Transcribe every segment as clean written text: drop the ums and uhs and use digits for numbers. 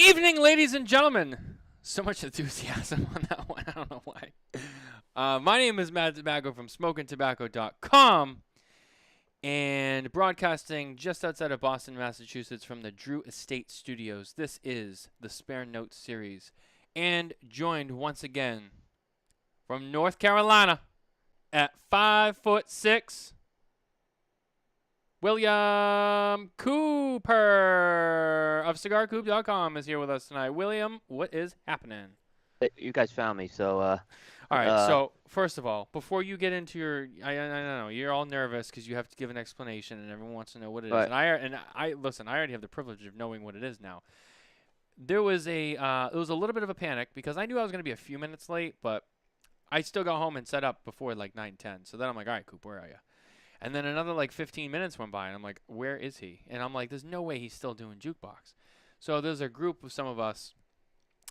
Evening, ladies and gentlemen. So much enthusiasm on that one. I don't know why. My name is Matt Tobacco from SmokingTobacco.com and broadcasting just outside of Boston, Massachusetts from the Drew Estate Studios. This is the Spare Notes series and joined once again from North Carolina at 5'6", William Cooper of CigarCoop.com is here with us tonight. William, what is happening? You guys found me, so All right, uh, so first of all, before you get into your, I know you're all nervous because you have to give an explanation, and everyone wants to know what it is. but And I listen. I already have the privilege of knowing what it is now. There was a little bit of a panic because I knew I was going to be a few minutes late, but I still got home and set up before like 9:10. So then I'm like, all right, Coop, where are you? And then another like 15 minutes went by, and I'm like, where is he? And I'm like, there's no way he's still doing jukebox. So there's a group of some of us,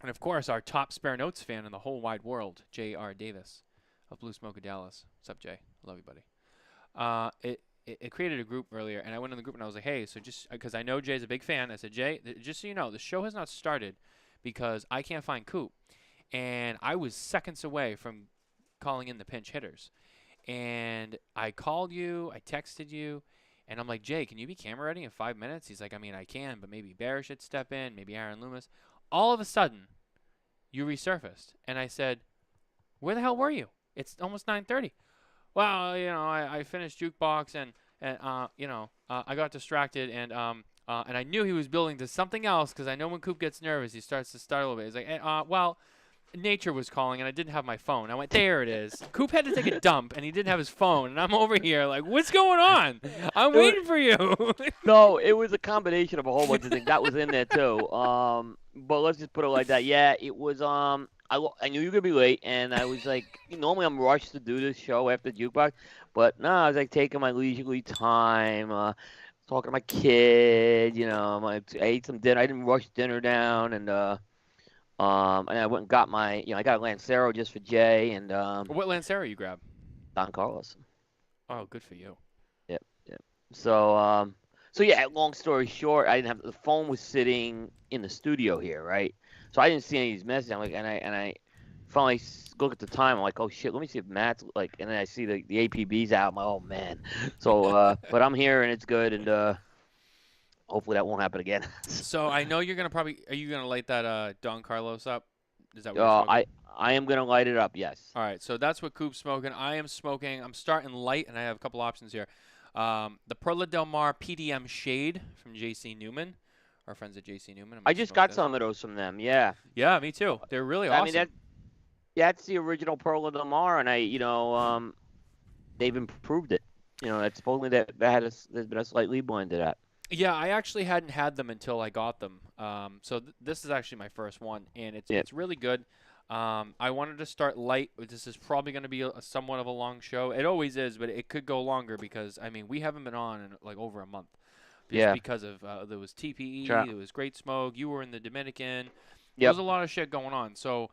and of course our top Spare Notes fan in the whole wide world, J.R. Davis of Blue Smoke of Dallas. What's up, Jay? I love you, buddy. It created a group earlier, and I went in the group and I was like, hey, so just because I know Jay's a big fan, I said, Jay, just so you know, the show has not started because I can't find Coop, and I was seconds away from calling in the pinch hitters. And I called you, I texted you, and I'm like, Jay, can you be camera ready in 5 minutes? He's like, I mean, I can, but maybe Bear should step in, maybe Aaron Loomis. All of a sudden, you resurfaced, and I said, where the hell were you? It's almost 9:30. Well, I finished jukebox, and I got distracted, and I knew he was building to something else because I know when Coop gets nervous, he starts to start a little bit. He's like, well, nature was calling and I didn't have my phone. I went, there it is. Coop had to take a dump and he didn't have his phone. And I'm over here like, what's going on? I'm it was, waiting for you. no, it was a combination of a whole bunch of things that was in there too. But let's just put it like that. Yeah, it was. I knew you were gonna be late, and I was like, normally I'm rushed to do this show after jukebox, but no, I was like taking my leisurely time, talking to my kid. I ate some dinner. I didn't rush dinner down, and I went and got I got a Lancero just for Jay and What Lancero you grab? Don Carlos. Oh, good for you. Yep, yep. So yeah. Long story short, I didn't have the phone was sitting in the studio here, right? So I didn't see any of these messages. I'm like, and I finally look at the time. I'm like, oh shit, let me see if Matt's like, and then I see the APB's out. I'm like, oh man. So, but I'm here and it's good, and hopefully that won't happen again. So I know you're gonna are you gonna light that Don Carlos up? Is that what you're uh, smoking? I I am gonna light it up. Yes. All right, so that's what Coop's smoking. I am smoking. I'm starting light, and I have a couple options here. The Perla Del Mar PDM Shade from JC Newman. Our friends at JC Newman. I'm I gonna just smoke got this. some of those from them. Yeah. Yeah, me too. They're really I mean awesome. that. Yeah, it's the original Pearl of the Mar, and they've improved it. It's supposedly that there's been a slight reblend to that. Yeah, I actually hadn't had them until I got them. So this is actually my first one, and it's Yeah, it's really good. I wanted to start light. This is probably going to be a somewhat of a long show. It always is, but it could go longer because I mean we haven't been on in like over a month, just yeah. because of there was TPE, Try. there was Great Smoke. You were in the Dominican. There was Yep. a lot of shit going on. So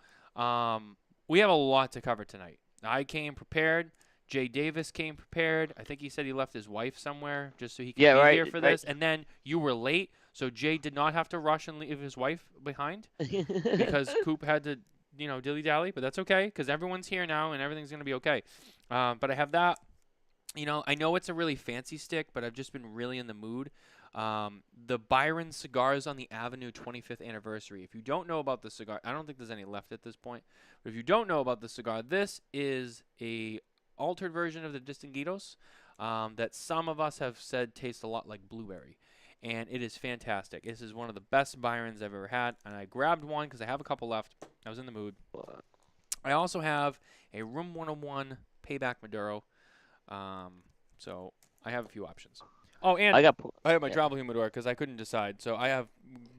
we have a lot to cover tonight. I came prepared. Jay Davis came prepared. I think he said he left his wife somewhere just so he could Yeah. be Right. here for Right. this. And then you were late, so Jay did not have to rush and leave his wife behind because Coop had to, dilly dally. But that's okay because everyone's here now and everything's gonna be okay. But I have that. I know it's a really fancy stick, but I've just been really in the mood. The Byron Cigars on the Avenue 25th anniversary. If you don't know about the cigar, I don't think there's any left at this point. But if you don't know about the cigar, this is a altered version of the Distinguidos that some of us have said tastes a lot like blueberry. And it is fantastic. This is one of the best Byrons I've ever had. And I grabbed one because I have a couple left. I was in the mood. I also have a Room 101 Payback Maduro. So I have a few options. Oh, and I got. I have my Yeah. travel humidor because I couldn't decide. So I have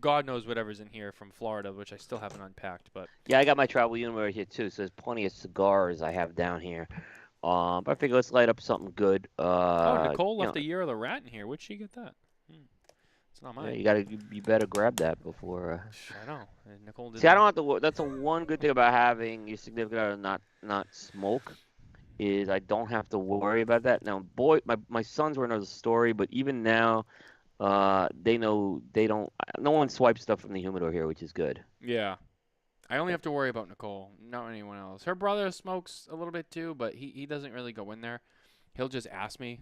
God knows whatever's in here from Florida, which I still haven't unpacked. But Yeah. I got my travel unit right here too. So there's plenty of cigars I have down here. But I figure let's light up something good. oh, Nicole left the Year of the Rat in here. Where'd she get that? It's not Yeah, mine. you better grab that before. I know. Nicole See, I didn't. don't have to. That's the one good thing about having your significant other not smoke is I don't have to worry about that. Now, boy, my sons were another story, but even now, They know they don't. No one swipes stuff from the humidor here, which is good. Yeah. I only have to worry about Nicole, not anyone else. Her brother smokes a little bit too, but he doesn't really go in there. He'll just ask me,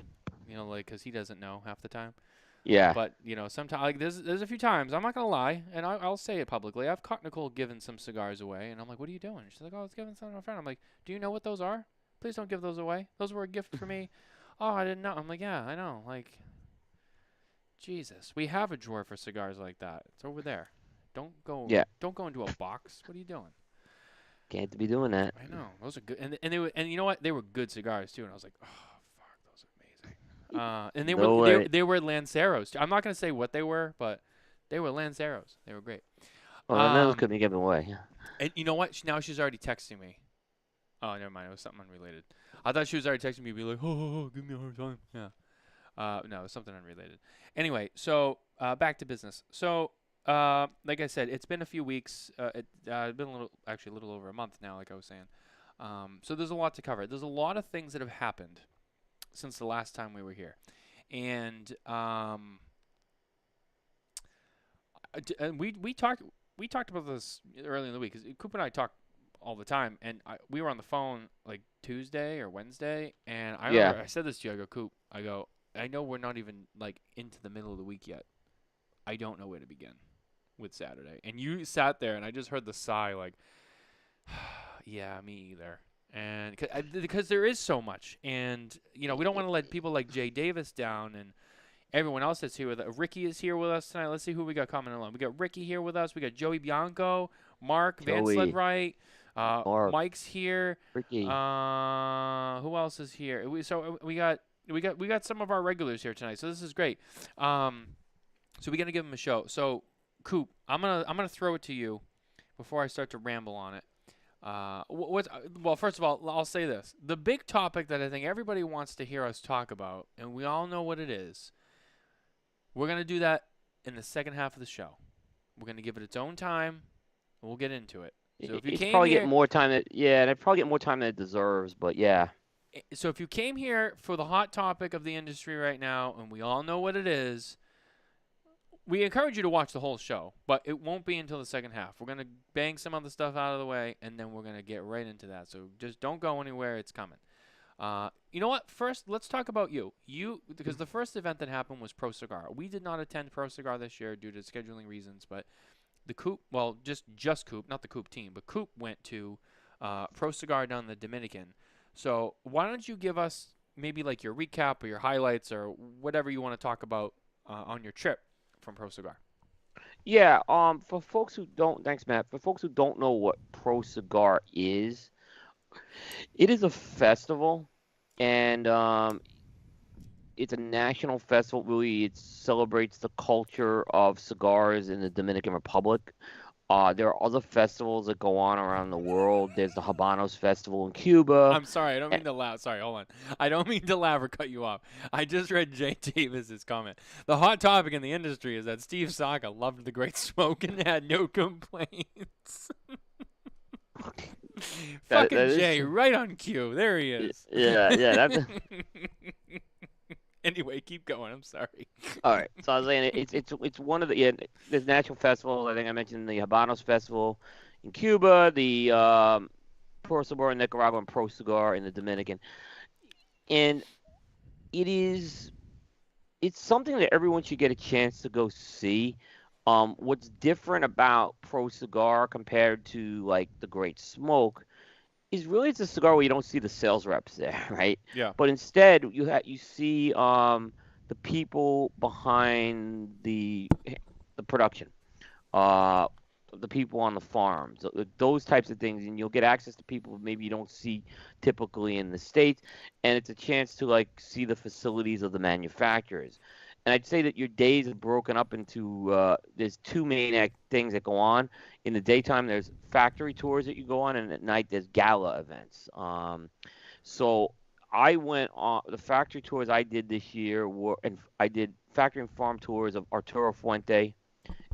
like, 'cause he doesn't know half the time. Yeah, But sometimes like there's a few times I'm not gonna lie, and I'll say it publicly. I've caught Nicole giving some cigars away, and I'm like, "What are you doing?" She's like, "Oh, I was giving some to a friend." I'm like, "Do you know what those are? Please don't give those away. Those were a gift for me." Oh, I didn't know. I'm like, "Yeah, I know." Like, Jesus, we have a drawer for cigars like that. It's over there. yeah. Don't go into a box. What are you doing? Can't be doing that. I know those are good, and they were, and you know what? They were good cigars too. And I was like, "Oh, fuck, those are amazing." And they were No they way. they were Lanceros. I'm not gonna say what they were, but they were Lanceros. They were great. Oh, then those Um, could be given away. and you know what? Now she's already texting me. Oh, never mind. It was something unrelated. I thought she was already texting me, be like, "Oh, give me a hard time." Yeah. No, it was something unrelated. Anyway, so back to business. So, like I said, it's been a few weeks. It's been actually a little over a month now, like I was saying. So there's a lot to cover. There's a lot of things that have happened since the last time we were here, and and we talked about this early in the week. 'Cause Coop and I talk all the time, and we were on the phone like Tuesday or Wednesday, and I Yeah. remember I said this to you. I go, Coop. I know we're not even like into the middle of the week yet. I don't know where to begin with Saturday. And you sat there, and I just heard the sigh, like, yeah, me either. And because there is so much, and we don't want to let people like Jay Davis down, and everyone else that's here with us. Ricky is here with us tonight. Let's see who we got coming along. We got Ricky here with us. We got Joey Bianco, Mark Van Joey, Sledwright, Mark, Mike's here. Ricky. Who else is here? We got some of our regulars here tonight, so this is great. So we're gonna give them a show. So, Coop, I'm gonna throw it to you before I start to ramble on it. Well, first of all, I'll say this: the big topic that I think everybody wants to hear us talk about, and we all know what it is. We're gonna do that in the second half of the show. We're gonna give it its own time, and we'll get into it. So if you It's came probably getting here, more time that yeah, and it probably get more time than it deserves. But yeah, so if you came here for the hot topic of the industry right now, and we all know what it is, we encourage you to watch the whole show, but it won't be until the second half. We're gonna bang some other stuff out of the way, and then we're gonna get right into that. So just don't go anywhere; it's coming. You know what? First, let's talk about you. Because the first event that happened was Pro Cigar. We did not attend Pro Cigar this year due to scheduling reasons, but the Coop, well, just Coop, not the Coop team, but Coop went to Pro Cigar down in the Dominican. So why don't you give us maybe like your recap or your highlights or whatever you want to talk about on your trip from Pro Cigar? yeah. For folks who don't, thanks, Matt. For folks who don't know what Pro Cigar is, it is a festival, and it's a national festival. Really, it celebrates the culture of cigars in the Dominican Republic. There are other festivals that go on around the world. There's the Habanos Festival in Cuba. I'm sorry, I don't mean to laugh. Sorry, hold on. I don't mean to laugh or cut you off. I just read Jay Davis's comment. The hot topic in the industry is that Steve Saka loved the Great Smoke and had no complaints. That Fucking is Jay, true. right on cue. There he is. Yeah, yeah. That's Anyway, keep going. I'm sorry. all right. So I was saying it's one of the there's national festivals. I think I mentioned the Habanos Festival in Cuba, the Pro Cigar in Nicaragua, and Pro Cigar in the Dominican. And it is it's something that everyone should get a chance to go see. What's different about Pro Cigar compared to like the Great Smoke is really it's a cigar where you don't see the sales reps there, right? Yeah. But instead you see the people behind the production, uh, the people on the farms, those types of things, and you'll get access to people maybe you don't see typically in the states, and it's a chance to like see the facilities of the manufacturers. And I'd say that your days are broken up into there's two main things that go on. In the daytime, there's factory tours that you go on, and at night there's gala events. So I went on the factory tours I did this year were, and I did factory and farm tours of Arturo Fuente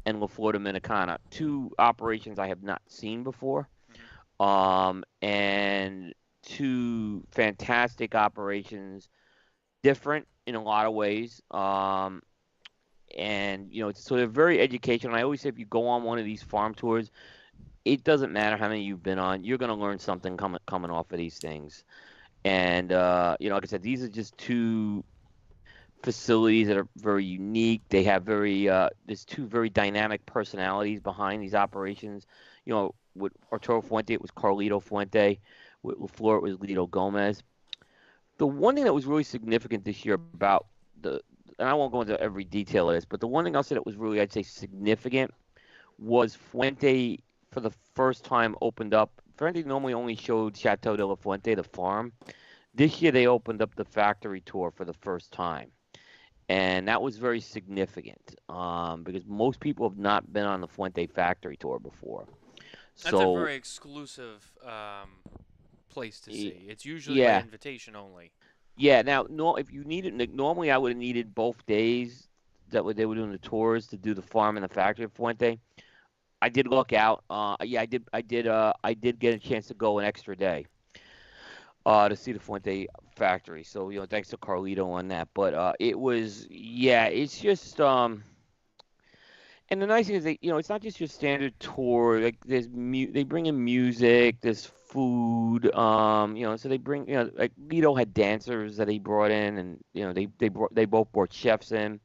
and La Flor Dominicana, two operations I have not seen before, Hmm. and two fantastic operations, different in a lot of ways. And so they're very educational. I always say if you go on one of these farm tours, it doesn't matter how many you've been on, you're going to learn something coming off of these things. And like I said, these are just two facilities that are very unique. They have there's two very dynamic personalities behind these operations. With Arturo Fuente, it was Carlito Fuente. With LaFleur, it was Lito Gomez. The one thing that was really significant this year about the, and I won't go into every detail of this, but the one thing I'll say that was really, I'd say, significant was Fuente for the first time opened up. Fuente normally only showed Chateau de la Fuente, the farm. This year they opened up the factory tour for the first time. And that was very significant because most people have not been on the Fuente factory tour before. That's a So, very exclusive place to y- see. It's usually by yeah. invitation only. Yeah, now, no, if you needed, normally I would have needed both days they were doing the tours to do the farm and the factory at Fuente. I did look out. Yeah, I did get a chance to go an extra day to see the Fuente factory. So, thanks to Carlito on that. But it was, yeah, it's just and the nice thing is it's not just your standard tour. Like they bring in music, there's food. So they bring, like Lito had dancers that he brought in, and they both brought chefs in,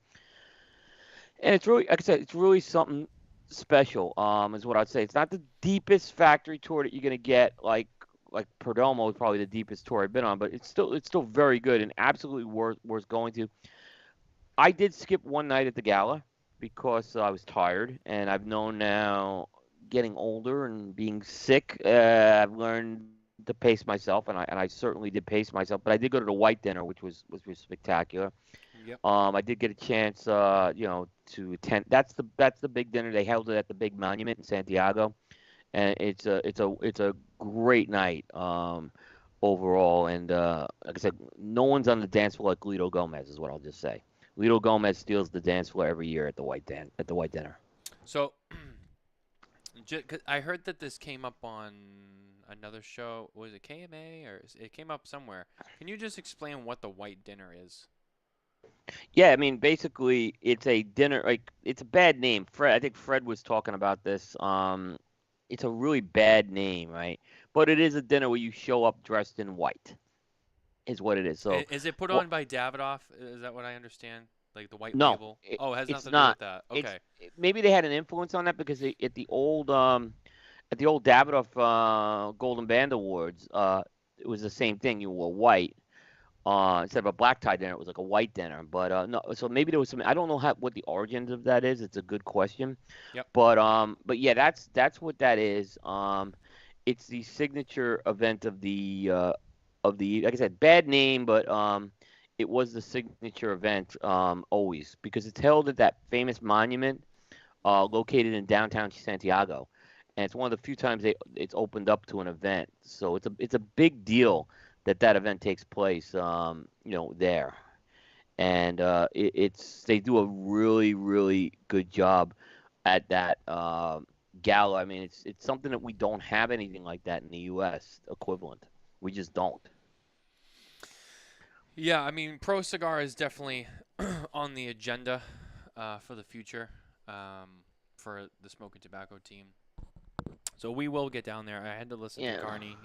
and it's really, like I said, it's really something special. Is what I'd say. It's not the deepest factory tour that you're gonna get, like Perdomo is probably the deepest tour I've been on, but it's still very good and absolutely worth going to. I did skip one night at the gala because I was tired, and I've known now, getting older and being sick, I've learned to pace myself, and I certainly did pace myself. But I did go to the white dinner, which was spectacular. Yep. I did get a chance, to attend. That's the big dinner. They held it at the big monument in Santiago, and it's a great night. Overall. And like I said, no one's on the dance floor like Lito Gomez, is what I'll just say. Lito Gomez steals the dance floor every year at the White Dinner. So, 'cause I heard that this came up on another show. Was it KMA or it came up somewhere? Can you just explain what the white dinner is? Yeah, I mean, basically, it's a dinner. Like, it's a bad name. I think Fred was talking about this. It's a really bad name, right? But it is a dinner where you show up dressed in white, is what it is. So, Is it put what? on by Davidoff? Is that what I understand? Like the white No, label? Oh, it has it's nothing to do not. with that. It's Okay. maybe they had an influence on that because at the old Davidoff Golden Band Awards, it was the same thing. You wore white. Instead of a black tie dinner, it was like a white dinner. But no, so maybe there was some. I don't know what the origins of that is. It's a good question. Yep. But yeah, that's what that is. It's the signature event of the, like I said, bad name, but it was the signature event, always, because it's held at that famous monument located in downtown Santiago, and it's one of the few times it's opened up to an event. So it's a big deal that event takes place, there. And they do a really, really good job at that gala. I mean, it's something that we don't have anything like that in the U.S. equivalent. We just don't. Yeah, I mean, Pro Cigar is definitely on the agenda for the future for the smoking tobacco team. So we will get down there. I had to listen to Yeah. Carney.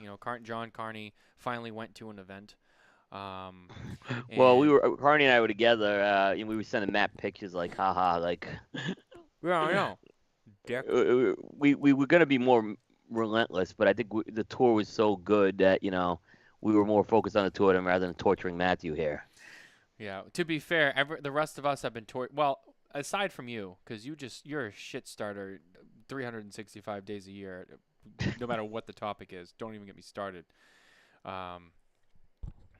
John Carney finally went to an event. Um, Well, and Carney and I were together, and we were sending Matt pictures like, haha, like yeah, I know. Dick. we were gonna be more relentless, but I think the tour was so good that we were more focused on the tour rather than torturing Matthew here. Yeah. To be fair, the rest of us have been well, aside from you, because you're a shit starter, 365 days a year, no matter what the topic is. Don't even get me started. Um,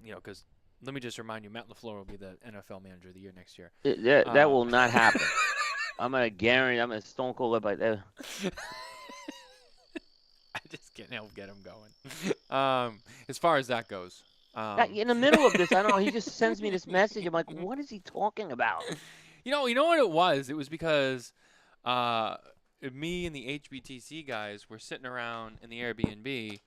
because let me just remind you, Matt LaFleur will be the NFL Manager of the Year next year. That Um, will not happen. I'm gonna guarantee. I'm gonna stone cold it by that. I just can't help get him going. As far as that goes. Um, In the middle of this, I don't know. He just sends me this message. I'm like, what is he talking about? you know what it was? It was because uh, me and the HBTC guys were sitting around in the Airbnb.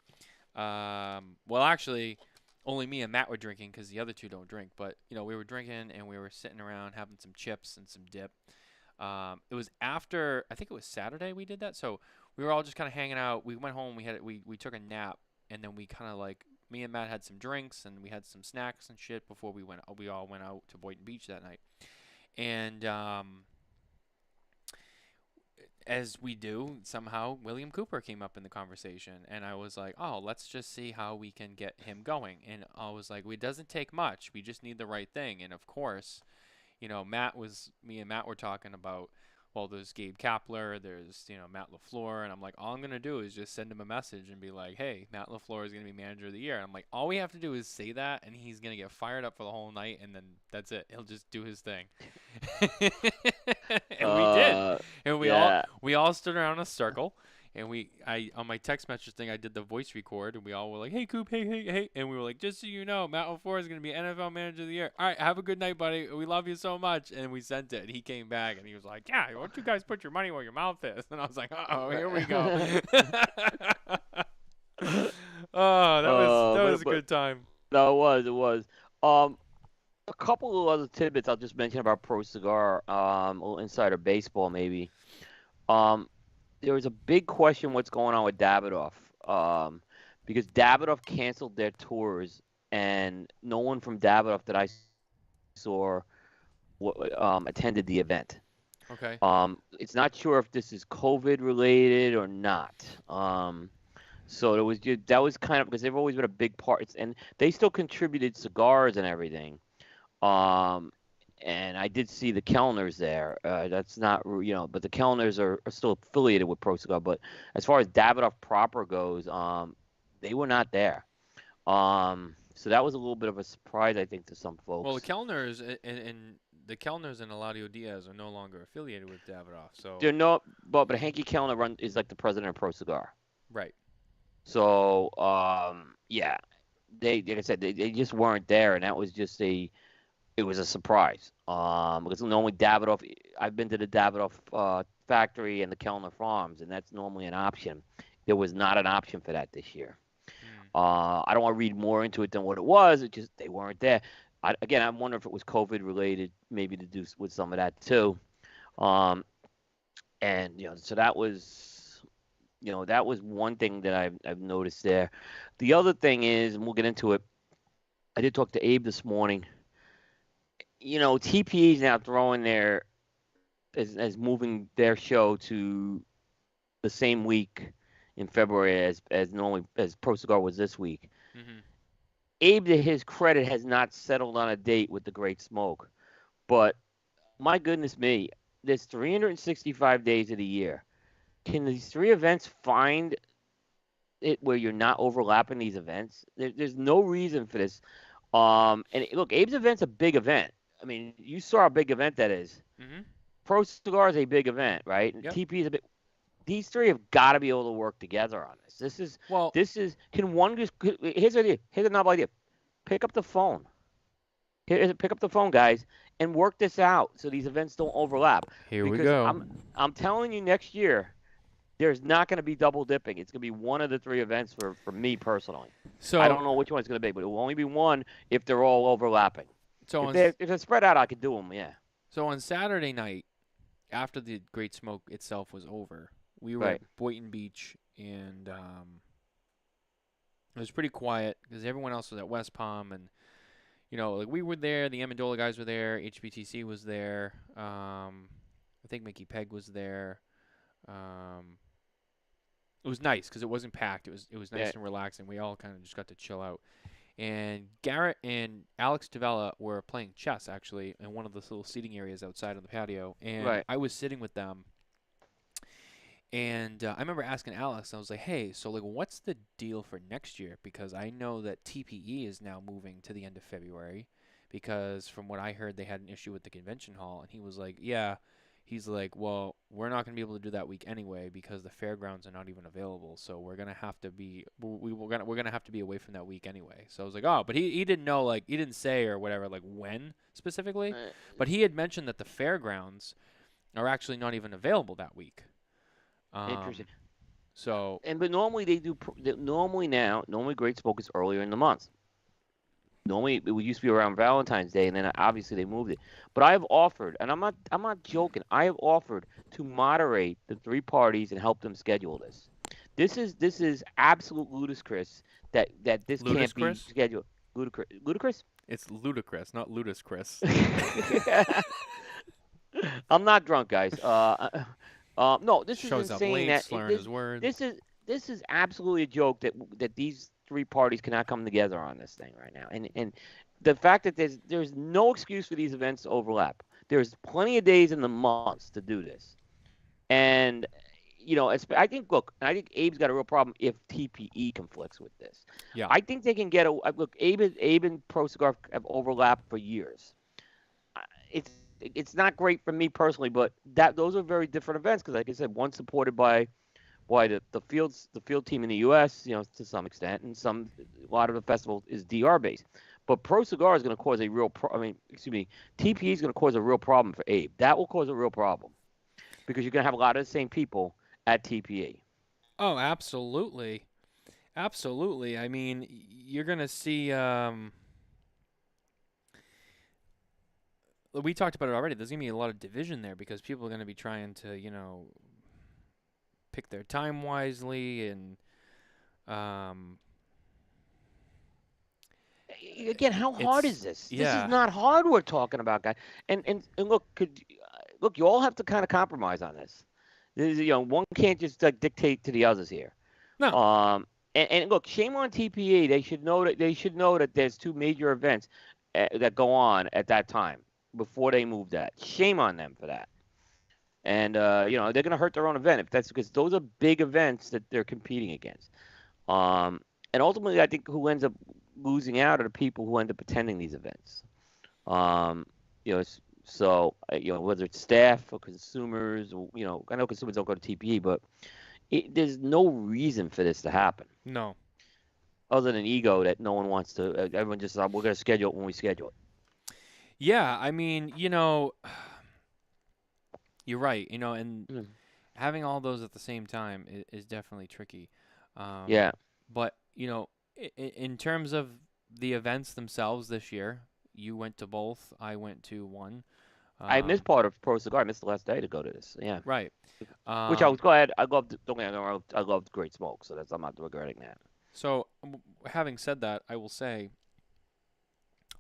Well, actually, only me and Matt were drinking because the other two don't drink. But we were drinking and we were sitting around having some chips and some dip. It was after, I think it was Saturday we did that. So we were all just kind of hanging out. We went home. We took a nap, and then we kind of like me and Matt had some drinks and we had some snacks and shit before we went. We all went out to Boynton Beach that night, and as we do, somehow William Cooper came up in the conversation, and I was like, "Oh, let's just see how we can get him going." And I was like, "It doesn't take much. We just need the right thing." And of course, me and Matt were talking about, well, there's Gabe Kapler, there's, Matt LaFleur, and I'm like, all I'm going to do is just send him a message and be like, hey, Matt LaFleur is going to be manager of the year. And I'm like, all we have to do is say that, and he's going to get fired up for the whole night, and then that's it. He'll just do his thing. And we did. Uh, And yeah. we all stood around in a circle. And on my text message thing, I did the voice record, and we all were like, "Hey, Coop, hey, hey, hey," and we were like, "Just so you know, Matt LaFleur is gonna be NFL Manager of the Year. All right, have a good night, buddy. We love you so much." And we sent it. And he came back, and he was like, "Yeah, why don't you guys put your money where your mouth is?" And I was like, "Uh-oh, here we go." Oh, that was a but good time. no, it was. Um, a couple of other tidbits I'll just mention about Pro Cigar, a little insider baseball maybe. Um, there was a big question what's going on with Davidoff, because Davidoff canceled their tours, and no one from Davidoff that I saw attended the event. Okay. It's not sure if this is COVID related or not. So it was just, that was kind of because they've always been a big part, and they still contributed cigars and everything. Um, and I did see the Kellners there. That's not, but the Kellners are still affiliated with Pro Cigar. But as far as Davidoff proper goes, they were not there. So that was a little bit of a surprise, I think, to some Well, the folks. Kellners and the Kellners and Eladio Diaz are no longer affiliated with Davidoff. So They're not, but Hanky Kellner is like the president of Pro Cigar. right. So yeah, like I said, they just weren't there, and that was just it was a surprise. Because normally Davidoff, I've been to the Davidoff factory and the Kellner Farms, and that's normally an option. There was not an option for that this year. Hmm. I don't want to read more into it than what it was. It just they weren't there. Again, I'm wondering if it was COVID related, maybe to do with some of that too. Um, and so that was one thing that I've noticed there. The other thing is, and we'll get into it. I did talk to Abe this morning. TPE is now throwing their as moving their show to the same week in February as normally as Pro Cigar was this week. Hmm. Abe, to his credit, has not settled on a date with the Great Smoke. But my goodness me, there's 365 days of the year. Can these three events find it where you're not overlapping these events? There's no reason for this. And look, Abe's event's a big event. I mean, you saw how big event that is. Hmm. Pro Cigar is a big event, right? And Yep. TP is a big. These three have got to be able to work together on this. This is Well, this is. Can one just? Here's an idea. Here's a novel idea. Pick up the phone. Pick up the phone, guys, and work this out so these events don't overlap. here we Because go. I'm telling you, next year there's not going to be double dipping. It's going to be one of the three events for me personally. I So, don't know which one it's going to be, but it will only be one if they're all overlapping. so If on, they're spread out, I could do them. Yeah. so on Saturday night, after the Great Smoke itself was over, we were at Right. Boynton Beach, and it was pretty quiet because everyone else was at West Palm, and like we were there. The Amendola guys were there. HBTC was there. I think Mickey Peg was there. Um, it was nice because it wasn't packed. It was nice Yeah. and relaxing. We all kind of just got to chill out. And Garrett and Alex Davella were playing chess actually in one of the little seating areas outside on the patio. And Right. I was sitting with them, and I remember asking Alex. I was like, "Hey, so like, what's the deal for next year? Because I know that TPE is now moving to the end of February, because from what I heard, they had an issue with the convention hall." And he was like, "Yeah." He's like, "Well, we're not going to be able to do that week anyway because the fairgrounds are not even available. So we're gonna have to be we're gonna have to be away from that week anyway." So I was like, "Oh," but he didn't know, like he didn't say or whatever, like when specifically, Uh, but he had mentioned that the fairgrounds are actually not even available that week. Interesting. Um, so But normally they do. Normally Great Smoke is earlier in the month. Normally, it used to be around Valentine's Day, and then obviously they moved it. But I have offered, and I'm not joking. I have offered to moderate the three parties and help them schedule this. This is absolute ludicrous that this can't be Ludicrous? scheduled. Ludicrous. Ludicrous. It's ludicrous, not ludicrous. I'm not drunk, guys. No, this is Shows up insane. late, slurring his words. This is this is absolutely a joke that these three parties cannot come together on this thing right now. And the fact that there's no excuse for these events to overlap. There's plenty of days in the months to do this. And I think I think Abe's got a real problem if TPE conflicts with this. Yeah. I think they can get a look. Abe and Pro Cigar have overlapped for years. It's not great for me personally, but those are very different events because, like I said, one's supported by the field team in the U.S. To some extent, and a lot of the festival is DR based. But Pro Cigar is going to cause a real TPE is going to cause a real problem for Abe. That will cause a real problem because you're going to have a lot of the same people at TPE. Oh, absolutely. Absolutely. I mean, you're going to see we talked about it already. There's going to be a lot of division there because people are going to be trying to, pick their time wisely and again, how hard it's is this? This yeah. is not hard. We're talking about, guys. And look, look, you all have to kind of compromise on this. One can't just dictate to the others here. No. And look, shame on TPA. They should know that there's two major events that go on at that time before they move that. Shame on them for that. And they're going to hurt their own event if that's because those are big events that they're competing against. And ultimately, I think who ends up losing out are the people who end up attending these events. So whether it's staff or consumers, I know consumers don't go to TPE, but there's no reason for this to happen. No. Other than ego that no one wants to. Everyone just we're going to schedule it when we schedule it. Yeah, I mean, you're right. And having all those at the same time is definitely tricky. Yeah. But in terms of the events themselves this year, you went to both. I went to one. I missed part of Pro Cigar. I missed the last day to go to this. Yeah. Right. Which I was glad. I loved. Don't get me wrong. I loved Great Smoke, so I'm not regretting that. So, having said that, I will say,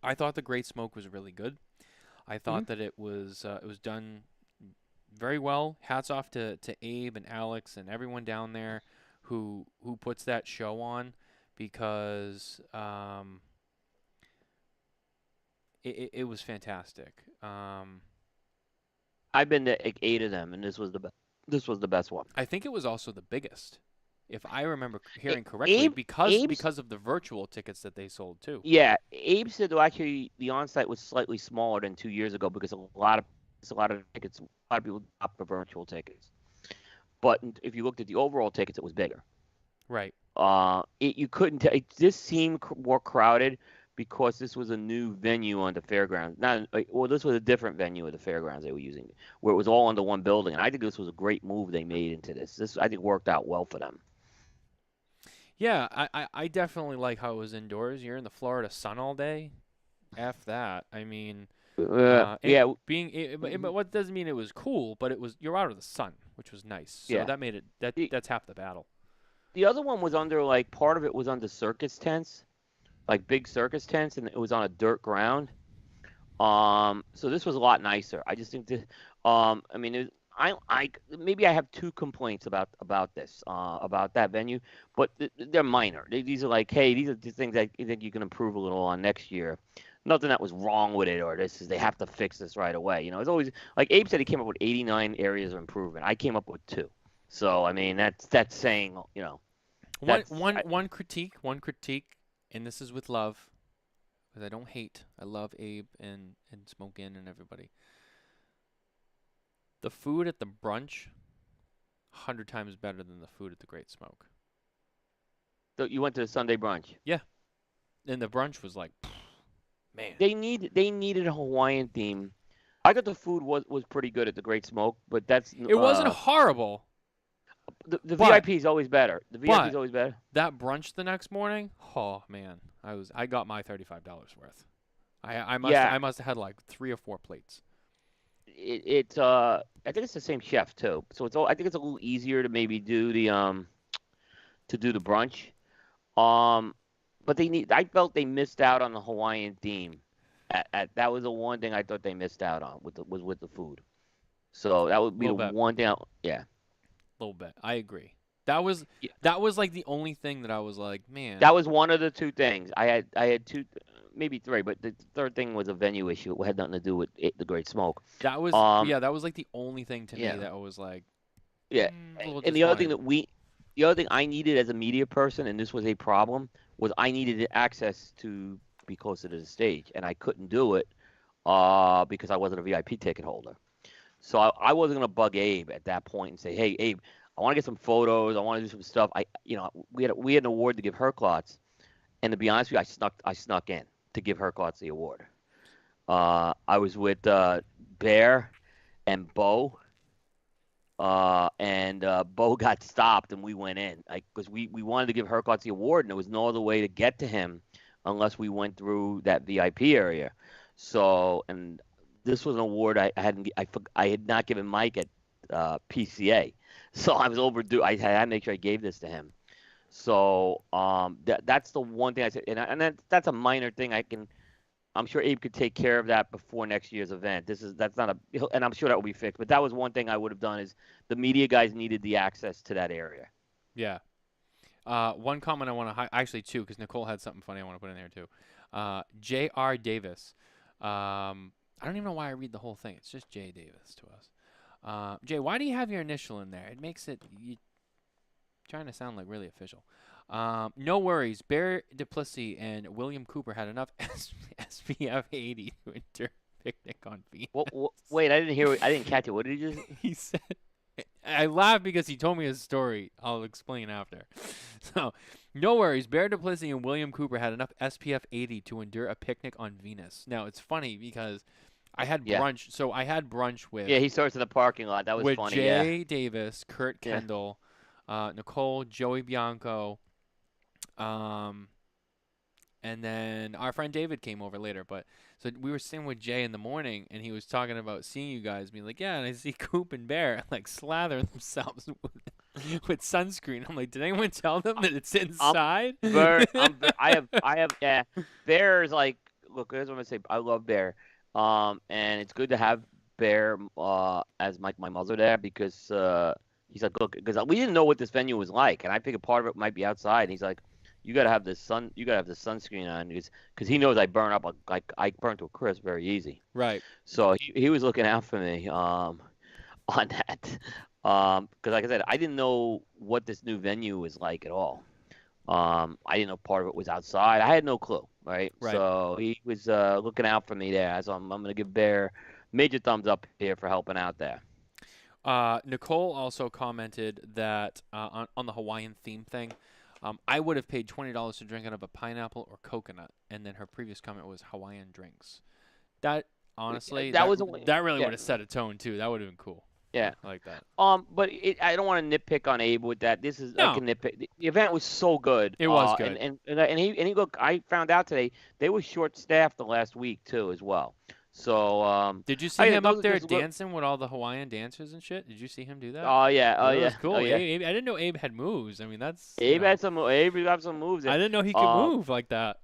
I thought the Great Smoke was really good. I thought that it was done very well. Hats off to Abe and Alex and everyone down there who puts that show on because it was fantastic. I've been to 8 of them, and this was the best one. I think it was also the biggest, if I remember hearing correctly, because of the virtual tickets that they sold too. Yeah, Abe said though actually the on-site was slightly smaller than 2 years ago because a lot of tickets, a lot of people opt for virtual tickets. But if you looked at the overall tickets, it was bigger. Right. You couldn't tell. It just seemed more crowded because this was a new venue on the fairgrounds. This was a different venue at the fairgrounds they were using, where it was all under one building. And I think this was a great move they made into this. This I think worked out well for them. Yeah, I definitely like how it was indoors. You're in the Florida sun all day. F that. I mean, yeah. But what doesn't mean it was cool, but you're out of the sun, which was nice. So that made it that's half the battle. The other one was under part of it was under circus tents, like big circus tents, and it was on a dirt ground. So this was a lot nicer. I just think that I mean, maybe I have 2 complaints about this about that venue, but they're minor. These are hey, these are the things I think you can improve a little on next year. Nothing that was wrong with it, or they have to fix this right away. It's always like Abe said he came up with 89 areas of improvement. I came up with 2. So I mean that's saying one critique, and this is with love, because I don't hate. I love Abe and Smoke Inn and everybody. The food at the brunch, 100 times better than the food at the Great Smoke. So you went to the Sunday brunch? Yeah, and the brunch was like, man. They needed a Hawaiian theme. I thought the food was pretty good at the Great Smoke, but it wasn't horrible. The VIP is always better. The VIP is always better. That brunch the next morning, oh man, I got my $35 worth. I must Yeah, I must have had like 3 or 4 plates. I think it's the same chef too. So I think it's a little easier to maybe do the brunch. Um, but I felt they missed out on the Hawaiian theme. That was the one thing I thought they missed out on with the food. So that would A be the little bit, one thing. Yeah. a little bit. I agree. That was Yeah. that was like the only thing that I was like, That man, was one of the two things. I had two, maybe three, but the third thing was a venue issue. It had nothing to do with the Great Smoke. that was Um, yeah, that was like the only thing to me yeah, that was like yeah. a little And the other thing disappointed. the other thing I needed as a media person, and this was a problem, was I needed access to be closer to the stage, and I couldn't do it because I wasn't a VIP ticket holder. So I wasn't gonna bug Abe at that point and say, "Hey, Abe, I want to get some photos. I want to do some stuff." We had an award to give Herklots, and to be honest with you, I snuck in to give Herklots the award. I was with Bear and Bo, and Bo got stopped, and we went in, like, because we wanted to give Herklots the award, and there was no other way to get to him unless we went through that VIP area. So, and this was an award I had not given Mike at PCA, so I was overdue. I had to make sure I gave this to him. So that's the one thing I said, and that's a minor thing. I'm sure Abe could take care of that before next year's event. That's not and I'm sure that will be fixed. But that was one thing I would have done is the media guys needed the access to that area. Yeah. One comment I want to actually two because Nicole had something funny I want to put in there too. J.R. Davis. I don't even know why I read the whole thing. It's just J. Davis to us. Jay, why do you have your initial in there? It makes it you trying to sound like really official. No worries. Bear Duplessis and William Cooper had enough SPF 80 to enter picnic on Venus. Wait, I didn't hear. I didn't catch it. What did you just? He said, I laughed because he told me his story. I'll explain after. So, no worries. Bear Duplessis and William Cooper had enough SPF 80 to endure a picnic on Venus. Now, it's funny because I had Yeah, brunch. So, I had brunch yeah. He starts in the parking lot. That was with funny. Yeah, Jay Davis, Kurt yeah. Kendall, Nicole, Joey Bianco, um, and then our friend David came over later. But so we were sitting with Jay in the morning, and he was talking about seeing you guys, being like, "Yeah," and I see Coop and Bear like slather themselves with sunscreen. I'm like, "Did anyone tell them that it's I'm inside?" I have. Yeah. Bear is like. Look, here's what I'm gonna say. I love Bear. And it's good to have Bear as my mother there because he's like, look, because we didn't know what this venue was like, and I figured part of it might be outside. And he's like, you gotta have the sunscreen on because he knows I burn up like I burn to a crisp very easy. Right. So he was looking out for me on that. Because like I said, I didn't know what this new venue was like at all. I didn't know part of it was outside. I had no clue, right? Right. So he was looking out for me there. So I'm going to give Bear major thumbs up here for helping out there. Nicole also commented that on the Hawaiian theme thing, I would have paid $20 to drink out of a pineapple or coconut, and then her previous comment was Hawaiian drinks. That honestly, That that was a that really yeah, would have set a tone too. That would have been cool. yeah. I like that. But I don't want to nitpick on Abe with that. This is like a No, nitpick. The event was so good. it was And good. and and he look. I found out today they were short staffed the last week too as well. So Did you see I him up those are there just dancing with all the Hawaiian dancers and shit? Did you see him do that? oh yeah, It oh was yeah, oh cool. yeah. I didn't know Abe had moves. I mean, that's Abe got some moves I there. didn't know he could Um, move like that.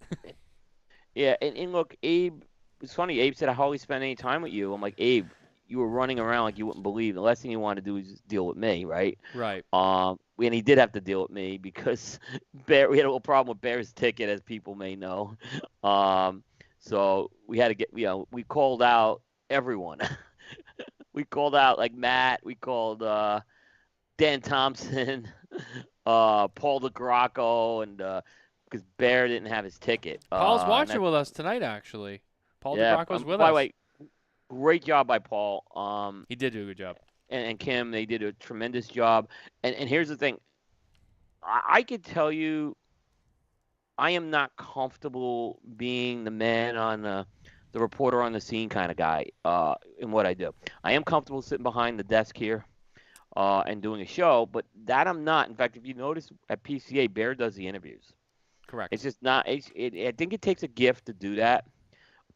Yeah, and look, Abe. It's funny. Abe said, "I hardly spent any time with you." I'm like, Abe, you were running around like you wouldn't believe. The last thing you wanted to do is just deal with me, right? Right. And he did have to deal with me because Bear. We had a little problem with Bear's ticket, as people may know. Um, so we had to we called out everyone. We called out like Matt. We called Dan Thompson, Paul DeGrocco, and because Bear didn't have his ticket. Paul's And watching that's with us tonight, actually. Paul yeah. DeGrocco's with By the us. way, great job by Paul. He did do a good job. And Kim, they did a tremendous job. And here's the thing, I could tell you, I am not comfortable being the man on the reporter on the scene kind of guy in what I do. I am comfortable sitting behind the desk here and doing a show, but that I'm not. In fact, if you notice at PCA, Bear does the interviews. Correct. It's just not. I think it takes a gift to do that.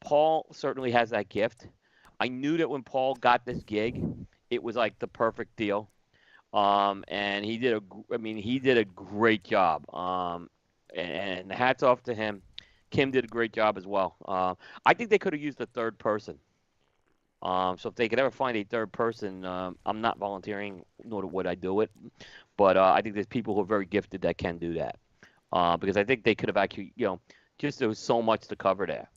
Paul certainly has that gift. I knew that when Paul got this gig, it was like the perfect deal. And I mean, he did a great job. And hats off to him. Kim did a great job as well. I think they could have used a third person. So if they could ever find a third person, I'm not volunteering, nor would I do it. But I think there's people who are very gifted that can do that. Because I think they could have actually, just there was so much to cover there.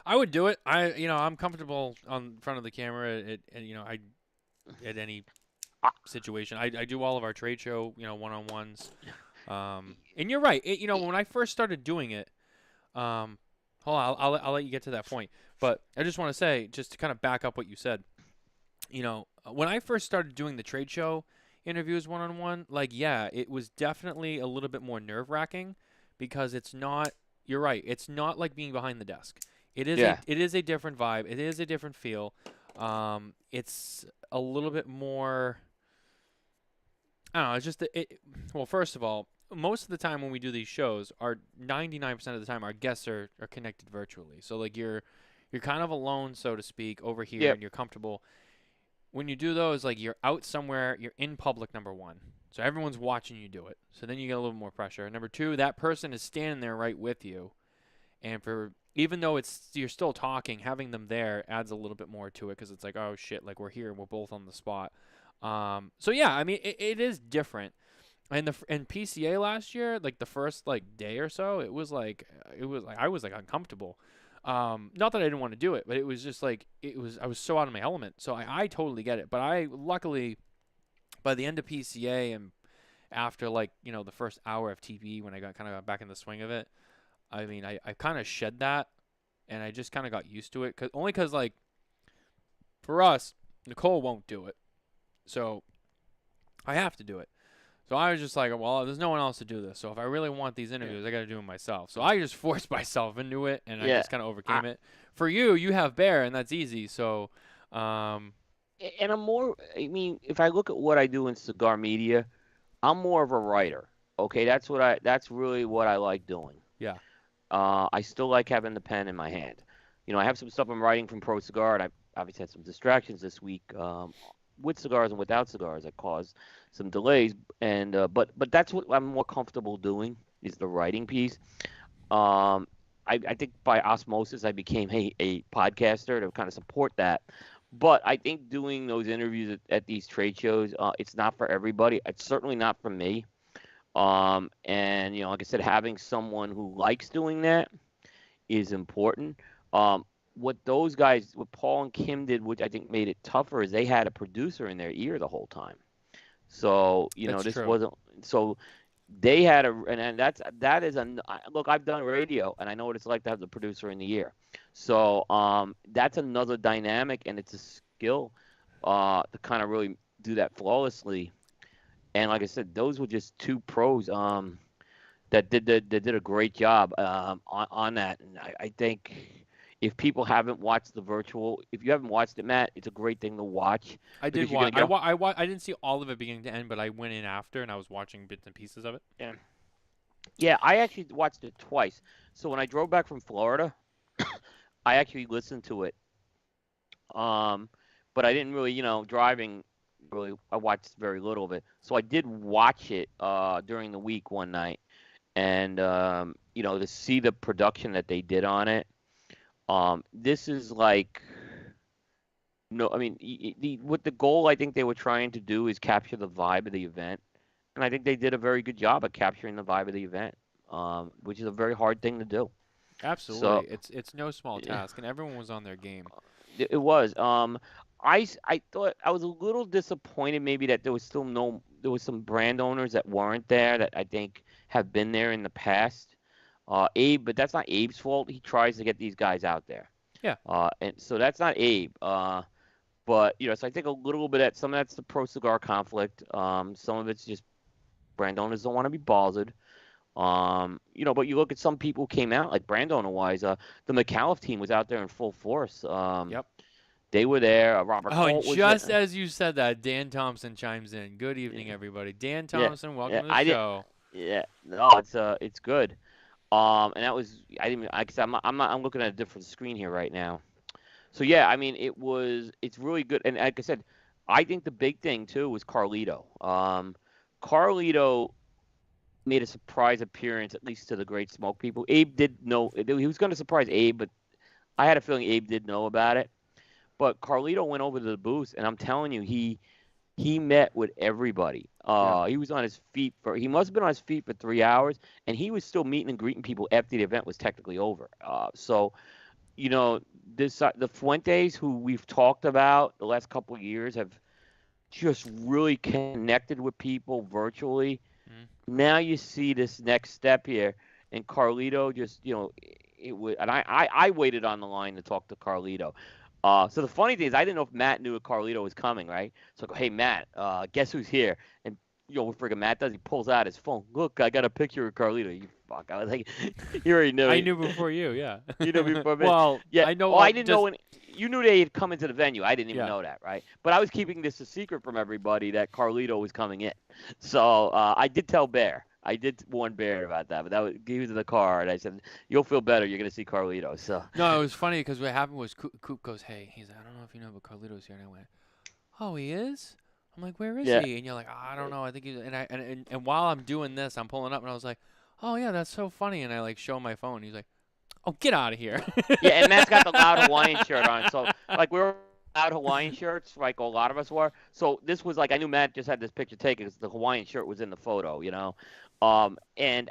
I would do it. I'm comfortable on front of the camera at any I, situation. I do all of our trade show, one-on-ones. And you're right. When I first started doing it, hold on, I'll let you get to that point. But I just want to say, just to kind of back up what you said, when I first started doing the trade show interviews one-on-one, like, yeah, it was definitely a little bit more nerve-wracking because it's not, you're right, it's not like being behind the desk. yeah, It is a different vibe. It is a different feel. It's a little bit more, I don't know, it's just, well, first of all, most of the time when we do these shows, 99% of the time, our guests are connected virtually. So, like, you're kind of alone, so to speak, over here, yep, and you're comfortable. When you do those, like, you're out somewhere, you're in public, number one. So everyone's watching you do it. So then you get a little more pressure. Number two, that person is standing there right with you. And even though you're still talking, having them there adds a little bit more to it because it's like, oh shit, like we're here and we're both on the spot. So yeah, I mean, it is different. And in PCA last year, like the first like day or so, I was like uncomfortable. Not that I didn't want to do it, but it was just like I was so out of my element. So I totally get it. But I luckily by the end of PCA and after like the first hour of TV when I got kind of back in the swing of it, I mean I kind of shed that and I just kind of got used to it only because like for us Nicole won't do it, so I have to do it. So I was just like, well, there's no one else to do this. So if I really want these interviews, I got to do them myself. So I just forced myself into it, and I yeah. just kind of overcame it. For you, you have Bear, and that's easy. So, And I'm more. I mean, if I look at what I do in cigar media, I'm more of a writer. Okay, That's really what I like doing. yeah, I still like having the pen in my hand. I have some stuff I'm writing from Pro Cigar, and I obviously had some distractions this week with cigars and without cigars that caused some delays. And but that's what I'm more comfortable doing is the writing piece. Um, I think by osmosis I became a podcaster to kind of support that. But I think doing those interviews at these trade shows, it's not for everybody. It's certainly not for me. And like I said, having someone who likes doing that is important. Um, what Paul and Kim did, which I think made it tougher, is they had a producer in their ear the whole time. So that's this true. wasn't so they had and that is look. I've done radio, and I know what it's like to have the producer in the ear. So that's another dynamic, and it's a skill to kind of really do that flawlessly. And like I said, those were just two pros that did a great job on that. And I think if people haven't watched the virtual, if you haven't watched it, Matt, it's a great thing to watch I did because you're watch. gonna get a I didn't see all of it beginning to end, but I went in after and I was watching bits and pieces of it. yeah. Yeah, I actually watched it twice. So when I drove back from Florida, I actually listened to it. Um, but I didn't really, driving really I watched very little of it. So I did watch it during the week one night and to see the production that they did on it. This is like no, I mean what the goal I think they were trying to do is capture the vibe of the event, and I think they did a very good job of capturing the vibe of the event, which is a very hard thing to do. Absolutely, So it's no small yeah, task, and everyone was on their game. it was. I thought I was a little disappointed maybe that there was some brand owners that weren't there that I think have been there in the past. Abe, but that's not Abe's fault. He tries to get these guys out there. Yeah, And so that's not Abe. But so I think a little bit at some of that's the pro cigar conflict. Some of it's just brand owners don't want to be bothered. But you look at some people who came out like brand owner wise. The McAuliffe team was out there in full force. yep. They were there. Robert Oh, and Holt was just there. as you said that, Dan Thompson chimes in. Good evening, Yeah, everybody. Dan yeah, Thompson, yeah. welcome to the I did. show. Yeah, no, it's good. And that was I didn't I, cause I'm looking at a different screen here right now. So yeah, I mean it's really good. And like I said, I think the big thing too was Carlito. Carlito made a surprise appearance, at least to the Great Smoke people. Abe did know he was going to surprise Abe, but I had a feeling Abe did know about it. But Carlito went over to the booth, and I'm telling you, he met with everybody. Yeah. He was on his feet for he must have been on his feet for 3 hours, and he was still meeting and greeting people after the event was technically over. So you know this the Fuentes who we've talked about the last couple of years have just really connected with people virtually. Mm. Now you see this next step here, and Carlito just it would, and I waited on the line to talk to Carlito. So the funny thing is, I didn't know if Matt knew that Carlito was coming, right? So I go, hey Matt, guess who's here? And what friggin' Matt does? He pulls out his phone. Look, I got a picture of Carlito. You fuck! I was like, you already knew. I knew before you, yeah. You know before me. Well, Yeah. I know Oh, I didn't know just when you knew they had come into the venue. I didn't even yeah. know that, right? But I was keeping this a secret from everybody that Carlito was coming in. So I did tell Bear. I did warn Bear about that, but he was in the car, and I said, "You'll feel better. You're gonna see Carlito." So No, it was funny because what happened was Coop goes, "Hey," he's like, "I don't know if you know, but Carlito's here." And I went, "Oh, he is." I'm like, "Where is yeah, he?" And you're like, oh, "I don't know. I think he's." And while I'm doing this, I'm pulling up, and I was like, "Oh yeah, that's so funny." And I like show my phone. He's like, "Oh, get out of here." yeah, and Matt's got the loud Hawaiian shirt on. So like we were loud Hawaiian shirts, like a lot of us were. So this was like I knew Matt just had this picture taken because the Hawaiian shirt was in the photo. And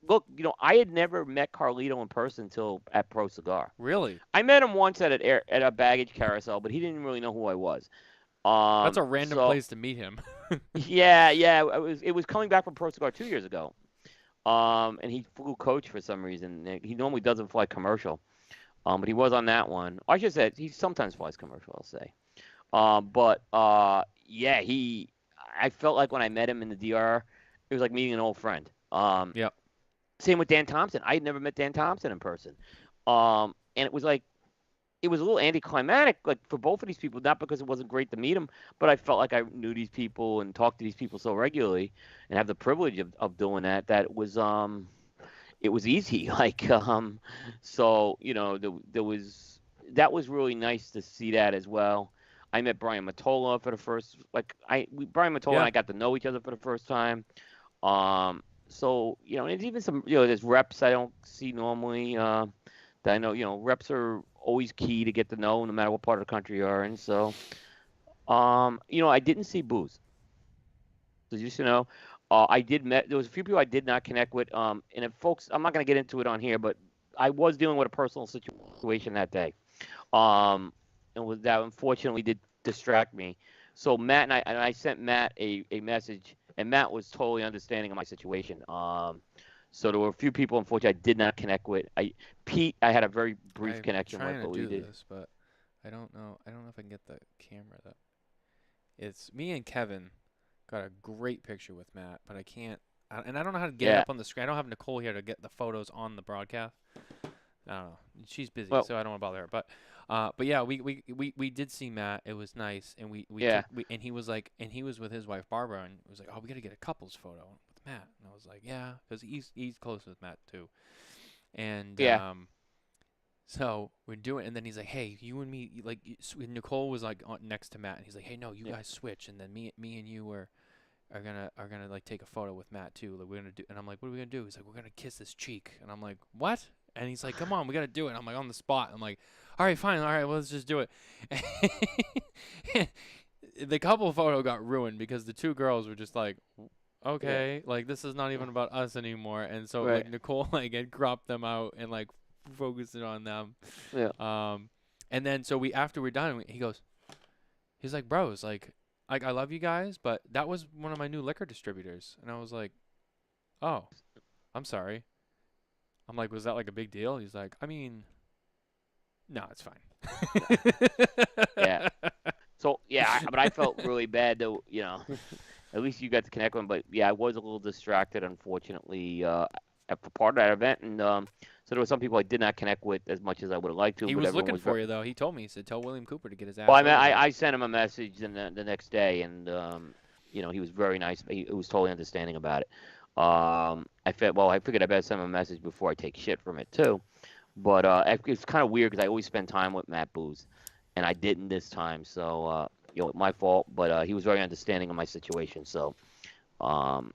look, I had never met Carlito in person until at Pro Cigar. Really? I met him once at a baggage carousel, but he didn't really know who I was. That's a random So place to meet him. yeah, it was coming back from Pro Cigar 2 years ago. And he flew coach for some reason. He normally doesn't fly commercial. But he was on that one. I should say he sometimes flies commercial. I'll say. But yeah, I felt like when I met him in the DR, it was like meeting an old friend. Yep. Same with Dan Thompson. I had never met Dan Thompson in person. And it was like it was a little anticlimactic, like for both of these people, not because it wasn't great to meet them, but I felt like I knew these people and talked to these people so regularly and have the privilege of doing that, that it was easy. Like, so, there was, that was really nice to see that as well. I met Brian Matola for the first, Brian Matola and Yeah. I got to know each other for the first time. So, and even some, there's reps I don't see normally, that I know, reps are always key to get to know no matter what part of the country you are in. So, I didn't see Booze. So just I did met. There was a few people I did not connect with. And if folks, I'm not going to get into it on here, but I was dealing with a personal situation that day. That unfortunately did distract me. So Matt and I sent Matt a message, and Matt was totally understanding of my situation. So there were a few people, unfortunately, I did not connect with. Pete, I had a very brief I'm connection with, trying to but we do did. this, but I don't know. I don't know if I can get the camera. It's me and Kevin got a great picture with Matt, but I can't. And I don't know how to get it Yeah. up on the screen. I don't have Nicole here to get the photos on the broadcast. I don't know. She's busy, Well, so I don't want to bother her. But yeah, we did see Matt. It was nice, and we yeah, took and he was like, and he was with his wife Barbara, and it was like, oh, we got to get a couples photo with Matt. And I was like, yeah, because he's close with Matt too. And yeah, so we're doing, and then he's like, "Hey, you and me, Nicole was like next to Matt, and he's like, "Hey, no, you yeah, guys switch, and then me and you are gonna like take a photo with Matt too. Like we're gonna do." And I'm like, "What are we gonna do?" He's like, "We're gonna kiss his cheek," and I'm like, "What?" And he's like, "Come on, we gotta do it." And I'm like on the spot. I'm like, "All right, fine, all right, well, let's just do it." The couple photo got ruined because the two girls were just like, yeah. okay, like this is not even about us anymore. And so Right. like Nicole like had cropped them out and like focused it on them. Yeah. And then so we after we're done, he's like, bros, like I love you guys, but that was one of my new liquor distributors. And I was like, oh, I'm sorry. I'm like, was that like a big deal? He's like, I mean, no, it's No. Yeah. fine. So yeah, but I felt really bad though. At least you got to connect with him. But yeah, I was a little distracted, unfortunately, at the part of that event, and so there were some people I did not connect with as much as I would have liked to. He But was everyone looking was for very. you though. He told me. He said, "Tell William Cooper to get his Well, ass over here." I sent him a message the next day, and he was very nice. He was totally understanding about it. I figured I better send him a message before I take shit from it too. But it's kind of weird because I always spend time with Matt Booz, and I didn't this time. So my fault. But he was very understanding of my situation. So um,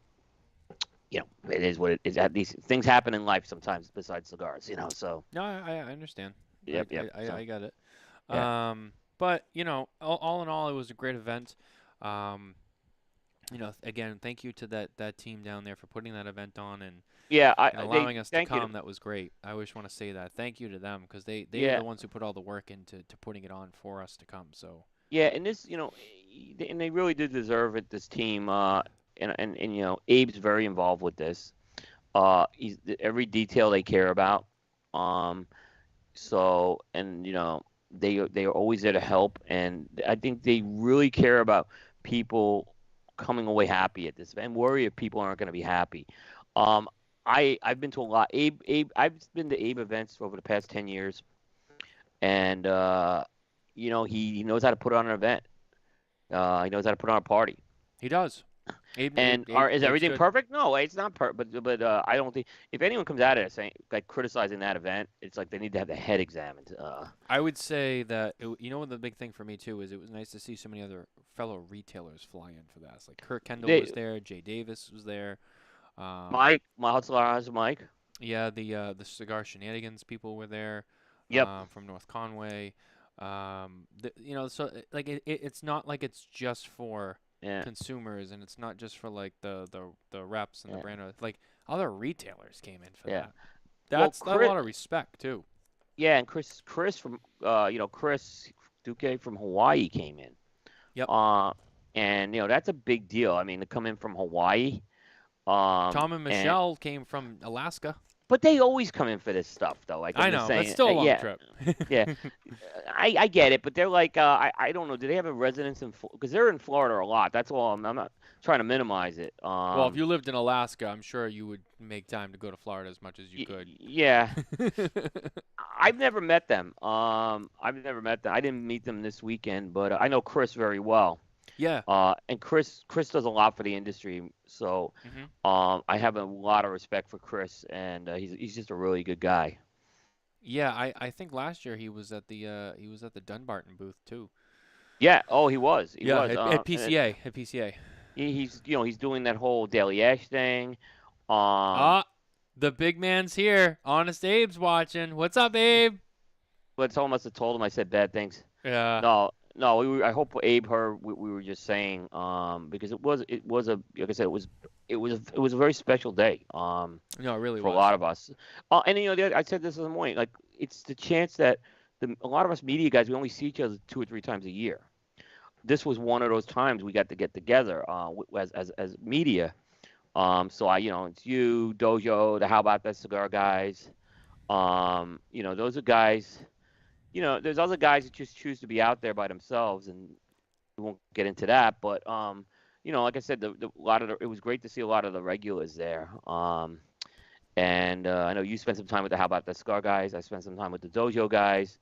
it is what it is. These things happen in life sometimes besides cigars. So No, I understand. yep, yep. I So got it. yeah, But all in all, it was a great event. Um, again, thank you to that team down there for putting that event on and yeah. They allowing us to thank you. come. That was great. I always want to say that. Thank you to them because they are Yeah, the ones who put all the work into to putting it on for us to come. So yeah. And this, and they really do deserve it. This team. And Abe's very involved with this. He's every detail they care about. Um, So, and they are always there to help, and I think they really care about people coming away happy at this event. And worry if people aren't going to be happy. Um, I've been to a lot. I've been to Abe events over the past 10 years, and he knows how to put on an event. He knows how to put on a party. he does. And is Abe's everything good. perfect? No, it's not perfect. But I don't think if anyone comes at it saying like criticizing that event, it's like they need to have the head examined. I would say that what the big thing for me too is it was nice to see so many other fellow retailers fly in for that. It's like Kurt Kendall They was there, Jay Davis was there. My hustler has Mike. Yeah, the cigar shenanigans people were there, Yep. from North Conway. So like it's not like it's just for Yeah. consumers and it's not just for like the reps and the Yeah. brand. Like other retailers came in for Yeah. that. Well, That's a Chris. lot of respect too. Yeah, and Chris from Chris Duque from Hawaii came in. Yep. Uh, and that's a big deal. I mean, to come in from Hawaii. Tom and And Michelle came from Alaska. but they always come in for this stuff though. Like I I'm just know, but saying. still a long Yeah. trip. Yeah. I get it, but they're like I don't know. Do they have a residence in because they're in Florida a lot? That's all. I'm not trying to minimize it. Well, if you lived in Alaska, I'm sure you would make time to go to Florida as much as you could. Yeah. I've never met them. I've never met them. I didn't meet them this weekend, but I know Chris very well. Yeah. And Chris does a lot for the industry, so Hmm. I have a lot of respect for Chris, and he's just a really good guy. Yeah, I think last year he was at the Dunbarton booth too. Yeah. Oh, he Yeah, was. at And PCA, at PCA. he's doing that whole Daily Ash thing. Um, Ah, the big man's here. Honest Abe's watching. What's up, Abe? but someone must have told him I said bad things. Yeah. No, no. I hope Abe heard we were just saying. Because it was a like I said it was a very special day. No, it really For a was. lot of us. And I said this in the morning. Like it's the chance that a lot of us media guys we only see each other 2 or 3 times a year. This was one of those times we got to get together as media. So it's you, Dojo, the How About That Cigar guys. Those are guys. There's other guys that just choose to be out there by themselves, and we won't get into that. But like I said, it was great to see a lot of the regulars there. And I know you spent some time with the How About the Cigar guys. I spent some time with the Dojo guys.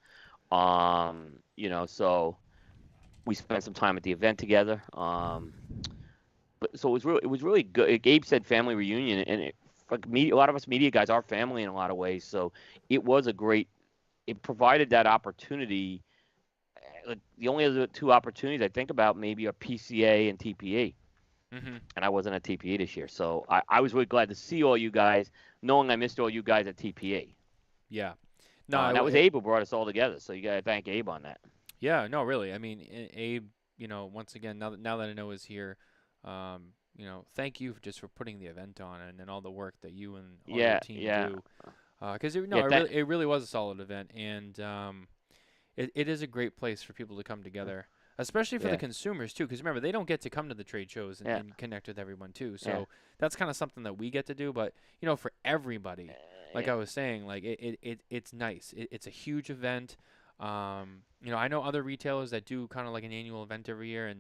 So we spent some time at the event together. But so it was really good. Gabe said family reunion, and a lot of us media guys are family in a lot of ways. So it was a great. It provided that opportunity. Like the only other two opportunities I think about maybe are PCA and TPE, Mhm. and I wasn't at TPE this year, so I was really glad to see all you guys, knowing I missed all you guys at TPE. Yeah. No, And that was Abe who brought us all together, so you got to thank Abe on that. yeah, no, really. I mean, Abe, once again, now that I know is here, thank you just for putting the event on and all the work that you and all your Yeah, team yeah, do. Because yeah. it really was a solid event, and it is a great place for people to come together, especially for the Yeah, consumers too. Because remember, they don't get to come to the trade shows yeah, and connect with everyone too. yeah, So that's kind of something that we get to do. But for everybody, like yeah, I was saying, like it's nice. It's a huge event. I know other retailers that do kind of like an annual event every year,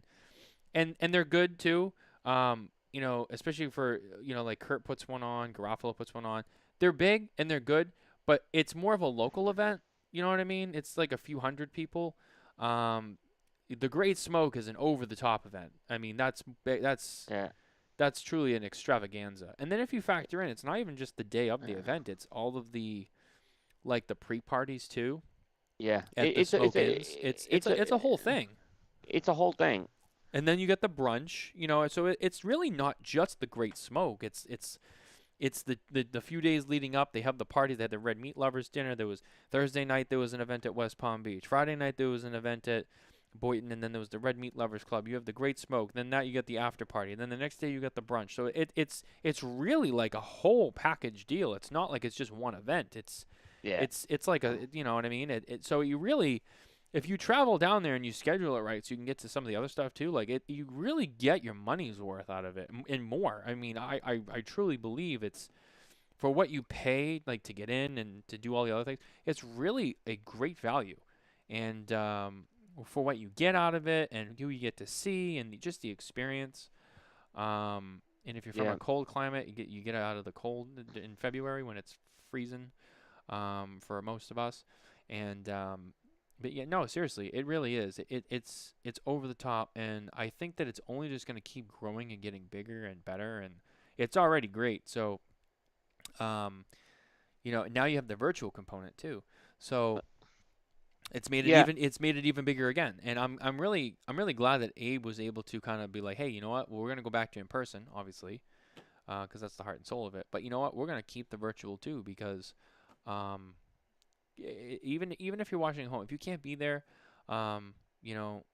and they're good too. Especially for like Kurt puts one on, Garofalo puts one on. They're big and they're good, but it's more of a local event. You know what I mean? It's like a few hundred people. Um, the Great Smoke is an over the top event. I mean, that's that's truly an extravaganza. And then if you factor in, it's not even just the day of the event; it's all of the like the pre-parties too Yeah, at the smoke-ins. It's a whole thing. it's a whole thing. And then you get the brunch, so it's really not just the great smoke. It's the few days leading up. They have the party. They had the Red Meat Lovers dinner. There was Thursday night. There was an event at West Palm Beach. Friday night there was an event at Boynton, and then there was the Red Meat Lovers Club. You have the great smoke. Then that you get the after party. And then the next day you get the brunch. So it's really like a whole package deal. It's not like it's just one event. It's Yeah, it's like a, you know what I mean. So you really, if you travel down there and you schedule it right, so you can get to some of the other stuff too, like you really get your money's worth out of it and more. I mean, I truly believe it's for what you pay, like to get in and to do all the other things. It's really a great value, and for what you get out of it and who you get to see and just the experience. And if you're from yeah, a cold climate, you get out of the cold in February when it's freezing, for most of us, and but yeah, no, seriously, it really is. It's over the top, and I think that it's only just going to keep growing and getting bigger and better, and it's already great. So, um, now you have the virtual component too. So yeah. it's made it even bigger again, and I'm really glad that Abe was able to kind of be like, hey, you know what? Well, we're going to go back to in person, obviously, because that's the heart and soul of it. But you know what? We're going to keep the virtual too because. Um, even if you're watching at home, if you can't be there, um, you know,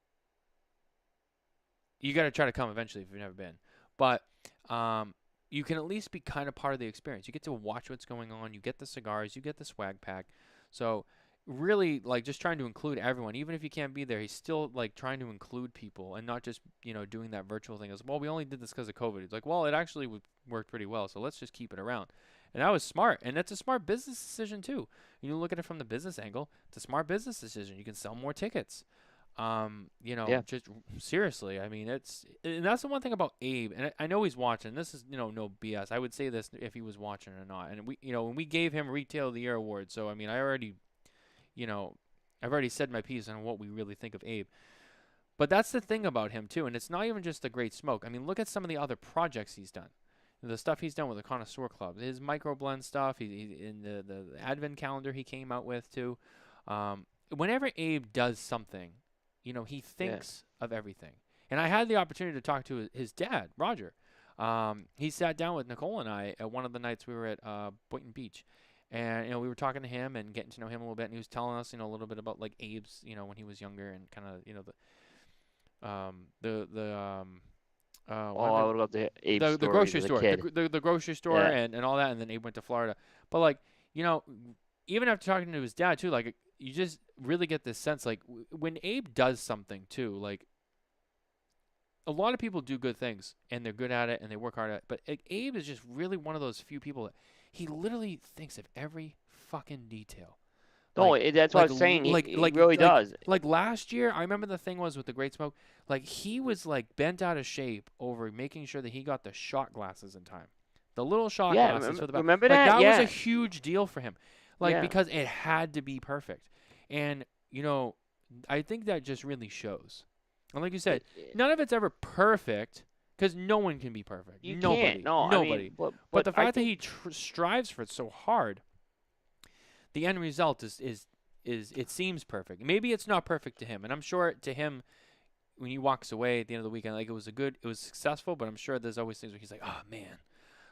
you got to try to come eventually if you've never been. But you can at least be kind of part of the experience. You get to watch what's going on. You get the cigars. You get the swag pack. So really, like, just trying to include everyone, even if you can't be there. He's still like trying to include people and not just doing that virtual thing. As well, we only did this because of COVID. He's like, well, it actually worked pretty well, so let's just keep it around. And that was smart, and that's a smart business decision too. You look at it from the business angle. It's a smart business decision. You can sell more tickets. Yeah. Just seriously, I mean, and that's the one thing about Abe, and I know he's watching. This is, no BS. I would say this if he was watching or not. And when we gave him Retail of the Year award, so I mean, you know, I've already said my piece on what we really think of Abe. But that's the thing about him too, and it's not even just the Great Smoke. I mean, look at some of the other projects he's done. The stuff he's done with the Connoisseur Club, his microblend stuff, he in the Advent calendar he came out with too. Whenever Abe does something, he Yeah. thinks of everything. And I had the opportunity to talk to his dad, Roger. He sat down with Nicole and I at one of the nights we were at Boynton Beach. And we were talking to him and getting to know him a little bit, and he was telling us a little bit about like Abe's when he was younger and kind of the Oh, I would love to hear Abe's the stories grocery as a store, kid. the grocery store, Yeah. and all that, and then Abe went to Florida. But like, even after talking to his dad too, like you just really get this sense like when Abe does something too, like a lot of people do good things and they're good at it and they work hard at it, but Abe is just really one of those few people that he literally thinks of every fucking detail. No, Like, that's what I like, was saying. He, like, he like, really like, does. like last year, I remember the thing was with the Great Smoke. Like he was like bent out of shape over making sure that he got the shot glasses in time, the little shot Yeah, glasses for the back. remember Like that? that was a Yeah, huge deal for him, like yeah, because it had to be perfect. And I think that just really shows. And like you said, none of it's ever perfect because no one can be perfect. you can't. Nobody, No, I mean, nobody. But but the I fact that think he strives for it so hard, the end result is it seems perfect. Maybe it's not perfect to him, and I'm sure to him when he walks away at the end of the weekend, like it was successful. But I'm sure there's always things where he's like, oh man,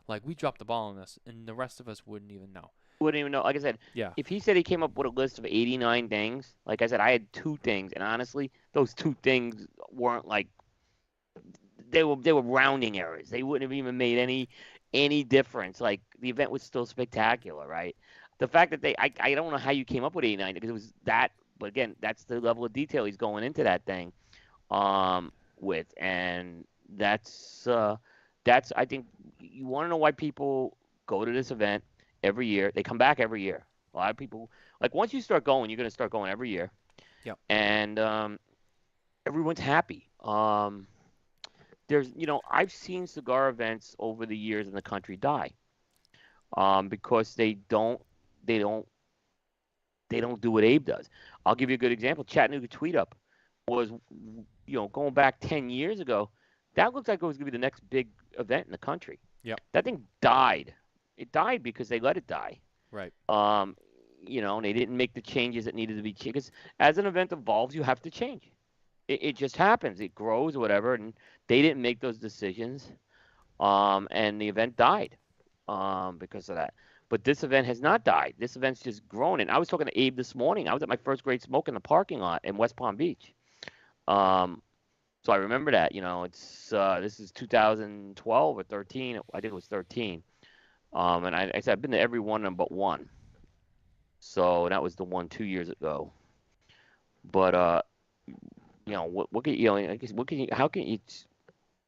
like we dropped the ball on this, and the rest of us wouldn't even know. wouldn't even know. Like I said, Yeah, if he said he came up with a list of 89 things, like I said, I had two things, and honestly, those two things weren't like they were rounding errors. They wouldn't have even made any difference. Like the event was still spectacular, right? The fact that I don't know how you came up with 89 because it was that, but again, that's the level of detail he's going into that thing with, and that's I think you want to know why people go to this event every year. They come back every year. A lot of people like once you start going, you're going to start going every year, yep, and everyone's happy. I've seen cigar events over the years in the country die because they don't they don't do what Abe does. I'll give you a good example. Chattanooga Tweet Up was going back 10 years ago. That looks like it was going to be the next big event in the country. Yep. That thing died. It died because they let it die. Right. Um, and they didn't make the changes that needed to be changed. Because as an event evolves, you have to change. It just happens. It grows, or whatever, and they didn't make those decisions. And the event died because of that. But this event has not died. This event's just grown. And I was talking to Abe this morning. I was at my first grade smoke in the parking lot in West Palm Beach. Um, so I remember that. It's this is 2012 or 13. I think it was 13. And I said I've been to every one of them but one. So that was the one 2 years ago. But what can I guess what can you? How can you?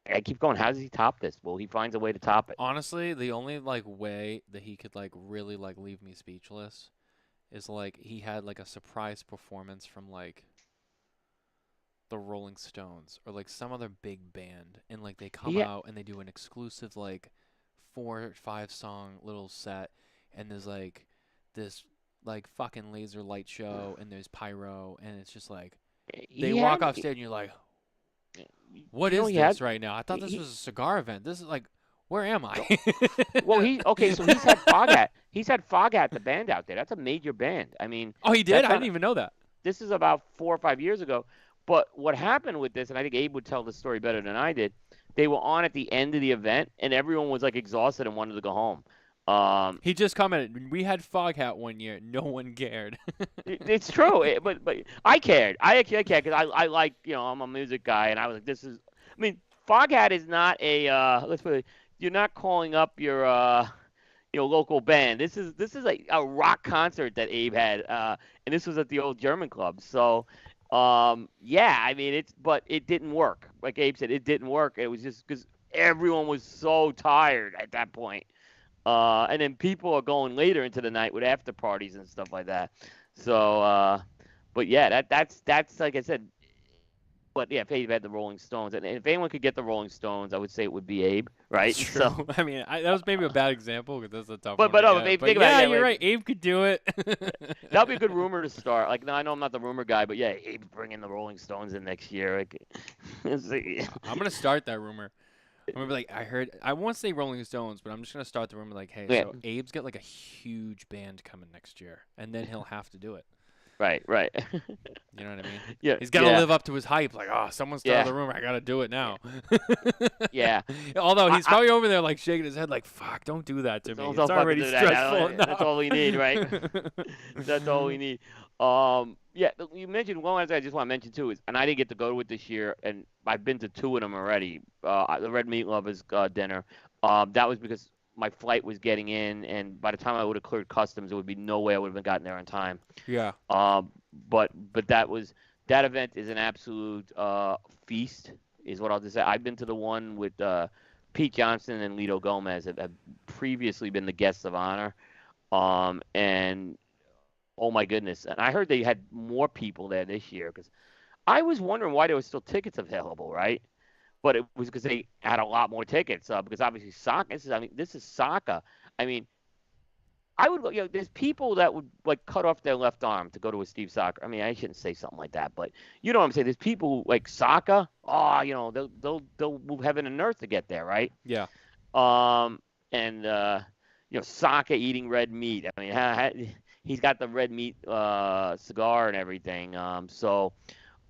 I keep going. How does he top this? Well, he finds a way to top it. Honestly, the only like way that he could like really like leave me speechless is like he had like a surprise performance from like the Rolling Stones or like some other big band, and like they come He out and they do an exclusive like 4 or 5 song little set, and there's like this like fucking laser light show, and there's pyro, and it's just like they he walk had off stage and you're like, what is he had this right now? I thought this he was a cigar event. This is like, where am I? well he okay, so he's had Foghat. He's had Foghat the band out there. That's a major band. I mean, Oh, he did? that's I didn't not even know that. this is about 4 or 5 years ago. But what happened with this, and I think Abe would tell the story better than I did, they were on at the end of the event and everyone was like exhausted and wanted to go home. Um, He just commented, we had Foghat one year. No one cared. it's true, but I cared. I cared because I like I'm a music guy and I was like this is. I mean, Foghat is not a let's put it. You're not calling up your local band. This is a rock concert that Abe had, and this was at the old German club. So, yeah, I mean but it didn't work. Like Abe said, it didn't work. It was just because everyone was so tired at that point. And then people are going later into the night with after parties and stuff like that. So, but yeah, that's like I said. But yeah, if Abe had the Rolling Stones, and if anyone could get the Rolling Stones, I would say it would be Abe, That's right? true. So, I mean, that was maybe a bad example because that's a tough but one to no, if get. Abe, But think about it, yeah, yeah, you're like, right. Abe could do it. that'd be a good rumor to start. Like, no, I know I'm not the rumor guy, but yeah, Abe bringing the Rolling Stones in next year. Like, I'm gonna start that rumor. I'm gonna be like, I won't say Rolling Stones, but I'm just gonna start the rumor like, hey, yeah, so Abe's got like a huge band coming next year, and then he'll have to do it. right. You know what I mean? Yeah, He's got to yeah, live up to his hype. Like, oh, someone started yeah, the rumor. I got to do it now. yeah. Although I, he's I, probably over there like shaking his head like, fuck, don't do that to me. don't It's fucking already do that. stressful That's all we need, right? That's all we need. Yeah, you mentioned one last thing I just want to mention too is, and I didn't get to go to it this year, and I've been to two of them already. The Red Meat Lovers dinner. That was because my flight was getting in, and by the time I would have cleared customs, there would be no way I would have gotten there on time. Yeah. But that event is an absolute feast, is what I'll just say. I've been to the one with Pete Johnson and Lito Gomez have previously been the guests of honor. And oh my goodness, and I heard they had more people there this year because I was wondering why there were still tickets available, right? But it was because they had a lot more tickets. Because obviously soccer. This is soccer. I mean, I would, there's people that would like cut off their left arm to go to a Steve soccer. I mean, I shouldn't say something like that, but you know what I'm saying. There's people like soccer. Oh, they'll move heaven and earth to get there, right? Yeah. And soccer eating red meat. I mean, he's got the red meat cigar and everything. Yeah.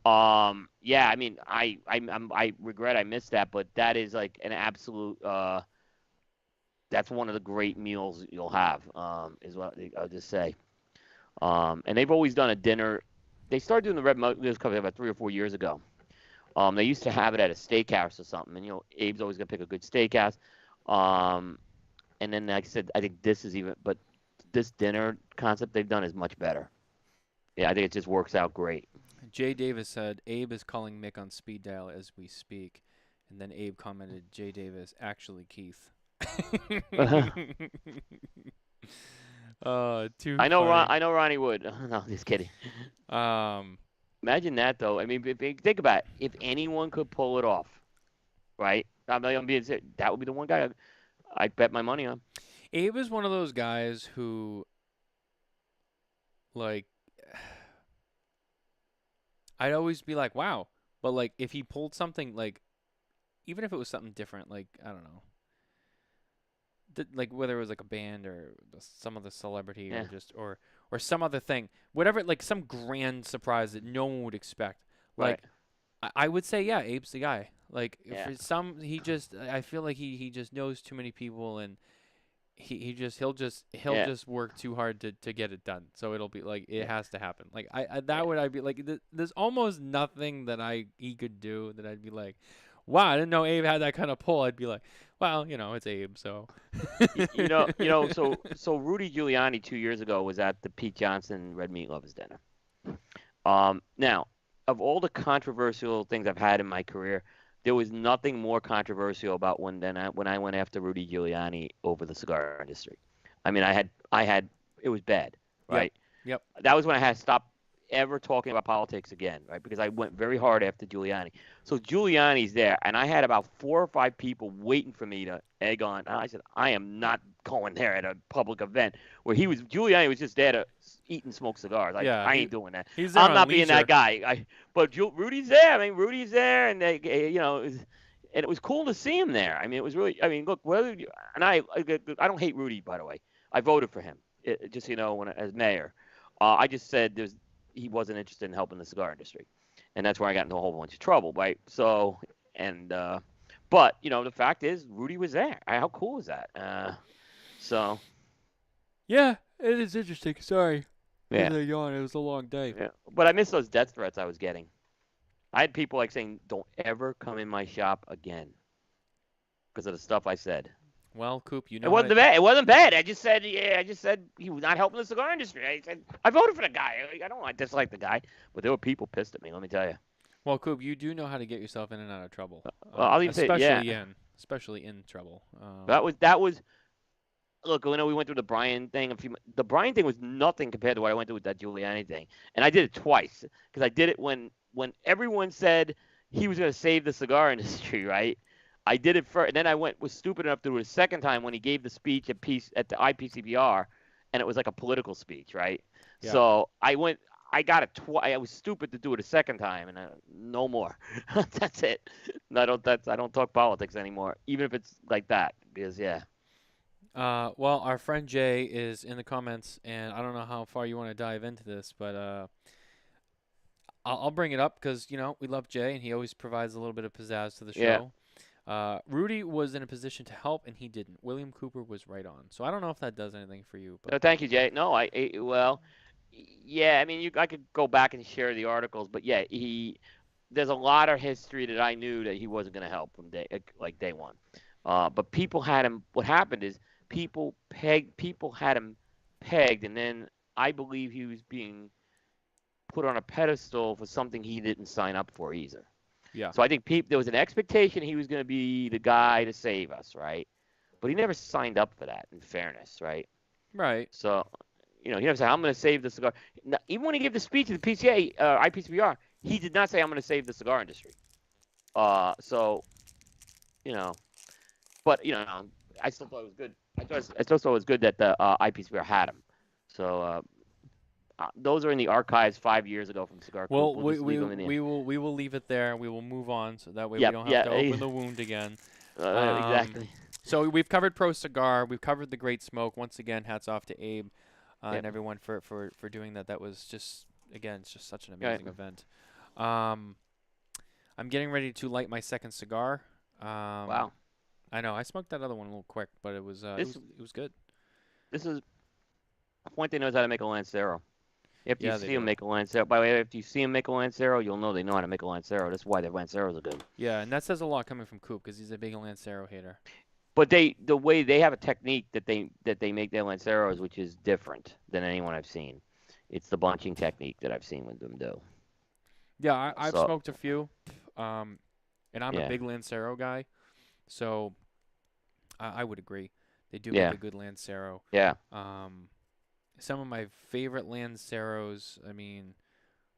I mean, I regret I missed that, but that is like an absolute. That's one of the great meals you'll have. Is what I'll just say. And they've always done a dinner. They started doing the Red Meals Company about 3 or 4 years ago. They used to have it at a steakhouse or something, and Abe's always gonna pick a good steakhouse. And then, like I said, I think this is even, but this dinner concept they've done is much better. Yeah, I think it just works out great. Jay Davis said Abe is calling Mick on speed dial as we speak, and then Abe commented, Jay Davis, actually Keith. Too I know funny. I know Ronnie would. No, just kidding. Um, Imagine that though. I mean, think about it. If anyone could pull it off, right? I'm being serious. That would be the one guy I'd bet my money on. Abe is one of those guys who, like, I'd always be like, wow. But, like, if he pulled something, like, even if it was something different, like I don't know, like whether it was like a band or some other celebrity Yeah. or just or some other thing, whatever, like some grand surprise that no one would expect. Right. Like I would say, yeah, Abe's the guy. Like Yeah. for some, he just I feel like he just knows too many people and he'll Yeah. just work too hard to get it done. So it'll be like it Yeah. has to happen. Like I that Yeah. would I'd be like there's almost nothing that he could do that I'd be like, wow, I didn't know Abe had that kind of pull. I'd be like, well, it's Abe, so. So Rudy Giuliani 2 years ago was at the Pete Johnson Red Meat Lovers dinner. Now, of all the controversial things I've had in my career, there was nothing more controversial about when I went after Rudy Giuliani over the cigar industry. I mean, it was bad, Yep. right? Yep. That was when I had stopped ever talking about politics again, right? Because I went very hard after Giuliani. So Giuliani's there, and I had about 4 or 5 people waiting for me to egg on. And I said, I am not going there at a public event where Giuliani was just there to eat and smoke cigars. Yeah, I ain't doing that. he's there I'm on not being that leisure. guy. Rudy's there. I mean, Rudy's there, and and it was cool to see him there. I mean, it was really. I mean, look, I don't hate Rudy, by the way. I voted for him, just so you know, as mayor. I just said he wasn't interested in helping the cigar industry, and that's where I got into a whole bunch of trouble, right? So, and but the fact is, Rudy was there. How cool is that? So Yeah, it is interesting. Sorry. yeah, As I yawn, it was a long day. yeah. But I miss those death threats I was getting. I had people like saying, "Don't ever come in my shop again," because of the stuff I said. Well, Coop, you It know how wasn't to. bad. It wasn't bad. I just said, yeah, I just said he was not helping the cigar industry. I said I voted for the guy. I don't dislike the guy, but there were people pissed at me. Let me tell you. Well, Coop, you do know how to get yourself in and out of trouble. Well, I'll even say, yeah, Especially in trouble. that was. Look, we went through the Brian thing. The Brian thing was nothing compared to what I went through with that Giuliani thing, and I did it twice because I did it when everyone said he was going to save the cigar industry, right? I did it first, and then was stupid enough to do it a second time when he gave the speech at the IPCPR, and it was like a political speech, right? Yeah. So I got it twice. I was stupid to do it a second time, and no more. That's it. I don't talk politics anymore, even if it's like that, because yeah. Well, our friend Jay is in the comments, and I don't know how far you want to dive into this, but I'll bring it up because we love Jay, and he always provides a little bit of pizzazz to the Yeah. show. Rudy was in a position to help, and he didn't. William Cooper was right on. So I don't know if that does anything for you, No, but thank you, Jay. No, well, yeah. I mean, I could go back and share the articles, but yeah, there's a lot of history that I knew that he wasn't going to help from day one. But people had him. What happened is people had him pegged, and then I believe he was being put on a pedestal for something he didn't sign up for either. yeah, So I think there was an expectation he was going to be the guy to save us, right? But he never signed up for that. In fairness, right? right. So, he never said, I'm going to save the cigar. Now, even when he gave the speech at the PCA, IPCPR, he did not say, I'm going to save the cigar industry. So, you know, but, I still thought it was good. I still thought it was good that the IPCPR had him. So, those are in the archives 5 years ago from Cigar Coop. Well, We'll just leave them in there. we will leave it there. We will move on, so that way we Yep, don't have yeah, to open the wound again. exactly. So we've covered Pro Cigar. We've covered the Great Smoke. Once again, hats off to Abe Yep. and everyone for doing that. That was just, again, it's just such an Right. amazing event. I'm getting ready to light my second cigar. Wow. I know I smoked that other one a little quick, but it was This- it was good. This is Fuente knows how to make a Lancero. After Yeah, you they see him do. make a Lancero, by the way, after you see him make a Lancero, you'll know they know how to make a Lancero. That's why their Lanceros are good. Yeah, and that says a lot coming from Coop because he's a big Lancero hater. But the way they have a technique that they make their Lanceros, which is different than anyone I've seen. It's the bunching technique that I've seen with them do. Yeah, I've So- smoked a few, and I'm a Yeah. big Lancero guy, so I would agree. They do Yeah. make a good Lancero. Yeah. Some of my favorite Lanceros, I mean,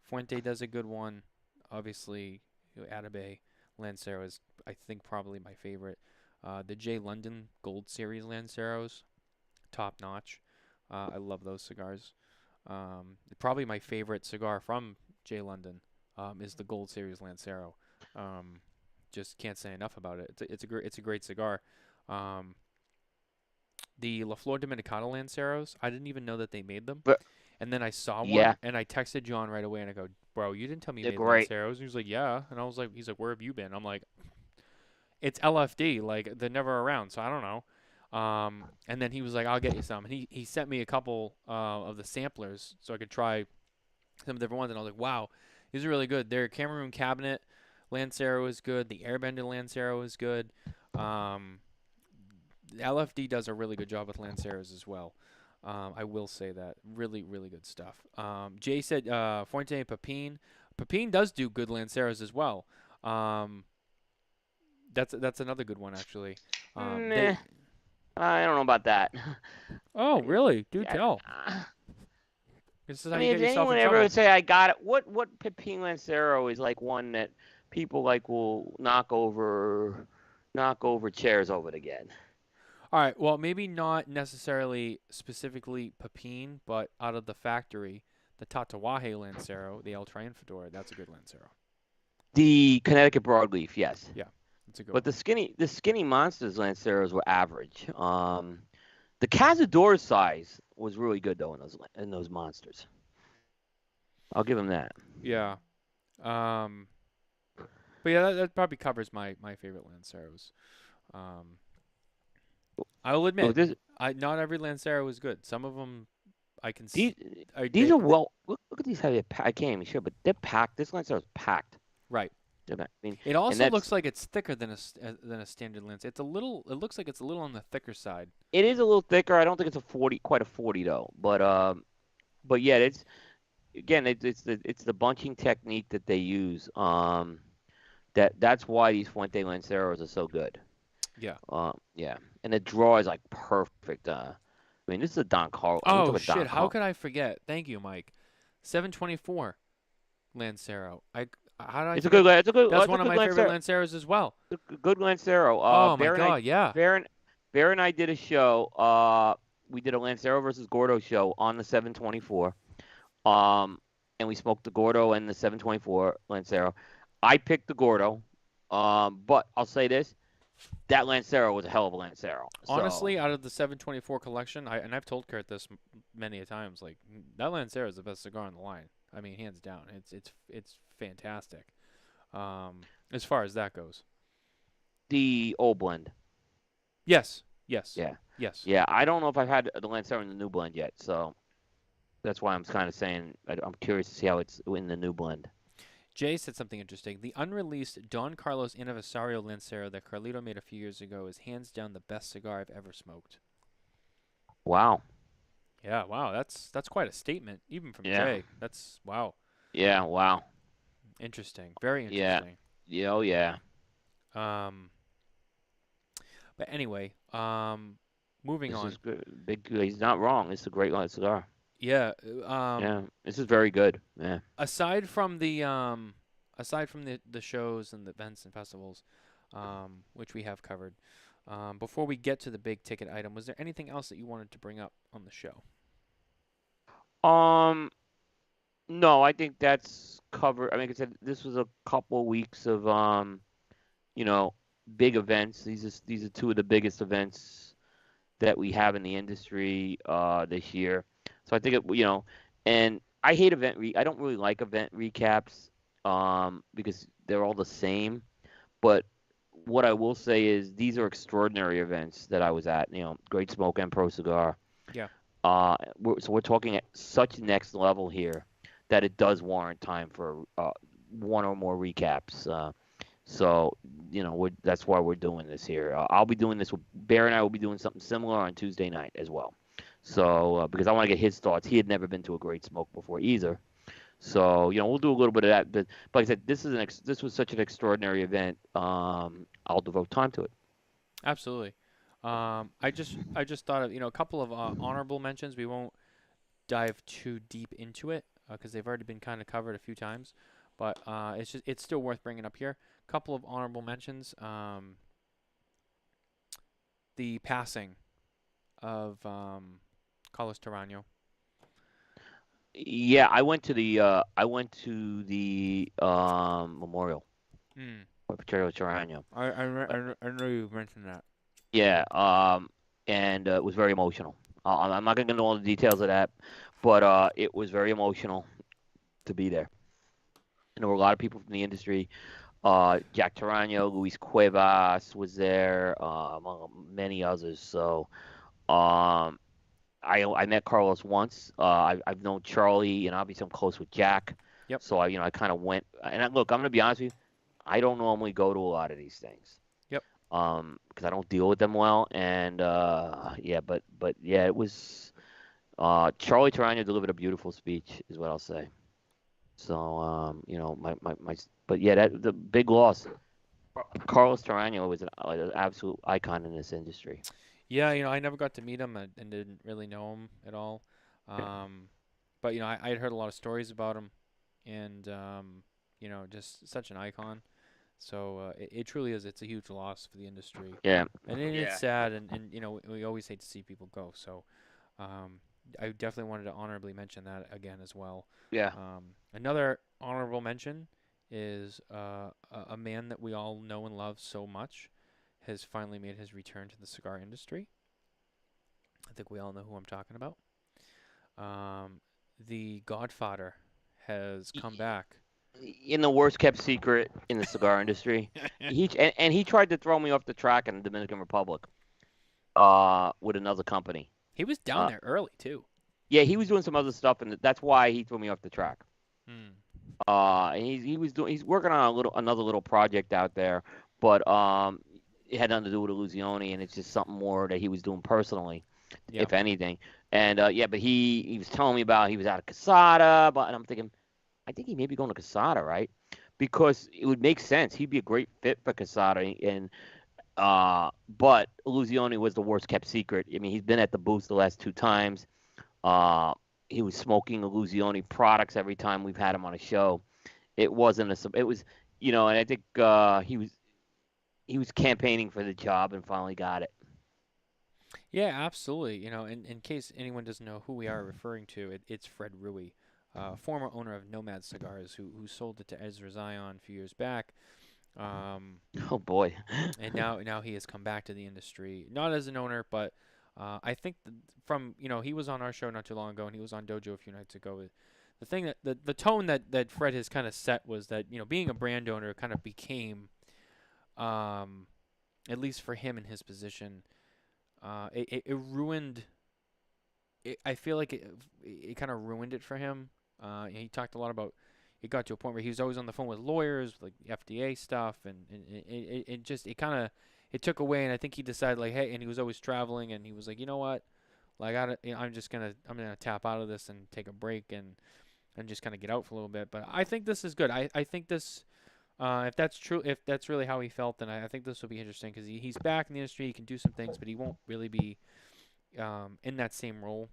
Fuente does a good one. Obviously, Atabey Lancero is, I think, probably my favorite. The J. London Gold Series Lanceros, top notch. I love those cigars. Probably my favorite cigar from J. London is the Gold Series Lancero. just can't say enough about it. It's a great cigar. Um, the La Flor Dominicana Lanceros, I didn't even know that they made them. But And then I saw yeah, one, and I texted John right away, and I go, "Bro, you didn't tell me you they're made great. Lanceros." And he was like, "Yeah," and I was like, "He's like, where have you been?" I'm like, "It's LFD, like they're never around, so I don't know." And then he was like, "I'll get you some," and he sent me a couple of the samplers so I could try some of the different ones, and I was like, "Wow, these are really good." Their Cameroon Cabinet Lancero is good. The Airbender Lancero is good. Um, LFD does a really good job with Lanceros as well. I will say that. Really, really good stuff. Jay said Fuente and Pepin. Pepin does do good Lanceros as well. Um, that's another good one actually. Nah, They. I don't know about that. Oh, really? Do I, tell. This is I how you mean, get if yourself anyone in ever trouble. would say I got it, what Pepin Lancero is like one that people like will knock over chairs over it again. All right. Well, maybe not necessarily specifically Pepin, but out of the factory, the Tatawahe Lancero, the El Triunfador, that's a good Lancero. The Connecticut broadleaf, yes, Yeah, that's a good but one. the skinny monsters Lanceros were average. The Cazador size was really good though in those monsters. I'll give him that. Yeah. Um, but yeah, that probably covers my favorite Lanceros. Um, I will Look, admit, this not every Lancero is good. Some of them I can these are these are well. Look at these how I can't even show, but they're packed. This Lancero's packed. right. I mean, It and also that's looks like it's thicker than than a standard lens. It's a little. It looks like it's a little on the thicker side. it is a little thicker. I don't think it's a 40, quite a 40 though. But yeah, it's again, it's the bunching technique that they use. That's why these Fuente Lanceros are so good. Yeah. Yeah, and the draw is like perfect. I mean, this is a Don Carl. We Oh talk about shit! Don How Carl. could I forget? Thank you, Mike. 724 Lancero. How did I forget? That's It's a one of good my favorite Lancero. Lanceros as well. Good Lancero. Oh my god, yeah. Bear and I did a show. We did a Lancero versus Gordo show on the 724. Um, and we smoked the Gordo and the 724 Lancero. I picked the Gordo. But I'll say this: that Lancero was a hell of a Lancero. So Honestly, out of the 724 collection, I've told Kurt this many a times, like that Lancero is the best cigar on the line. I mean, hands down. It's fantastic. As far as that goes. the old blend. Yes. Yes. Yeah. Yes. Yeah. I don't know if I've had the Lancero in the new blend yet. So that's why I'm kind of saying I'm curious to see how it's in the new blend. Jay said something interesting. The unreleased Don Carlos Anniversario Lancero that Carlito made a few years ago is hands down the best cigar I've ever smoked. Wow. Yeah, wow, that's quite a statement, even from Yeah. Jay. That's wow, Yeah. Wow. interesting, very Yeah. interesting. Yeah. Oh yeah. Um, but anyway, moving This is on. good. Big. He's not wrong. It's a great cigar. Yeah, Yeah. This is very good. Yeah. aside from the shows and the events and festivals, which we have covered, before we get to the big ticket item, was there anything else that you wanted to bring up on the show? Um. No, I think that's covered. I mean, like I said, this was a couple weeks of you know, big events. These are two of the biggest events that we have in the industry this year. So I think and I hate I don't really like event recaps because they're all the same. But what I will say is these are extraordinary events that I was at. Great Smoke and Pro Cigar. Yeah, So we're talking at such next level here that it does warrant time for one or more recaps. So that's why we're doing this here. I'll be doing this with Bear, and I will be doing something similar on Tuesday night as well. So because I want to get his thoughts, he had never been to a Great Smoke before either. So we'll do a little bit of that. But like I said, this was such an extraordinary event. I'll devote time to it. absolutely. I just thought of a couple of honorable mentions. We won't dive too deep into it because they've already been kind of covered a few times, but it's still worth bringing up here. Couple of honorable mentions. The passing of Carlos Tarano. Yeah, I went to the memorial. Mm. with Patricio Tarano. I know you mentioned that. Yeah, and it was very emotional. I'm not gonna get into all the details of that, but it was very emotional to be there. And there were a lot of people from the industry. Jack Tarano, Luis Cuevas was there, among many others. So um, I met Carlos once. I've known Charlie, and obviously I'm close with Jack. Yep. So I kind of went. And look, I'm gonna be honest with you. I don't normally go to a lot of these things. Yep. Because I don't deal with them well. And yeah, but yeah, it was Charlie Tarano delivered a beautiful speech, is what I'll say. So but yeah, that the big loss. Carlos Tarano was an absolute icon in this industry. Yeah, I never got to meet him and didn't really know him at all. Yeah, Um, but I had heard a lot of stories about him, and just such an icon. So it truly is. It's a huge loss for the industry, yeah, and it's yeah, sad. And we always hate to see people go. So um, I definitely wanted to honorably mention that again as well. yeah. Another honorable mention is a man that we all know and love so much has finally made his return to the cigar industry. I think we all know who I'm talking about. Um, the Godfather has come back. In the worst kept secret in the cigar industry. And he tried to throw me off the track in the Dominican Republic, with another company. He was down Uh, there early too. yeah, he was doing some other stuff, and that's why he threw me off the track. Hmm. And he's working on another little project out there, but it had nothing to do with Illusione, and it's just something more that he was doing personally, Yeah. if anything. And yeah, but he was telling me about he was out of Casada, and I'm thinking, I think he may be going to Casada, right? Because it would make sense. He'd be a great fit for Casada, and but Illusione was the worst kept secret. I mean, he's been at the booth the last two times. Uh, he was smoking Illusione products every time we've had him on a show. It wasn't a. It was, and I think he was campaigning for the job and finally got it. Yeah, absolutely. In case anyone doesn't know who we are referring to, it's Fred Rui, former owner of Nomad Cigars, who sold it to Ezra Zion a few years back. Um, Oh boy. and now he has come back to the industry, not as an owner, but I think from he was on our show not too long ago, and he was on Dojo a few nights ago. The thing that the tone that Fred has kind of set was that being a brand owner kind of became, um, at least for him in his position, it ruined. I feel like it kind of ruined it for him. He talked a lot about. It got to a point where he was always on the phone with lawyers, like FDA stuff, and it just it kind of it took away. And I think he decided like, hey, and he was always traveling, and he was like, you know what, like I'm gonna tap out of this and take a break and just kind of get out for a little bit. But I think this is good. I think this. If that's true, if that's really how he felt, then I think this will be interesting because he's back in the industry. He can do some things, but he won't really be in that same role.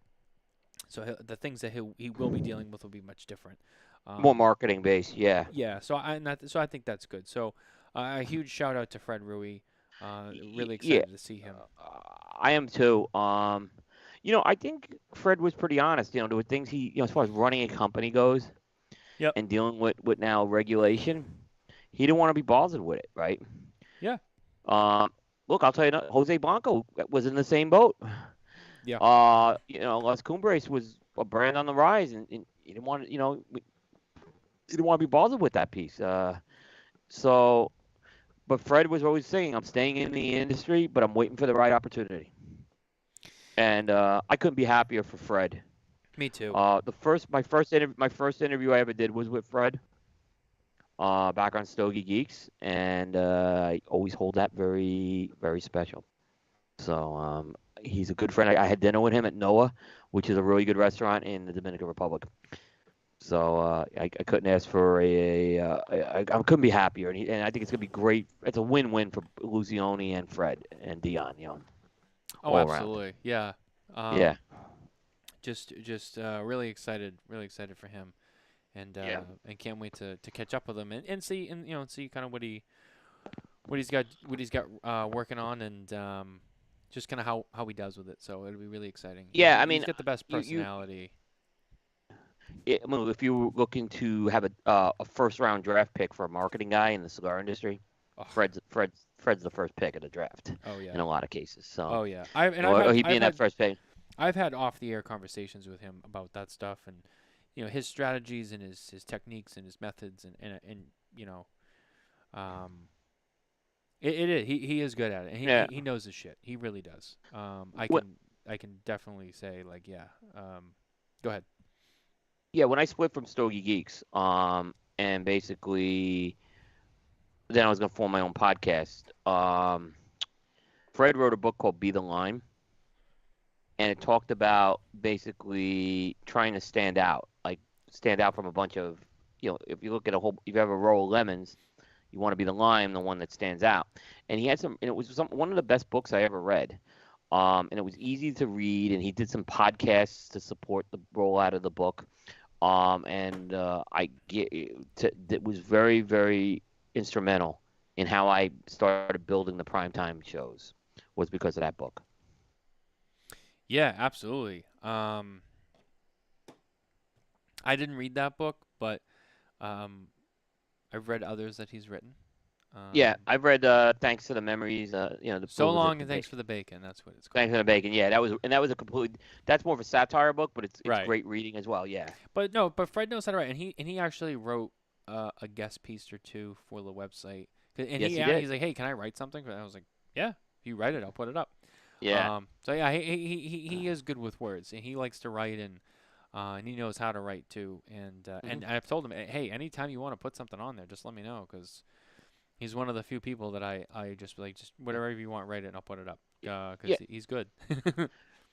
So the things that he will be dealing with will be much different. More Um, marketing based, yeah. yeah, so I think that's good. So a huge shout out to Fred Rui. Really Yeah, excited to see him. I am too. I think Fred was pretty honest. There were things as far as running a company goes Yep. and dealing with now regulation, he didn't want to be bothered with it, right? Yeah. Um, Look, I'll tell you, Jose Blanco was in the same boat. Yeah. Las Cumbres was a brand on the rise, and he didn't want to, he didn't want to be bothered with that piece. So, but Fred was always saying, I'm staying in the industry, but I'm waiting for the right opportunity. And I couldn't be happier for Fred. Me too. My first interview I ever did was with Fred, back on Stogie Geeks, and I always hold that very, very special. So he's a good friend. I had dinner with him at Noah, which is a really good restaurant in the Dominican Republic. So I couldn't ask for I couldn't be happier, and I think it's gonna be great. It's a win-win for Lucioni and Fred and Dion, Oh, all around. absolutely. Yeah. Yeah, Um, just really excited for him, yeah, and can't wait to catch up with him and see and see kind of what he's got working on and just kind of how he does with it. So it'll be really exciting. yeah. I He's mean, got the best you personality. I mean, if you were looking to have a first round draft pick for a marketing guy in the cigar industry, Oh, Fred's the first pick of the draft oh yeah. in a lot of cases. So, Oh yeah. I and or he'd be in that first pick. I've had off the air conversations with him about that stuff and his strategies and his techniques and his methods and you know um it is he is good at it and Yeah. he knows his shit. He really does. What? I can definitely say like yeah. Go ahead. Yeah. When I split from Stogie Geeks, and basically then I was gonna form my own podcast. Fred wrote a book called Be the Lime, and it talked about basically trying to stand out, like stand out from a bunch of, if you look at if you have a row of lemons, you want to be the lime, the one that stands out. And he had and it was one of the best books I ever read. And it was easy to read, and he did some podcasts to support the rollout of the book. And I get it was very, very instrumental in how I started building the primetime shows was because of that book. Yeah, absolutely. I didn't read that book, but um, I've read others that he's written. Yeah, Um, I've read Thanks to the Memories, the so what was it, long the and thanks bacon. for the bacon. That's what it's Thanks called. for the bacon. Yeah, that was a complete. That's more of a satire book, but it's Right. great reading as well. Yeah. But no, but Fred knows how to write, and he actually wrote a guest piece or two for the website. And Yes, he did. he's like, hey, can I write something? And I was like, yeah, if you write it, I'll put it up. Yeah. So yeah, he is good with words, and he likes to write, and he knows how to write too. Hmm. And I've told him, hey, anytime you want to put something on there, just let me know, because he's one of the few people that I just like just whatever you want, write it, and I'll put it up. Yeah, Because he's good.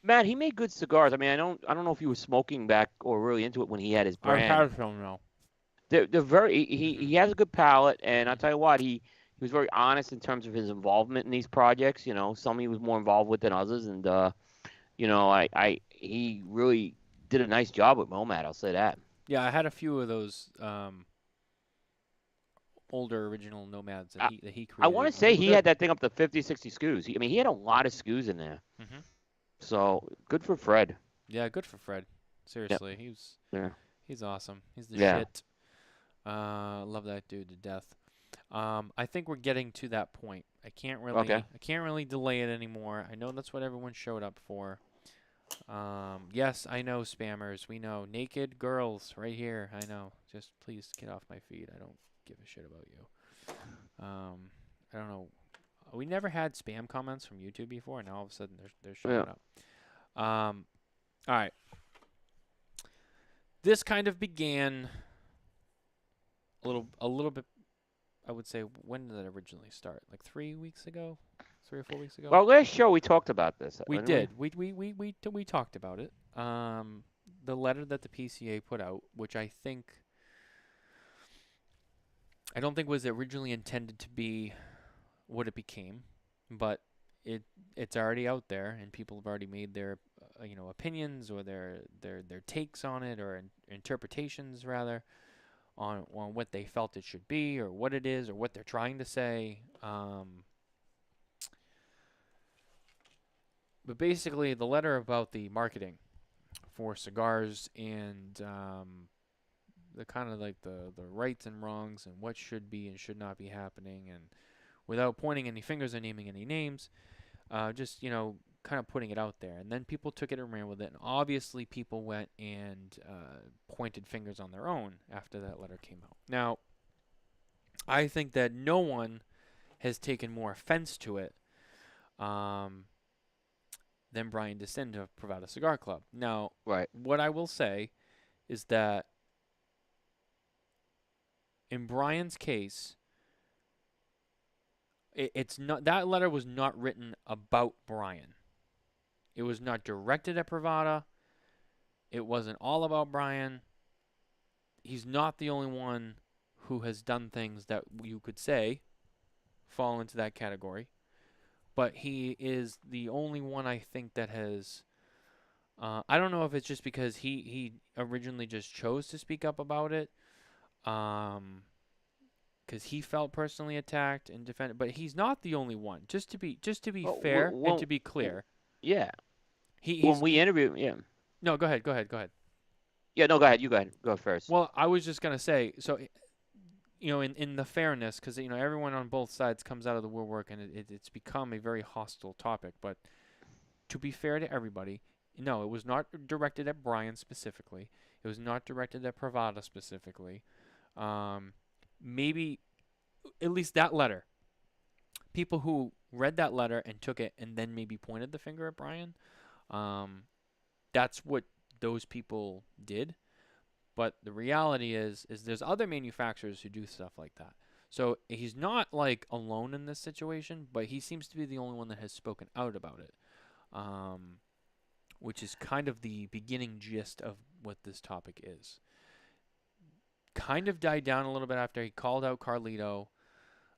Matt, he made good cigars. I mean, I don't know if he was smoking back or really into it when he had his I've brand. had some now. They're very he has a good palate, and I'll tell you what, he was very honest in terms of his involvement in these projects. Some he was more involved with than others, and I he really did a nice job with Momat. I'll say that. Yeah, I had a few of those older original nomads I, that he I want created, to and they say were he good. had that thing up to 50, 60 SKUs. I mean, he had a lot of SKUs in there. Hmm. So good for Fred. Yeah, good for Fred. Yep. Seriously, Yeah. he's awesome. He's the Yeah. shit. Love that dude to death. I think we're getting to that point. Okay. I can't really delay it anymore. I know that's what everyone showed up for. Yes, I know spammers. We know naked girls right here. I know. Just please get off my feed. I don't give a shit about you. I don't know. We never had spam comments from YouTube before. Now all of a sudden they're showing Yeah. up. All right. This kind of began a little bit. I would say, when did that originally start? Like 3 weeks ago, 3 or 4 weeks ago. Well, last show we talked about this, We didn't we? did. We talked about it. The letter that the PCA put out, which I don't think was originally intended to be what it became, but it's already out there, and people have already made their opinions or their takes on it, or interpretations rather, on what they felt it should be, or what it is, or what they're trying to say. But basically, the letter about the marketing for cigars and the kind of like the rights and wrongs and what should be and should not be happening, and without pointing any fingers or naming any names, just kind of putting it out there. And then people took it and ran with it, and obviously people went and pointed fingers on their own after that letter came out. Now, I think that no one has taken more offense to it than Brian DeCin of Privada Cigar Club. Now, Right. what I will say is that in Brian's case, it's not, that letter was not written about Brian. It was not directed at Privada. It wasn't all about Brian. He's not the only one who has done things that you could say fall into that category. But he is the only one, I think, that has. I don't know if it's just because he originally just chose to speak up about it, because he felt personally attacked and defended. But he's not the only one. Just to be Well, fair and to be clear, yeah. When he's we interviewed, yeah. no. Go ahead. Go ahead. Yeah. No, go ahead. You go ahead. Go first. Well, I was just gonna say, so in the fairness, because everyone on both sides comes out of the woodwork, and it's become a very hostile topic. But to be fair to everybody, no, it was not directed at Brian specifically. It was not directed at Pravada specifically. Um, Maybe at least that letter. People who read that letter and took it and then maybe pointed the finger at Brian. Um, that's what those people did. But the reality is there's other manufacturers who do stuff like that. So he's not like alone in this situation, but he seems to be the only one that has spoken out about it. Um, which is kind of the beginning gist of what this topic is. Kind of died down a little bit after he called out Carlito,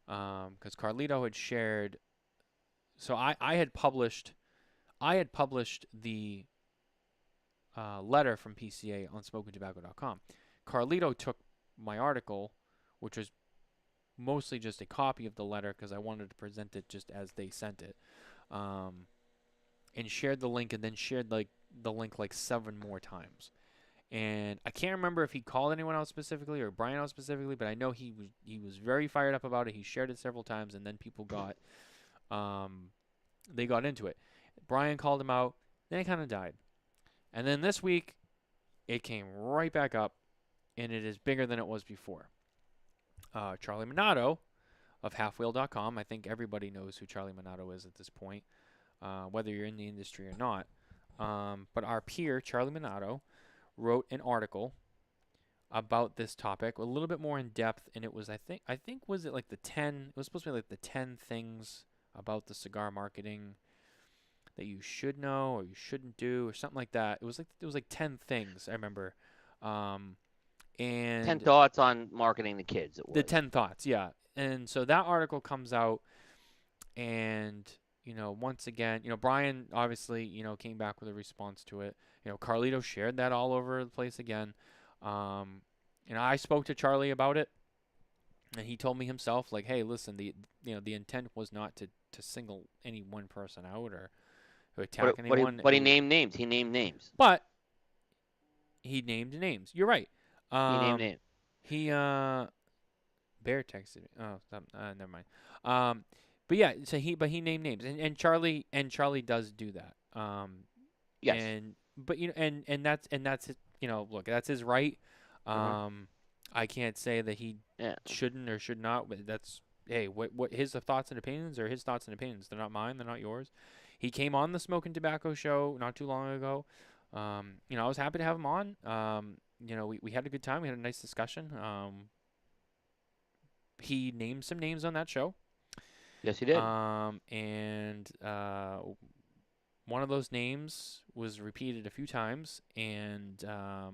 because Carlito had shared. So I had published the letter from PCA on SmokingTobacco.com. Carlito took my article, which was mostly just a copy of the letter because I wanted to present it just as they sent it, and shared the link, and then shared like the link like 7 more times. And I can't remember if he called anyone out specifically or Brian out specifically, but I know he was very fired up about it. He shared it several times, and then people they got into it. Brian called him out, then it kind of died. And then this week, it came right back up, and it is bigger than it was before. Charlie Minato of halfwheel.com, I think everybody knows who Charlie Minato is at this point, whether you're in the industry or not. But our peer, Charlie Minato, wrote an article about this topic, a little bit more in depth, and it was, I think was it like it was supposed to be like the 10 things about the cigar marketing that you should know or you shouldn't do or something like that. It was like 10 things, I remember. Um, 10 and thoughts on marketing the kids. It the was. 10 thoughts, yeah. And so that article comes out, and once again, Brian obviously, came back with a response to it. Carlito shared that all over the place again. Um, I spoke to Charlie about it, and he told me himself, like, hey, listen, the intent was not to single any one person out or attack anyone. But he named names. He named names. But he named names. You're right. He named Um, names. he Bear texted me. Oh, never mind. But yeah, he named names, and Charlie does do that. Yes. And but and that's look, that's his right. Hmm. I can't say that he Yeah. shouldn't or should not, but that's, hey, what his thoughts and opinions are his thoughts and opinions. They're not mine. They're not yours. He came on the Smoking Tobacco show not too long ago. I was happy to have him on. We had a good time. We had a nice discussion. He named some names on that show. Yes, he did. And one of those names was repeated a few times, and I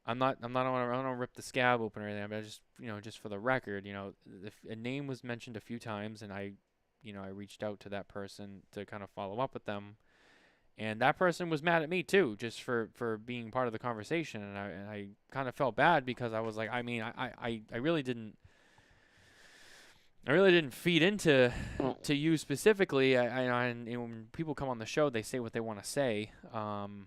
don't wanna rip the scab open or anything, but I just for the record, if a name was mentioned a few times, and I reached out to that person to kind of follow up with them, and that person was mad at me too, just for being part of the conversation, and I kind of felt bad because I was like, I mean, I really didn't. I really didn't feed into Mm. to you specifically. And when people come on the show, they say what they want to say. And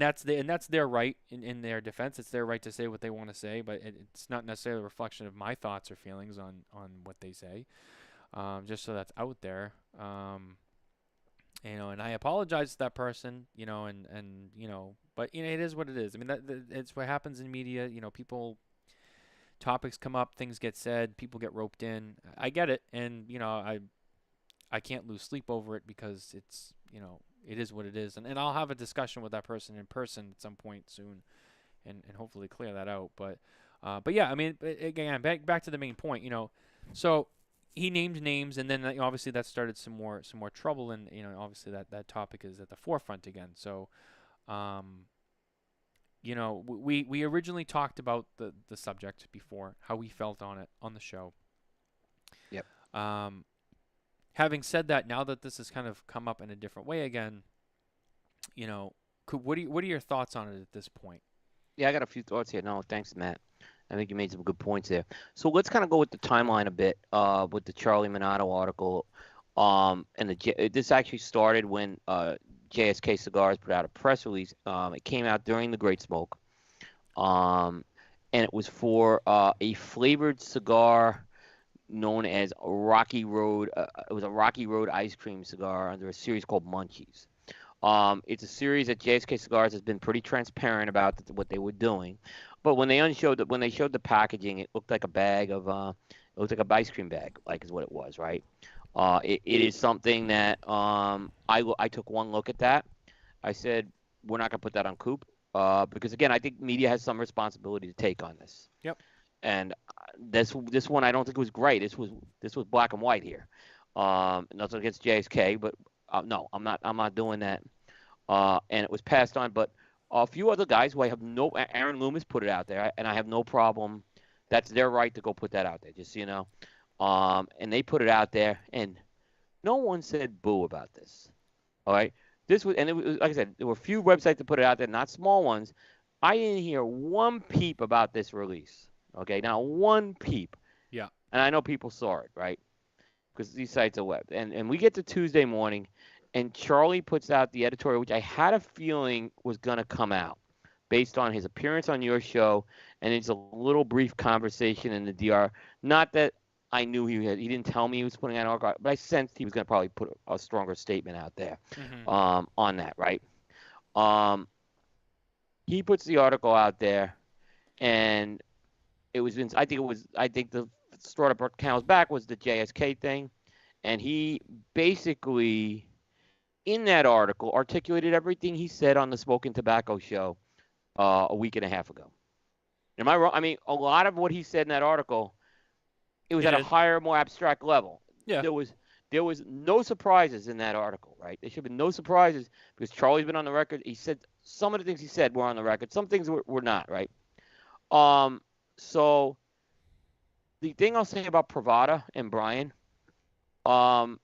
that's their right in their defense. It's their right to say what they want to say, but it's not necessarily a reflection of my thoughts or feelings on what they say. Just so that's out there. And I apologize to that person. But it is what it is. I mean, it's what happens in media. Topics come up, things get said, people get roped in. I get it, and I can't lose sleep over it because it is what it is, and I'll have a discussion with that person in person at some point soon, and hopefully clear that out. But yeah, I mean, again, back to the main point. So he named names, and then obviously that started some more trouble, and obviously that topic is at the forefront again. So. We originally talked about the subject before, how we felt on it on the show. Yep. Um, Having said that, now that this has kind of come up in a different way again, what are your thoughts on it at this point? Yeah, I got a few thoughts here. No, thanks, Matt. I think you made some good points there. So let's kind of go with the timeline a bit, with the Charlie Minato article. This actually started when JSK Cigars put out a press release. It came out during the Great Smoke. Um, and it was for a flavored cigar known as Rocky Road. It was a Rocky Road ice cream cigar under a series called Munchies. It's a series that JSK Cigars has been pretty transparent about what they were doing, but when they showed the packaging, it looked like a bag of it looked like a ice cream bag, like is what it was, right? It is something that I took one look at that. I said we're not gonna put that on Coop because again, I think media has some responsibility to take on this. Yep. And this one I don't think was great. This was black and white here. Nothing against JSK, but no, I'm not doing that. And it was passed on, but a few other guys who I have no. Aaron Loomis put it out there, and I have no problem. That's their right to go put that out there, just so you know. And they put it out there, and no one said boo about this. All right, this was, and it was like I said, there were a few websites that put it out there, not small ones. I didn't hear one peep about this release. Okay, now one peep, Yeah. and I know people saw it, right? Because these sites are web. And we get to Tuesday morning, and Charlie puts out the editorial, which I had a feeling was going to come out based on his appearance on your show, and it's a little brief conversation in the DR. Not that I knew he didn't tell me he was putting out an article, but I sensed he was going to probably put a stronger statement out there Hmm. on that, right? Um, he puts the article out there, and I think the straw that brought Camels back was the JSK thing, and he basically in that article articulated everything he said on the Smoking Tobacco show a week and a half ago. Am I wrong? I mean, a lot of what he said in that article, it was He at a did. higher, more abstract level. Yeah. There was there was no surprises in that article, right? There should have been no surprises because Charlie's been on the record. He said some of the things he said were on the record. Some things were not, right? Um, so the thing I'll say about Pravada and Brian, um,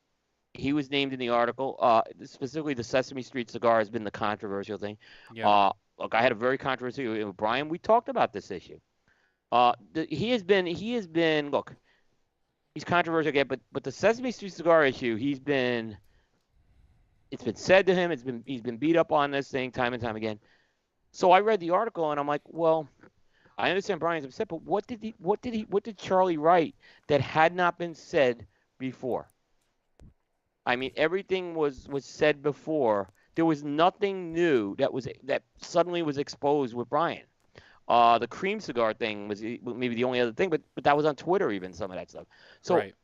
he was named in the article. Specifically, the Sesame Street cigar has been the controversial thing. Yeah. Uh, Look, I had a very controversial with Brian. We talked about this issue. He has been. Look, he's controversial again, but the Sesame Street cigar issue, it's been said to him. He's been beat up on this thing time and time again. So I read the article and I'm like, well, I understand Brian's upset, but what did Charlie write that had not been said before? I mean, everything was said before. There was nothing new that suddenly was exposed with Brian. The cream cigar thing was maybe the only other thing, but that was on Twitter even some of that stuff. So Right.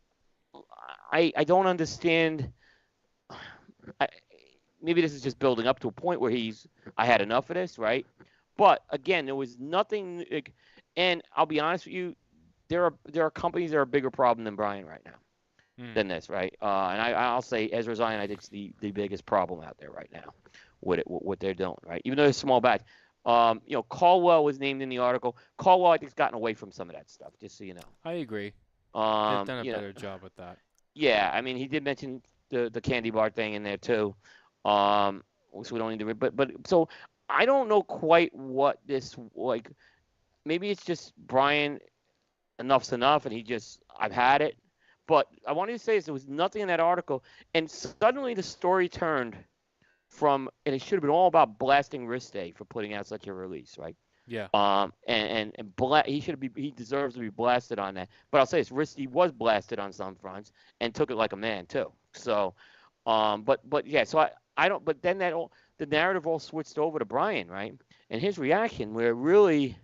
I don't understand. I, Maybe this is just building up to a point where I had enough of this, right? But again, there was nothing. And I'll be honest with you, there are companies that are a bigger problem than Brian right now Mm. than this, right? And I'll say Ezra Zion, I think is the biggest problem out there right now with what they're doing, right? Even though it's small batch. Caldwell was named in the article. Caldwell, I think, has gotten away from some of that stuff, just so you know. I agree. They've done a better job with that. Yeah, I mean, he did mention the candy bar thing in there too. So we don't need to, but so I don't know quite what this like. Maybe it's just Brian. Enough's enough, and I've had it. But I wanted to say is there was nothing in that article, and suddenly the story turned from, and it should have been all about blasting Riste for putting out such a release, right? Yeah. He deserves to be blasted on that. But I'll say this, Riste was blasted on some fronts and took it like a man too. So, but yeah, so I don't. But then the narrative all switched over to Brian, right? And his reaction, where really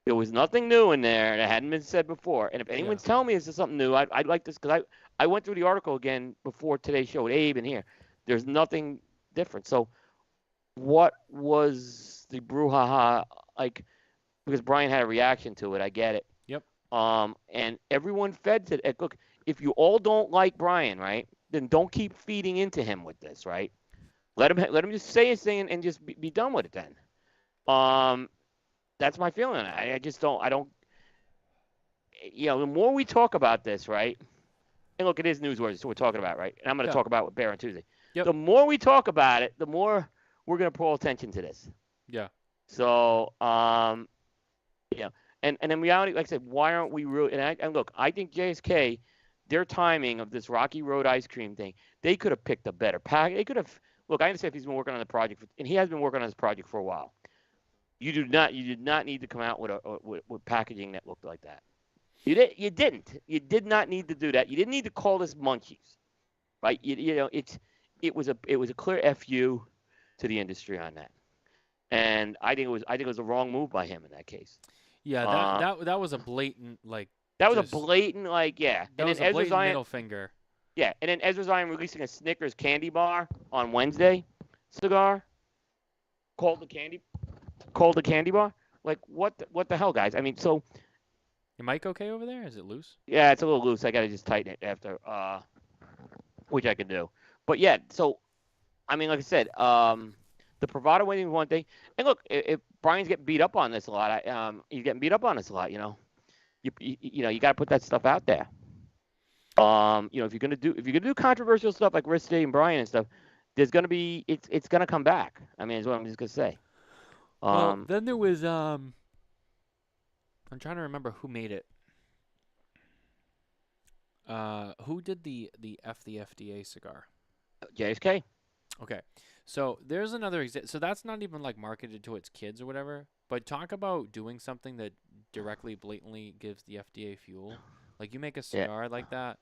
there was nothing new in there that hadn't been said before. And if Yeah. anyone's telling me this is something new, I'd like this because I went through the article again before today's show with Abe and here. There's nothing different. So what was the brouhaha like? Because Brian had a reaction to it. I get it. Yep. And everyone fed to it. Look, if you all don't like Brian, right, then don't keep feeding into him with this, right? Let him just say his thing and just be done with it then. That's my feeling. I just don't. I don't. The more we talk about this, right? And look, it is newsworthy, so we're talking about, right? And I'm going to Yeah. talk about with Bear on Tuesday. Yep. The more we talk about it, the more we're going to pull attention to this. Yeah. So, and in reality, like I said, why aren't we really? And look, I think JSK, their timing of this Rocky Road ice cream thing, they could have picked a better pack. They could have. Look, I understand if he's been working on the project, and he has been working on this project for a while. You did not need to come out with with packaging that looked like that. You didn't. You did not need to do that. You didn't need to call this munchies, right? You know, it was a clear fu to the industry on that, and I think it was a wrong move by him in that case. Yeah, Uh, that was a blatant like that was a just blatant like yeah, that was a blatant middle finger. And then Ezra Zion releasing a Snickers candy bar on Wednesday, cigar called the candy bar. Like what the hell, guys? I mean, so Your mic okay over there? Is it loose? yeah, it's a little loose. I gotta just tighten it after, which I can do. But yeah, so I mean, like I said, the bravado winning is one thing. And look, if Brian's getting beat up on this a lot, he's getting beat up on this a lot. You know, you know, you got to put that stuff out there. You know, if you're gonna do controversial stuff like Rich Day and Brian and stuff, there's gonna be it's gonna come back. I mean, is what I'm just gonna say. Well, Um, then there was I'm trying to remember who made it. Who did the FDA cigar? JSK. Okay. So there's another so that's not even like marketed to its kids or whatever, but talk about doing something that directly blatantly gives the FDA fuel. Like you make a Yeah, cigar like that.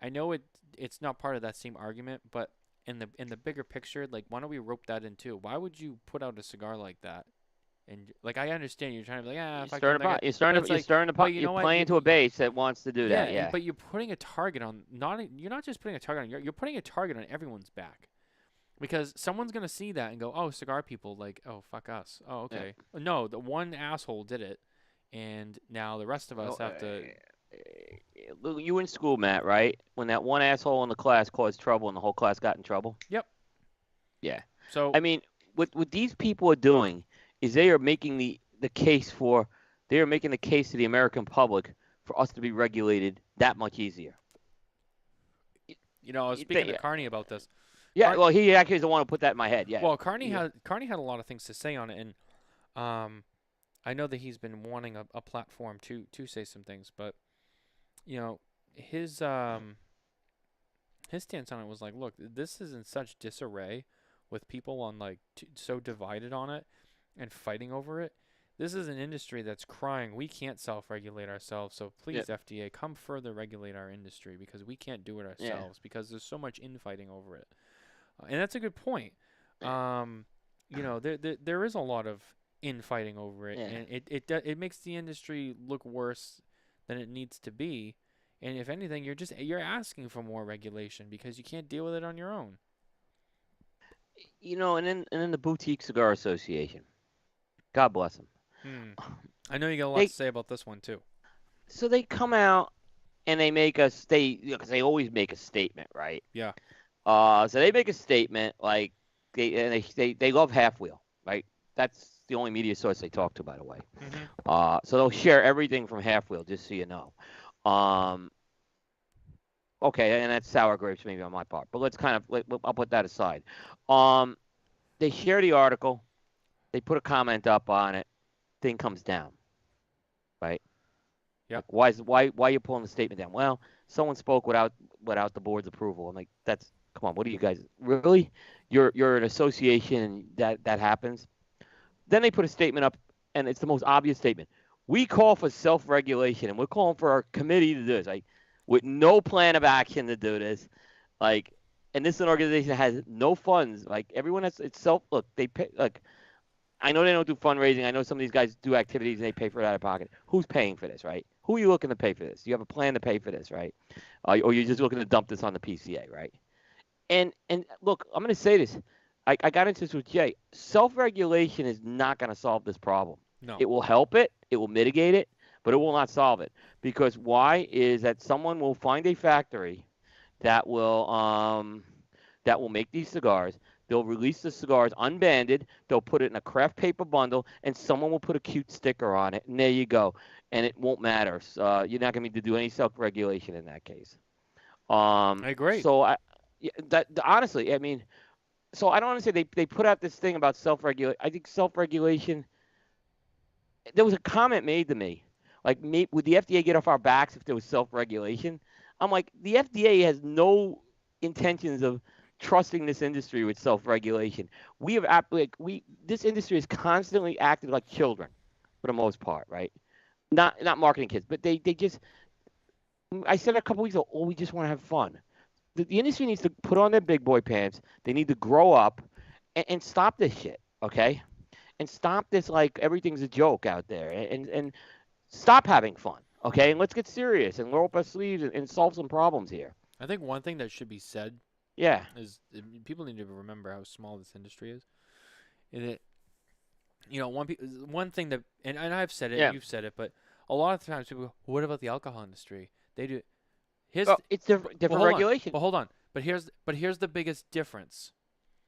I know it's not part of that same argument, but in the bigger picture, like why don't we rope that in too? Why would you put out a cigar like that? And like I understand you're trying to be like, you're if I stirring can the make pot. it, but it's You're like, stirring the but pot. you You're know what? playing to a base that wants to do Yeah, that. Yeah. but you're putting a target on you're not just putting a target on you're putting a target on everyone's back. Because someone's gonna see that and go, "Oh, cigar people, like, oh, fuck us." Oh, Yeah. okay. No, the one asshole did it, and now the rest of us Well, have to. you in school, Matt, right? When that one asshole in the class caused trouble and the whole class got in trouble. Yep. Yeah. So I mean, what these people are doing is they are making the case for they are making the case to the American public for us to be regulated that much easier. I was speaking to Carney about this. Yeah, Car- well, he actually doesn't want to put that in my head. Yeah, well, Carney yeah, had a lot of things to say on it, and I know that he's been wanting a platform to say some things, but you know, his his stance on it was like, look, this is in such disarray with people on like so divided on it and fighting over it. This is an industry that's crying, we can't self-regulate ourselves. So yeah, please, FDA, come further regulate our industry because we can't do it yeah. ourselves because there's so much infighting over it. And that's a good point. Um, there is a lot of infighting over it, Yeah. and it makes the industry look worse than it needs to be. And if anything, you're asking for more regulation because you can't deal with it on your own. You know, and then the Boutique Cigar Association. God bless them. Hmm. I know you got a lot They to say about this one too. so they come out and they make a state because they always make a statement, right? Yeah. So they make a statement like they love Half Wheel, right? That's the only media source they talk to, by the way. Mhm. So they'll share everything from Half Wheel, just so you know. Um, okay, and that's sour grapes maybe on my part, but let's kind of I'll put that aside. Um, they share the article, they put a comment up on it, thing comes down, right? Yep. Like why are you pulling the statement down? Well, someone spoke without the board's approval. I'm like, that's come on, what are you guys really? You're an association and that happens. Then they put a statement up, and it's the most obvious statement. We call for self-regulation, and we're calling for our committee to do this, like with no plan of action to do this, like. And this is an organization that has no funds. Like everyone has, it's self. Look, they pay. Like I know they don't do fundraising. I know some of these guys do activities and they pay for it out of pocket. Who's paying for this, right? Who are you looking to pay for this? You have a plan to pay for this, right? Or you're just looking to dump this on the PCA, right? And look, I'm going to say this. I got into this with Jay. Self-regulation is not going to solve this problem. No. It will help it. It will mitigate it, but it will not solve it. Because why is that someone will find a factory that will make these cigars. They'll release the cigars unbanded. They'll put it in a craft paper bundle, and someone will put a cute sticker on it, and there you go. And it won't matter. So, you're not going to need to do any self-regulation in that case. I agree. So honestly, I mean, so I don't understand. They put out this thing about self-regulation. I think self-regulation. There was a comment made to me, like, would the FDA get off our backs if there was self-regulation? I'm like, the FDA has no intentions of trusting this industry with self-regulation. We have this industry is constantly acted like children for the most part, right? Not marketing kids, but they just. I said a couple weeks ago, oh, we just want to have fun. The industry needs to put on their big boy pants. They need to grow up and stop this shit, okay? And stop this like everything's a joke out there, and stop having fun, okay? And let's get serious and roll up our sleeves and solve some problems here. I think one thing that should be said Yeah. is people need to remember how small this industry is. And it, one thing that, and I've said it, Yeah. you've said it, but a lot of times people go, what about the alcohol industry? They do. Here's Well, it's different hold regulation. On, hold on. But here's the biggest difference.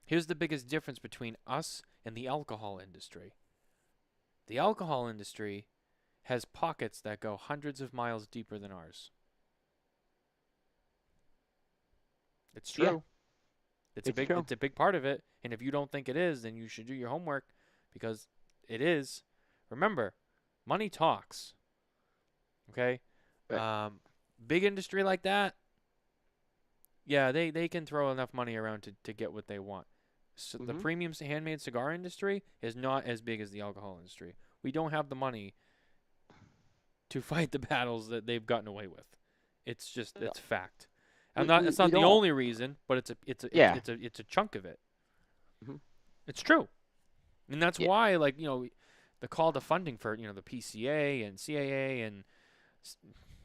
Here's the biggest difference between us and the alcohol industry. The alcohol industry has pockets that go hundreds of miles deeper than ours. It's true. Yeah, It's a big part of it. And if you don't think it is, then you should do your homework because it is. Remember, money talks. Okay? Right. Big industry like that, yeah, they can throw enough money around to get what they want. So the Mhm. premium handmade cigar industry is not as big as the alcohol industry. We don't have the money to fight the battles that they've gotten away with. It's just No, it's fact. I'm we, not. we, It's we not the don't. only reason, but Yeah. it's a chunk of it. Mhm. It's true, and that's Yeah. why the call to funding for the PCA and CAA and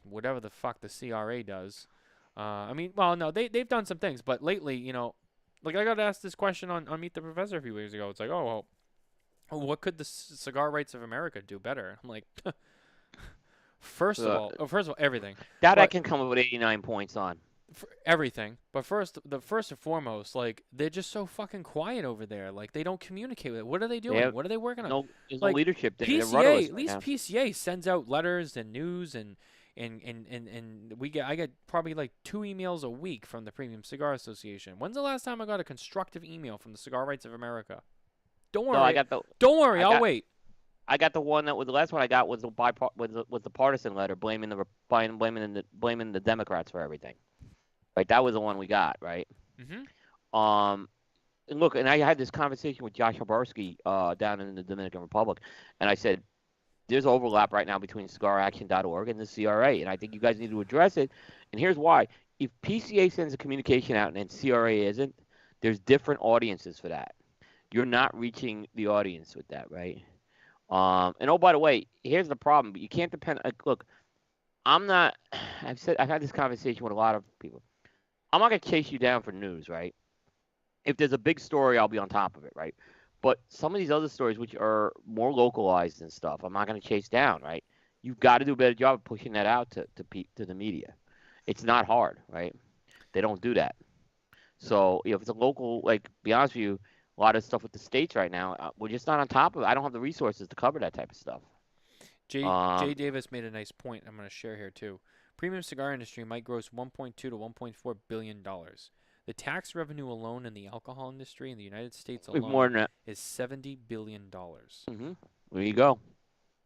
whatever the fuck the CRA does. I mean, well, no, they've done some things, but lately, like I got asked this question on Meet the Professor a few weeks ago. It's like, oh, well, what could the Cigar Rights of America do better? I'm like, Uh, first of all, everything, that I but can come up with 89 points on. for everything. But first and foremost, like they're just so fucking quiet over there. Like they don't communicate with it. What are they They doing? have What are they working on? no. There's no Like leadership there. They're PCA, rudderless at right least now. PCA sends out letters and news and I get probably like 2 emails a week from the Premium Cigar Association. When's the last time I got a constructive email from the Cigar Rights of America? Don't No, I worry. got the. Don't worry, I I'll got. wait. I got the one that was the last one I got was was the partisan letter blaming blaming the Democrats for everything. Right. That was the one we got. Right. Mhm. Um. And look, and I had this conversation with Josh Habarsky down in the Dominican Republic, and I said, there's overlap right now between CigarAction.org and the CRA, and I think you guys need to address it. And here's why: if PCA sends a communication out and CRA isn't, there's different audiences for that. You're not reaching the audience with that, right? And oh, by the way, here's the problem: you can't depend. Look, I'm not. I've had this conversation with a lot of people. I'm not gonna chase you down for news, right? If there's a big story, I'll be on top of it, right? But some of these other stories, which are more localized and stuff, I'm not going to chase down, right? You've got to do a better job of pushing that out to the media. It's not hard, right? They don't do that. So if it's a local, like, be honest with you, a lot of stuff with the states right now, we're just not on top of it. I don't have the resources to cover that type of stuff. Jay Um, Davis made a nice point. I'm going to share here too. Premium cigar industry might gross 1.2 to 1.4 billion dollars. The tax revenue alone in the alcohol industry in the United States we've more alone than that. is $70 billion. Hmm. There you go.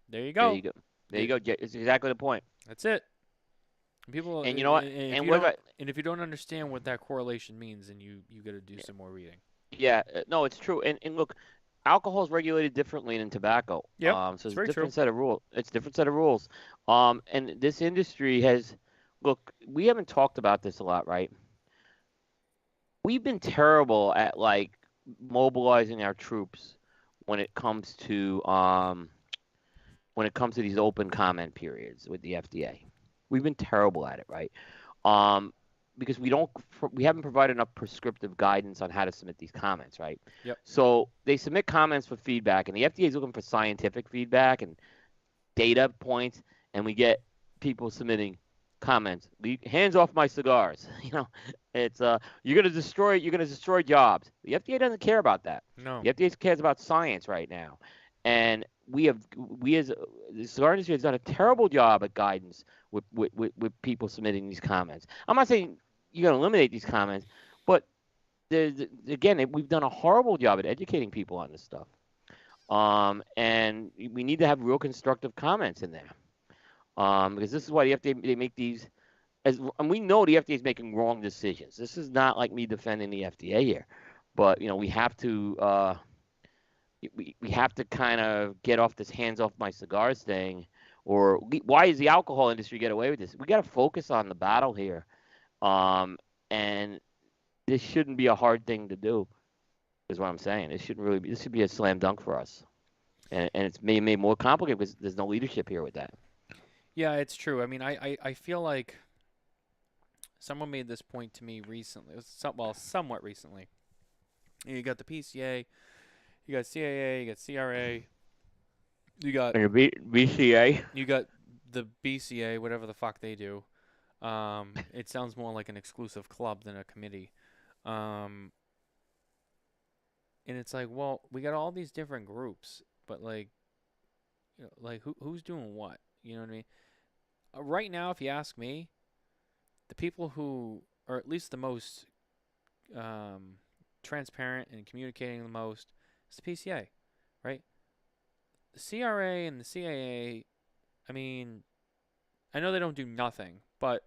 There you There go. you go. There you It, go. It's exactly the point. that's it. People, And you know what? And what about and if you don't understand what that correlation means, then you got to do some more reading. Yeah, no, it's true. And look, alcohol is regulated differently than tobacco. Yep, So it's it's a very true. different set of rules. It's a different set of rules. And this industry has, look, we haven't talked about this a lot, right? We've been terrible at like mobilizing our troops when it comes to these open comment periods with the FDA. We've been terrible at it, right? Um, because we haven't provided enough prescriptive guidance on how to submit these comments, right? Yep. So they submit comments for feedback, and the FDA is looking for scientific feedback and data points, and we get people submitting comments. Hands off my cigars. It's you're gonna destroy jobs. The FDA doesn't care about that. No. The FDA cares about science right now, and we as the cigar industry has done a terrible job at guidance with people submitting these comments. I'm not saying you're gonna eliminate these comments, but again, we've done a horrible job at educating people on this stuff. And we need to have real constructive comments in there. Because this is why the FDA they make these and we know the FDA is making wrong decisions. This is not like me defending the FDA here, but we have to we have to kind of get off this hands off my cigars thing. Or why is the alcohol industry get away with this? We got to focus on the battle here, and this shouldn't be a hard thing to do. Is what I'm saying. It shouldn't really be. This should be a slam dunk for us, and it's made more complicated because there's no leadership here with that. Yeah, it's true. I mean, I feel like someone made this point to me recently. It was somewhat recently. You got the PCA, you got CAA, you got CRA, you got And the BCA. you got the BCA, whatever the fuck they do. It sounds more like an exclusive club than a committee. Um, and it's like, well, we got all these different groups, but like, like who's doing what? You know what I mean? Right now, if you ask me, the people who are at least the most um, transparent and communicating the most is the PCA, right? The CRA and the CAA, I mean, I know they don't do nothing, but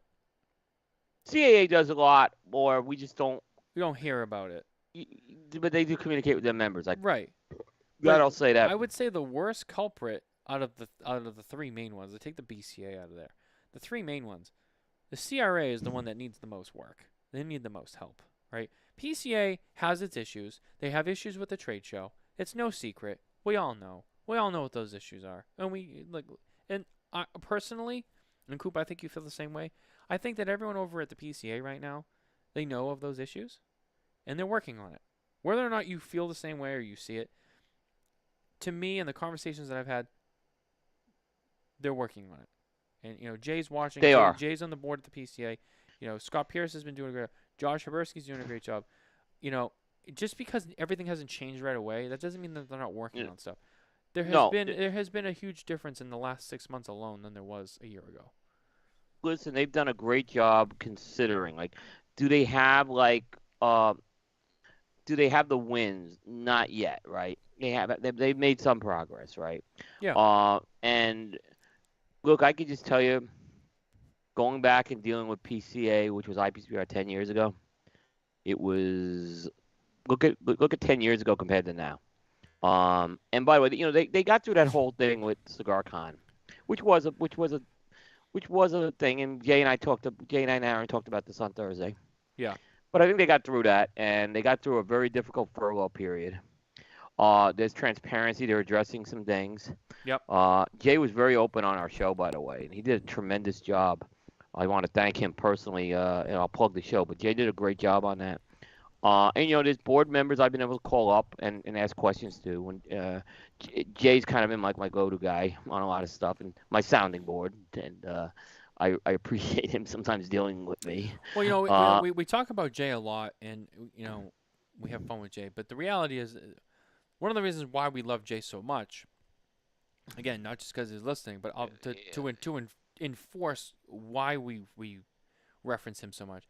CAA does a lot, or we just don't. we don't hear about it. But they do communicate with their members. Right. That But I'll say that. I would say the worst culprit out of the three main ones, I take the BCA out of there. The three main ones, the CRA is the one that needs the most work. They need the most help, right? PCA has its issues. They have issues with the trade show. It's no secret. We all know. We all know what those issues are. And I personally, and Coop, I think you feel the same way. I think that everyone over at the PCA right now, they know of those issues and they're working on it. Whether or not you feel the same way or you see it, to me and the conversations that I've had, they're working on it. And Jay's watching. They are. Jay's on the board at the PCA. Scott Pierce has been doing a great. Josh Habersky's doing a great job. You know, just because everything hasn't changed right away, that doesn't mean that they're not working on stuff. There has been a huge difference in the last 6 months alone than there was a year ago. Listen, they've done a great job considering. Like, do they have do they have the wins? Not yet, right? They've made some progress, right? Yeah. And look, I could just tell you, going back and dealing with PCA, which was IPCPR 10 years ago, it was look at 10 years ago compared to now. And by the way, they got through that whole thing with Cigar Con, which was a thing. And Jay and Aaron talked about this on Thursday. Yeah. But I think they got through that, and they got through a very difficult furlough period. There's transparency. They're addressing some things. Yep. Jay was very open on our show, by the way, and he did a tremendous job. I want to thank him personally, and I'll plug the show. But Jay did a great job on that. And there's board members I've been able to call up and ask questions to. When Jay's kind of been like my go-to guy on a lot of stuff, and my sounding board, and I appreciate him sometimes dealing with me. Well, we talk about Jay a lot, and we have fun with Jay. But the reality is, one of the reasons why we love Jay so much, again, not just because he's listening, but to enforce why we reference him so much,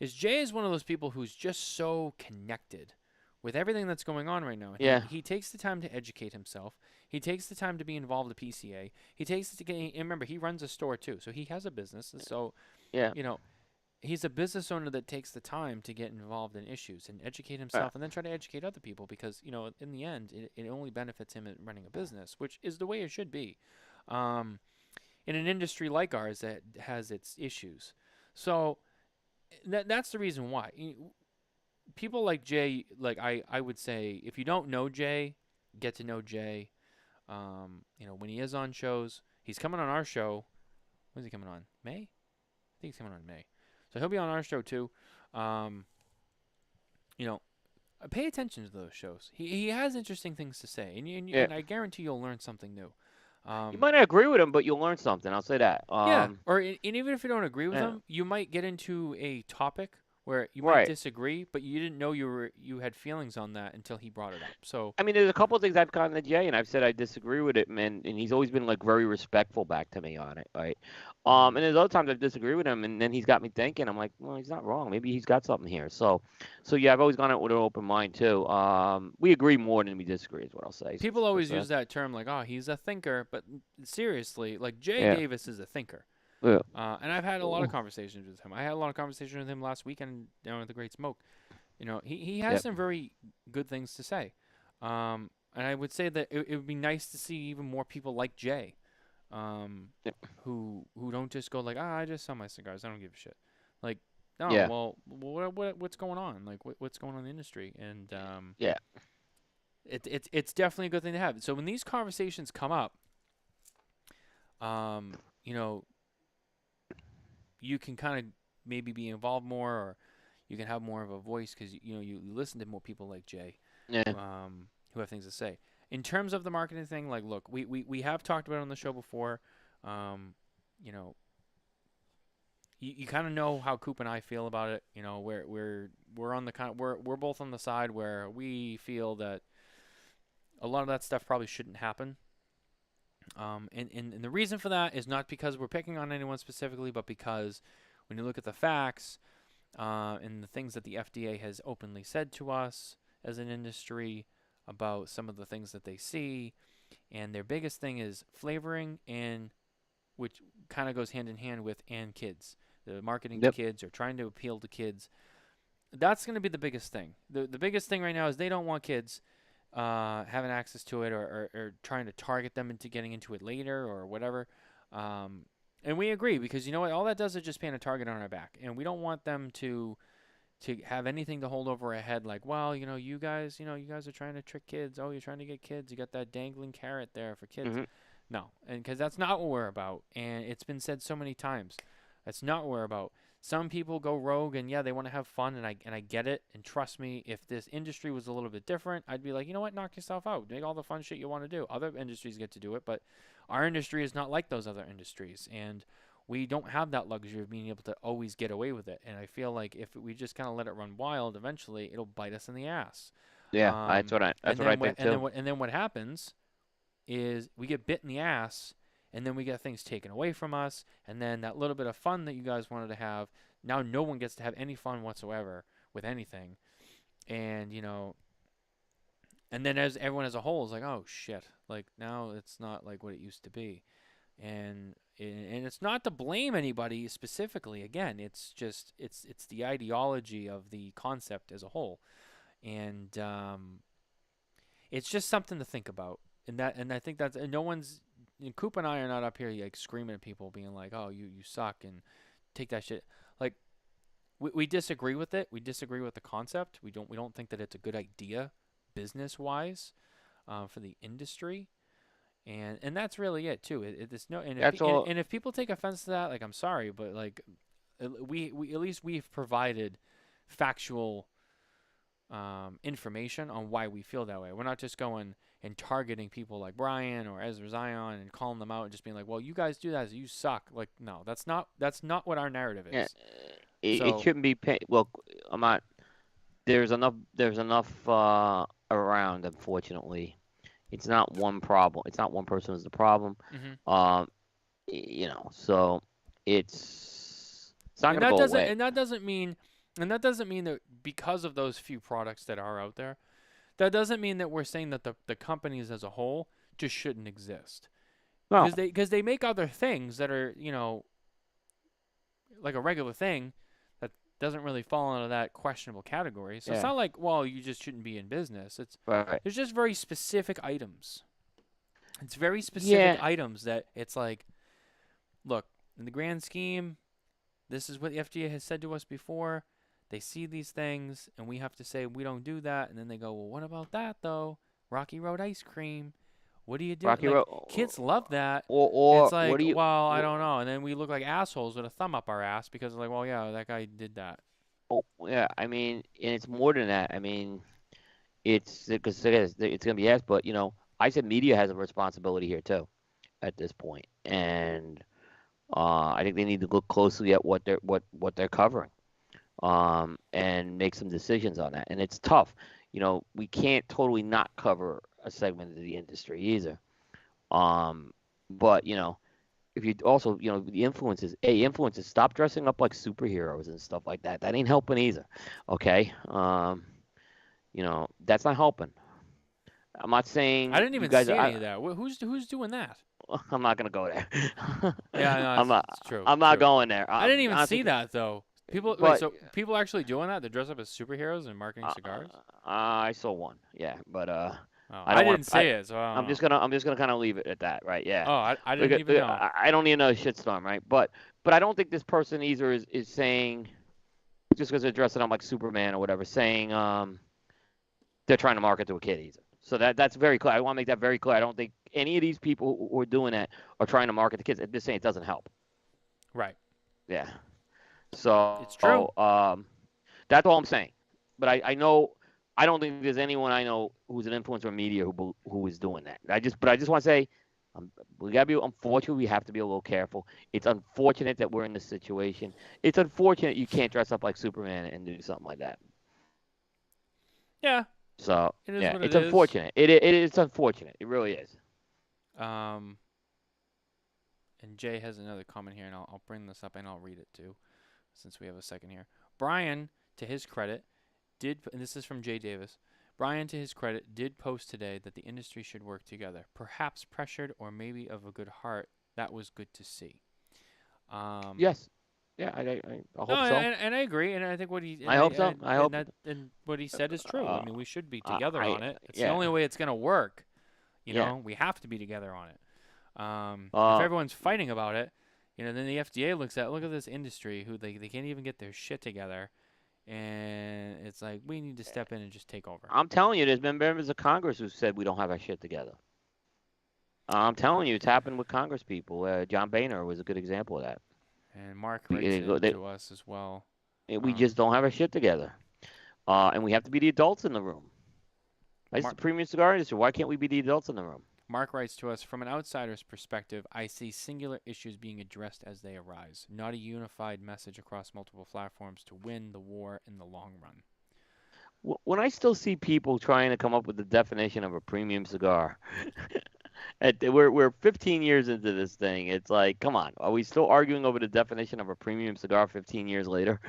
is Jay is one of those people who's just so connected with everything that's going on right now. Yeah. He takes the time to educate himself. He takes the time to be involved with the PCA. He takes it to and remember, he runs a store too, so he has a business. So, yeah, he's a business owner that takes the time to get involved in issues and educate himself, and then try to educate other people because in the end, it only benefits him in running a business, which is the way it should be. In an industry like ours that has its issues, so that's the reason why. People like Jay, like I would say, if you don't know Jay, get to know Jay. When he is on shows, he's coming on our show. When's he coming on? May? I think he's coming on May. So he'll be on our show too. Pay attention to those shows. He has interesting things to say, and I guarantee you'll learn something new. You might not agree with him, but you'll learn something. I'll say that. And even if you don't agree with him, you might get into a topic where you might disagree, but you didn't know you had feelings on that until he brought it up. So I mean, there's a couple of things I've gotten to Jay, and I've said I disagree with it, and he's always been like very respectful back to me on it, right? And there's other times I've disagreed with him, and then he's got me thinking. I'm like, well, he's not wrong. Maybe he's got something here. So yeah, I've always gone out with an open mind too. We agree more than we disagree, is what I'll say. People always use that term like, oh, he's a thinker, but seriously, like Jay Davis is a thinker. Yeah. And I've had a lot of conversations with him. I had a lot of conversations with him last weekend down at the Great Smoke. He has Yep. some very good things to say. And I would say that it would be nice to see even more people like Jay, um, Yep. who don't just go like, I just sell my cigars. I don't give a shit. Like, no, Yeah. well, what's going on? Like, what's going on in the industry? And Yeah. it's definitely a good thing to have. So when these conversations come up, um, you know, you can kind of maybe be involved more, or you can have more of a voice because you listen to more people like Jay, Yeah. who have things to say. In terms of the marketing thing, like, look, we have talked about it on the show before. Um, you know, you kind of know how Coop and I feel about it. We're on the we're both on the side where we feel that a lot of that stuff probably shouldn't happen. And the reason for that is not because we're picking on anyone specifically, but because when you look at the facts and the things that the FDA has openly said to us as an industry about some of the things that they see, and their biggest thing is flavoring, and which kind of goes hand in hand with and kids. The marketing to Yep. kids or trying to appeal to kids. That's going to be the biggest thing. The biggest thing right now is they don't want kids having access to it, or trying to target them into getting into it later or whatever. And we agree because you know what? All that does is just paint a target on our back, and we don't want them to have anything to hold over our head. Like, well, you guys are trying to trick kids. Oh, you're trying to get kids. You got that dangling carrot there for kids. Hmm. No, and because that's not what we're about, and it's been said so many times. That's not what we're about. Some people go rogue, and yeah, they want to have fun, and I get it. And trust me, if this industry was a little bit different, I'd be like, you know what, knock yourself out, make all the fun shit you want to do. Other industries get to do it, but our industry is not like those other industries, and we don't have that luxury of being able to always get away with it. And I feel like if we just kind of let it run wild, eventually it'll bite us in the ass. Yeah. That's And what I then what think too. what happens is we get bit in the ass, and then we get things taken away from us, and then that little bit of fun that you guys wanted to have, now no one gets to have any fun whatsoever with anything. And and then as everyone as a whole is like, oh shit, like now it's not like what it used to be. And it's not to blame anybody specifically. Again, it's just it's the ideology of the concept as a whole. And it's just something to think about. And I think that's, and no one's, and Coop and I are not up here like screaming at people being like, oh, you suck and take that shit. Like, we disagree with it. We disagree with the concept. We don't think that it's a good idea business wise, for the industry. And that's really it too. It's no, and That's all. if people take offense to that, like, I'm sorry, but like, we at least we've provided factual information on why we feel that way. We're not just going and targeting people like Brian or Ezra Zion and calling them out and just being like, "Well, you guys do that, so you suck." Like, no, that's not what our narrative Yeah. is. It So, shouldn't be. Well, I'm not. There's enough. There's enough around. Unfortunately, it's not one problem. It's not one person is the problem. mhm. Um. So it's not and gonna that go doesn't away. and that doesn't mean and that doesn't mean that because of those few products that are out there, that doesn't mean that we're saying that the companies as a whole just shouldn't exist. No. Because they make other things that are, like a regular thing that doesn't really fall into that questionable category. So it's Yeah. not like, well, you just shouldn't be in business. Right. There's just very specific items. It's very specific Yeah. items that it's like, look, in the grand scheme, this is what the FDA has said to us before. They see these things, and we have to say we don't do that. And then they go, well, what about that though? Rocky Road ice cream. What do you do? Rocky Like, Road. kids love that. Or It's what like, do you? well, I wh- don't know. And then we look like assholes with a thumb up our ass because, like, well, yeah, that guy did that. Oh, yeah. I mean, and it's more than that. I mean, it's because it's gonna be asked, but I said media has a responsibility here too at this point, and I think they need to look closely at what they're covering, and make some decisions on that. And it's tough. We can't totally not cover a segment of the industry either. Um, but if you also, the influences stop dressing up like superheroes and stuff like that. That ain't helping either. Okay. That's not helping. I'm not I saying didn't you even guys see are. any of that. Who's doing that? I'm not gonna go there. Yeah, no, I'm not. it's true, I'm not true. going there. I didn't even Honestly, see that though. People wait, but so people actually doing that? They dress up as superheroes and marketing uh, cigars? I saw one. Yeah, but Oh, I I don't want didn't to. see it, so I don't know. I'm just gonna kind of leave it at that, right? Yeah. Oh, I didn't even know. I don't need another shitstorm, right? But I don't think this person either is saying just because they're dressing up like Superman or whatever, saying they're trying to market to a kid either. So that's very clear. I want to make that very clear. I don't think any of these people who are doing that are trying to market to kids. They're just saying it doesn't help. Right. Yeah. So It's true. that's all I'm saying. But I know I don't think there's anyone I know who's an influencer in media who is doing that. I just want to say we gotta be. Unfortunately, we have to be a little careful. It's unfortunate that we're in this situation. It's unfortunate you can't dress up like Superman and do something like that. Yeah, So it is yeah, what it it's is. unfortunate. It's unfortunate. It really is. Um, and Jay has another comment here, and I'll bring this up and I'll read it too, since we have a second here. Brian, to his credit, and this is from Jay Davis. Brian, to his credit, did post today that the industry should work together. Perhaps pressured or maybe of a good heart. That was good to see. Um, Yes. Yeah, I no, hope so. and I agree, and I think what he and I hope so. I hope. and what he said is true. I Uh, mean, we should be together I on it. It's the yeah only way it's gonna work. yeah. We have to be together on it. If Uh, everyone's fighting about it, then the FDA look at this industry who they can't even get their shit together, and it's like we need to step in and just take over. I'm telling you, there's been members of Congress who said we don't have our shit together. I'm telling you, it's happened with Congress people. John Boehner was a good example of that. And Mark We writes they, go- in they, to us as well. we just don't have our shit together. And we have to be the adults in the room. That's the Mark premium cigar industry. Why can't we be the adults in the room? Mark writes to us, from an outsider's perspective, I see singular issues being addressed as they arise, not a unified message across multiple platforms to win the war in the long run. When I still see people trying to come up with the definition of a premium cigar, we're 15 years into this thing. It's like, come on, are we still arguing over the definition of a premium cigar 15 years later?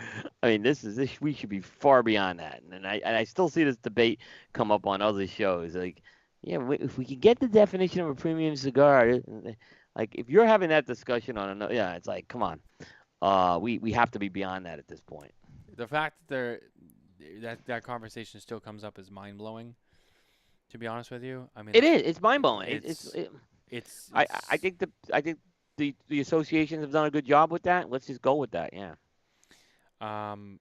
I mean, we should be far beyond that. And I still see this debate come up on other shows. Like, yeah, if we could get the definition of a premium cigar, like if you're having that discussion on another, yeah, it's like, come on, we have to be beyond that at this point. The fact that conversation still comes up is mind blowing. To be honest with you, I mean, It is. It's mind blowing. it's I think the associations have done a good job with that. Let's just go with that. Yeah. um,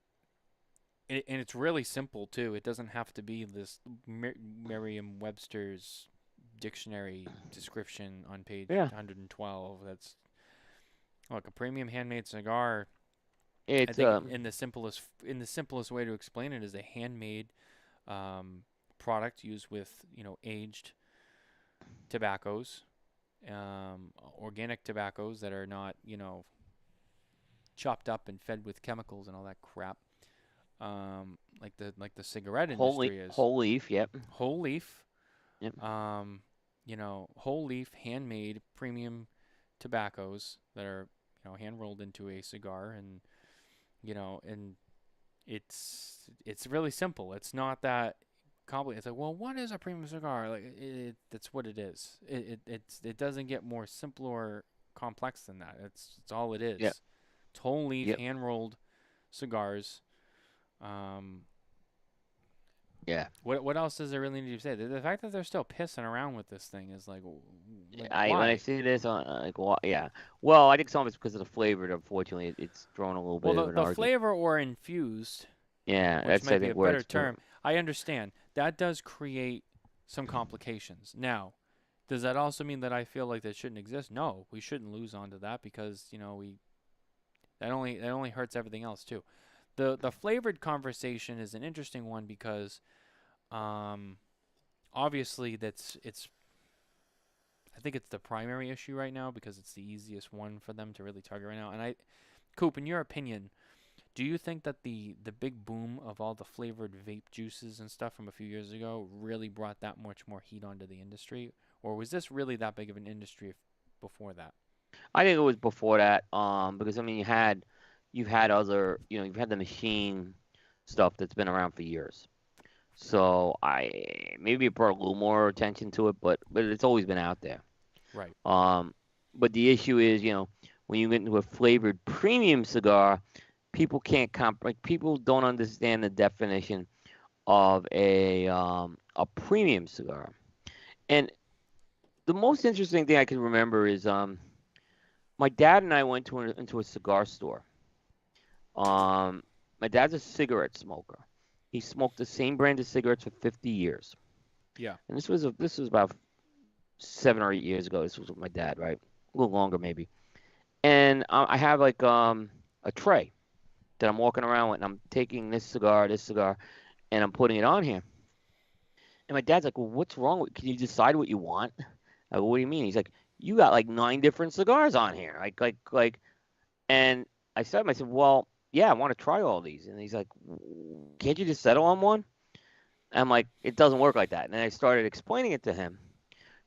and it's really simple too. It doesn't have to be this Merriam-Webster's dictionary description on page Yeah. 112. That's like a premium handmade cigar. I It's think in the simplest way to explain it is a handmade product used with aged tobaccos, organic tobaccos that are not chopped up and fed with chemicals and all that crap. Like the cigarette industry is whole leaf. Yep. whole leaf. Yep. Whole leaf handmade premium tobaccos that are hand rolled into a cigar, and it's really simple. It's not that complicated. It's like, well, what is a premium cigar? Like that's what it is. It doesn't get more simple or complex than that. It's all it is. Yep. It's whole leaf Yep. hand rolled cigars. Um, Yeah. what else does there really need to say? The fact that they're still pissing around with this thing is like When I why? see this, like, yeah. Well, I think some of it's because of the flavor. Unfortunately, it's thrown a little Well, bit of an the argument. flavor or infused, Yeah, which that's I might be a think where better it's going. term. I understand that does create some complications. Now, does that also mean that I feel like that shouldn't exist? No, we shouldn't lose onto that because that only hurts everything else too. The flavored conversation is an interesting one because obviously it's I think it's the primary issue right now because it's the easiest one for them to really target right now. And Coop, in your opinion, do you think that the big boom of all the flavored vape juices and stuff from a few years ago really brought that much more heat onto the industry, or was this really that big of an industry before that? I think it was before that. Because I mean, you've had other, you've had the machine stuff that's been around for years. So maybe it brought a little more attention to it, but it's always been out there. Right. Um, but the issue is, when you get into a flavored premium cigar, people can't like people don't understand the definition of a premium cigar. And the most interesting thing I can remember is my dad and I went into a cigar store. Um, my dad's a cigarette smoker. He smoked the same brand of cigarettes for 50 years. Yeah. And this was about 7 or 8 years ago. This was with my dad, right? A little longer maybe. And I have like a tray that I'm walking around with, and I'm taking this cigar, and I'm putting it on here. And my dad's like, "Well, what's wrong with? Can you decide what you want?" I go, "What do you mean?" He's like, "You got like 9 different cigars on here, like." And I said, "Well, yeah, I want to try all these." And he's like, "Can't you just settle on one?" I'm like, "It doesn't work like that." And then I started explaining it to him.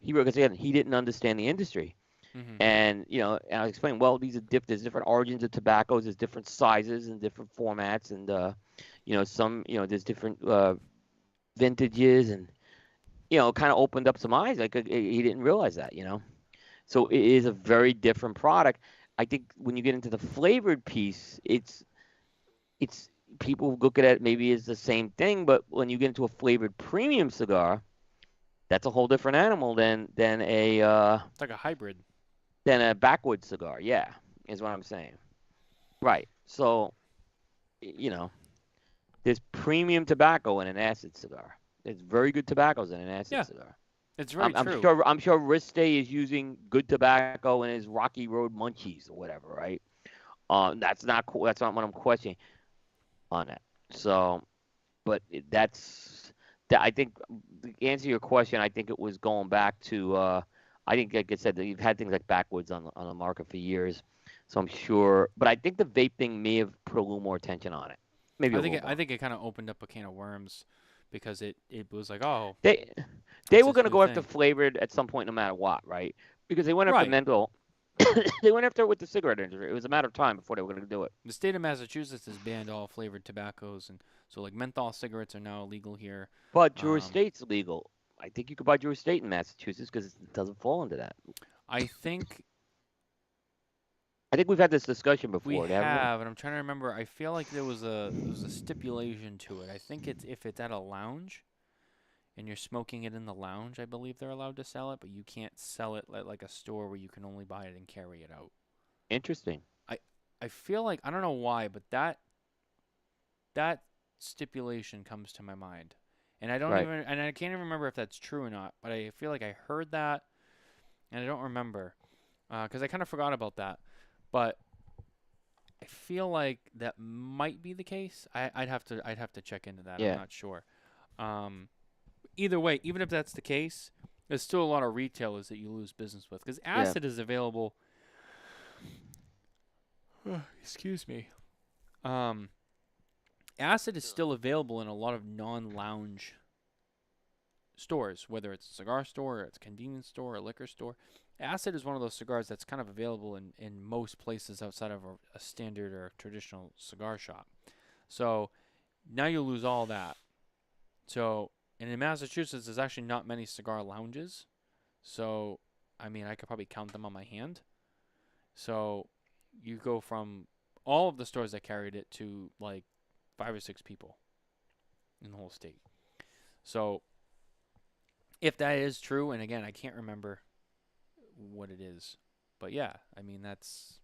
Because again, he didn't understand the industry. Mm-hmm. And and I was explaining, well, there's different origins of tobaccos, there's different sizes and different formats, and there's different vintages, and kind of opened up some eyes. Like he didn't realize that. So it is a very different product. I think when you get into the flavored piece, it's people look at it maybe as the same thing, but when you get into a flavored premium cigar, that's a whole different animal It's like a hybrid. than a backwood cigar. Yeah, is what I'm saying. Right. So you know, there's premium tobacco in an acid cigar. There's very good tobaccos in an acid Yeah, cigar. it's very I'm true. sure Riste is using good tobacco in his Rocky Road Munchies or whatever, right? That's not cool. That's not what I'm questioning on that. So, but that. I think to answer your question, I think it was going back to. I think, like I said, that you've had things like backwoods on the market for years, so I'm sure. But I think the vape thing may have put a little more attention on it, maybe a little I more. think it kind of opened up a can of worms because it was like, oh, They they it's were this going to new go after thing. flavored at some point, no matter what, right? Because they went after Right. menthol. They went after it with the cigarette industry. It was a matter of time before they were going to do it. The state of Massachusetts has banned all flavored tobaccos, and so like menthol cigarettes are now illegal here. But Drew Um, Estate's legal. I think you could buy Drew Estate in Massachusetts because it doesn't fall into that. I think I think we've had this discussion we before, haven't we? have, and I'm trying to remember. I feel like there was a stipulation to it. I think it's if it's at a lounge and you're smoking it in the lounge, I believe they're allowed to sell it, but you can't sell it at like a store where you can only buy it and carry it out. Interesting. I I feel like I don't know why, but that stipulation comes to my mind. Right. And I can't even remember if that's true or not, but I feel like I heard that and I don't remember because I kind of forgot about that. But I feel like that might be the case. I'd have to check into that. I'm Yeah. not sure. Um, Either way, even if that's the case, there's still a lot of retailers that you lose business with because Yeah. acid is available. Excuse me. Um, Acid is still available in a lot of non-lounge stores, whether it's a cigar store, or it's a convenience store, or a liquor store. Acid is one of those cigars that's kind of available in most places outside of a standard or traditional cigar shop. So now you lose all that. So, and in Massachusetts, there's actually not many cigar lounges. So, I mean, I could probably count them on my hand. So, you go from all of the stores that carried it to like 5 or 6 people in the whole state. So, if that is true, and again, I can't remember what it is, but yeah, I mean, that's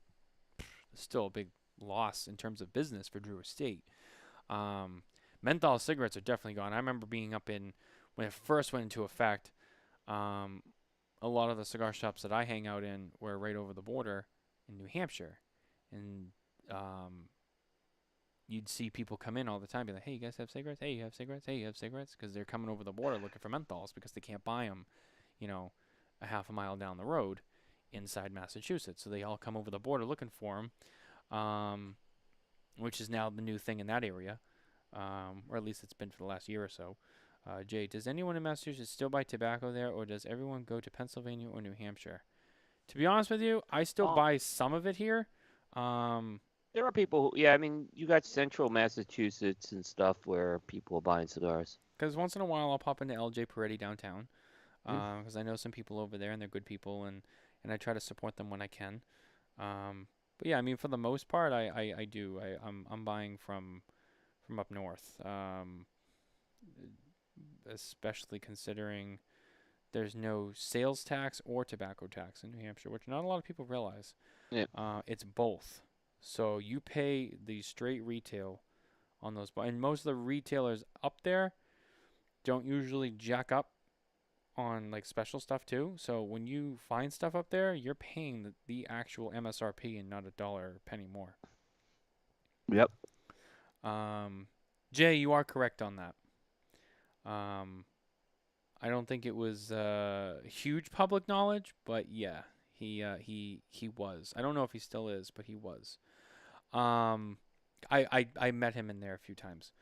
still a big loss in terms of business for Drew Estate. Um, Menthol cigarettes are definitely gone. I remember being up in when it first went into effect. Um, a lot of the cigar shops that I hang out in were right over the border in New Hampshire, and um, you'd see people come in all the time, be like, "Hey, you guys have cigarettes? Hey, you have cigarettes? Hey, you have cigarettes?" Because they're coming over the border looking for menthols because they can't buy them, you know, a half a mile down the road inside Massachusetts. So they all come over the border looking for them, which is now the new thing in that area, or at least it's been for the last year or so. Jay, does anyone in Massachusetts still buy tobacco there, or does everyone go to Pennsylvania or New Hampshire? To be honest with you, I still Oh, buy some of it here. Um, there are people. Yeah, I mean, you got central Massachusetts and stuff where people are buying cigars. Because once in a while I'll pop into LJ Peretti downtown. Mm. because I know some people over there and they're good people, and I try to support them when I can. But yeah, I mean, for the most part, I do. I'm buying from up north, especially considering there's no sales tax or tobacco tax in New Hampshire, which not a lot of people realize. Yeah. It's both. So you pay the straight retail on those, and most of the retailers up there don't usually jack up on like special stuff too. So when you find stuff up there, you're paying the actual MSRP and not a dollar or penny more. Yep. Um, Jay, you are correct on that. Um, I don't think it was huge public knowledge, but yeah, he was. I don't know if he still is, but he was. Um, I met him in there a few times.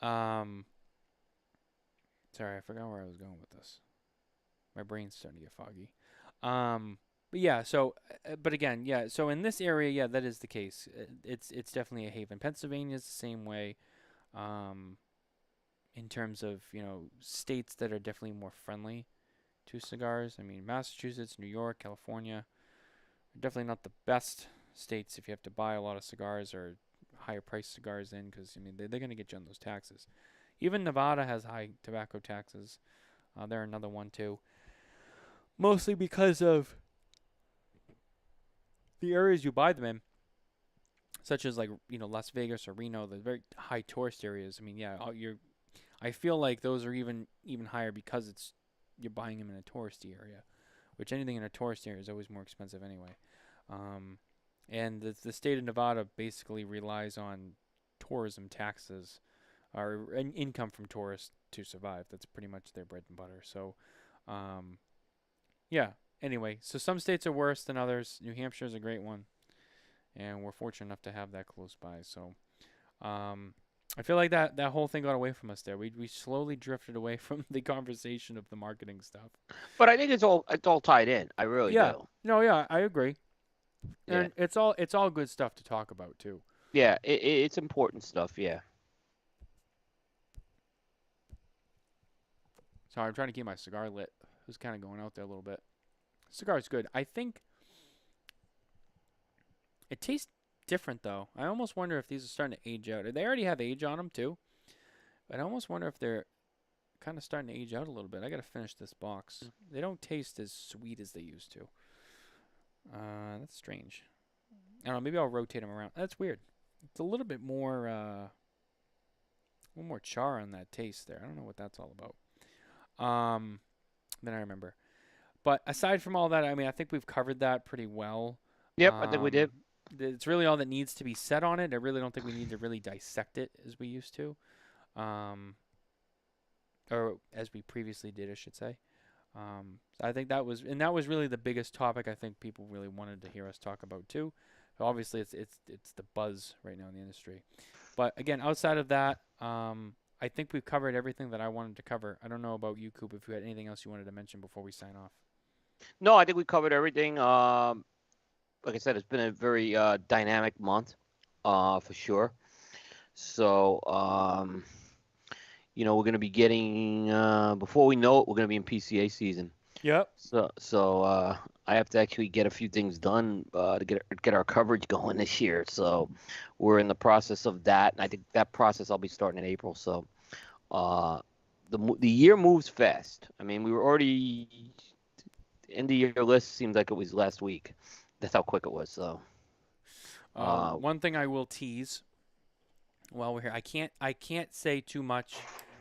Um, sorry, I forgot where I was going with this. My brain's starting to get foggy. But yeah, so but again, yeah, so in this area, yeah, that is the case. It's definitely a haven. Pennsylvania is the same way. Um, in terms of, states that are definitely more friendly to cigars. I mean, Massachusetts, New York, California are definitely not the best states if you have to buy a lot of cigars or higher priced cigars in, because I mean they're going to get you on those taxes. Even Nevada has high tobacco taxes. They're another one too. Mostly because of the areas you buy them in, such as like Las Vegas or Reno, the very high tourist areas. I mean, yeah, I feel like those are even higher because you're buying them in a touristy area, which anything in a tourist area is always more expensive anyway. Um, and the state of Nevada basically relies on tourism taxes or an income from tourists to survive. That's pretty much their bread and butter. So, um, yeah. Anyway, so some states are worse than others. New Hampshire is a great one, and we're fortunate enough to have that close by. So, um, I feel like that whole thing got away from us there. We slowly drifted away from the conversation of the marketing stuff. But I think it's all tied in. I really Yeah. do. No, yeah, I agree. Yeah. And it's all good stuff to talk about too. Yeah. It's important stuff. Yeah. Sorry, I'm trying to keep my cigar lit. It was kind of going out there a little bit. Cigar's good. I think it tastes different though. I almost wonder if these are starting to age out. They already have age on them too, but I almost wonder if they're kind of starting to age out a little bit. I gotta finish this box. They don't taste as sweet as they used to. That's strange. I don't know. Maybe I'll rotate them around. That's weird. It's a little more char on that taste there. I don't know what that's all about. Then I remember. But aside from all that, I mean, I think we've covered that pretty well. Yep. I think we did. It's really all that needs to be said on it. I really don't think we need to really dissect it as we used to, um, or as we previously did, I should say. So I think that was really the biggest topic I think people really wanted to hear us talk about too. So obviously, it's the buzz right now in the industry. But again, outside of that, I think we've covered everything that I wanted to cover. I don't know about you, Coop, if you had anything else you wanted to mention before we sign off. No, I think we covered everything. Like I said, it's been a very dynamic month, for sure. So, we're going to be getting before we know it, we're going to be in PCA season. Yep. So I have to actually get a few things done to get our coverage going this year. So we're in the process of that, and I think that process I'll be starting in April. So uh, the year moves fast. I mean, we were already end of year list seems like it was last week. That's how quick it was. So One thing I will tease while we're here, I can't say too much.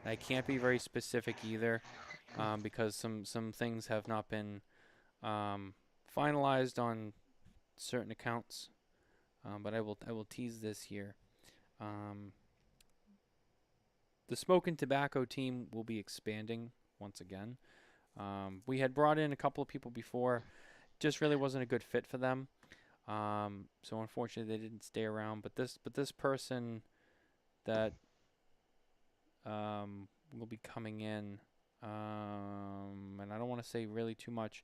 I can't be very specific either, because some things have not been finalized on certain accounts. But I will tease this here. Um, the Smoke and Tobacco team will be expanding once again. We had brought in a couple of people before, just really wasn't a good fit for them. So unfortunately they didn't stay around. But this person that will be coming in, and I don't want to say really too much,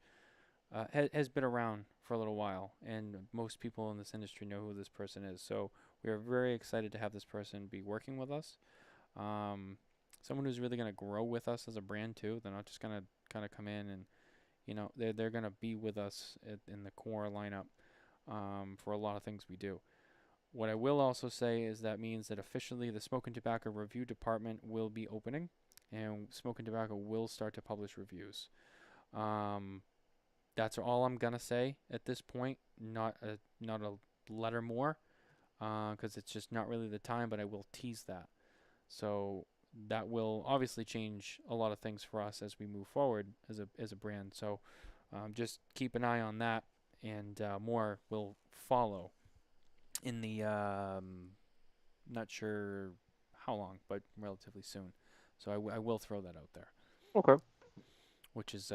has been around for a little while, and most people in this industry know who this person is. So we are very excited to have this person be working with us. Someone who's really going to grow with us as a brand too. They're not just going to kind of come in and they're gonna be with us in the core lineup for a lot of things we do. What I will also say is that means that officially the Smoke and Tobacco Review Department will be opening, and Smoke and Tobacco will start to publish reviews. Um, that's all I'm gonna say at this point. Not a letter more, because it's just not really the time. But I will tease that. So that will obviously change a lot of things for us as we move forward as a brand. So just keep an eye on that, and more will follow in the not sure how long, but relatively soon. So I will throw that out there, Okay. which is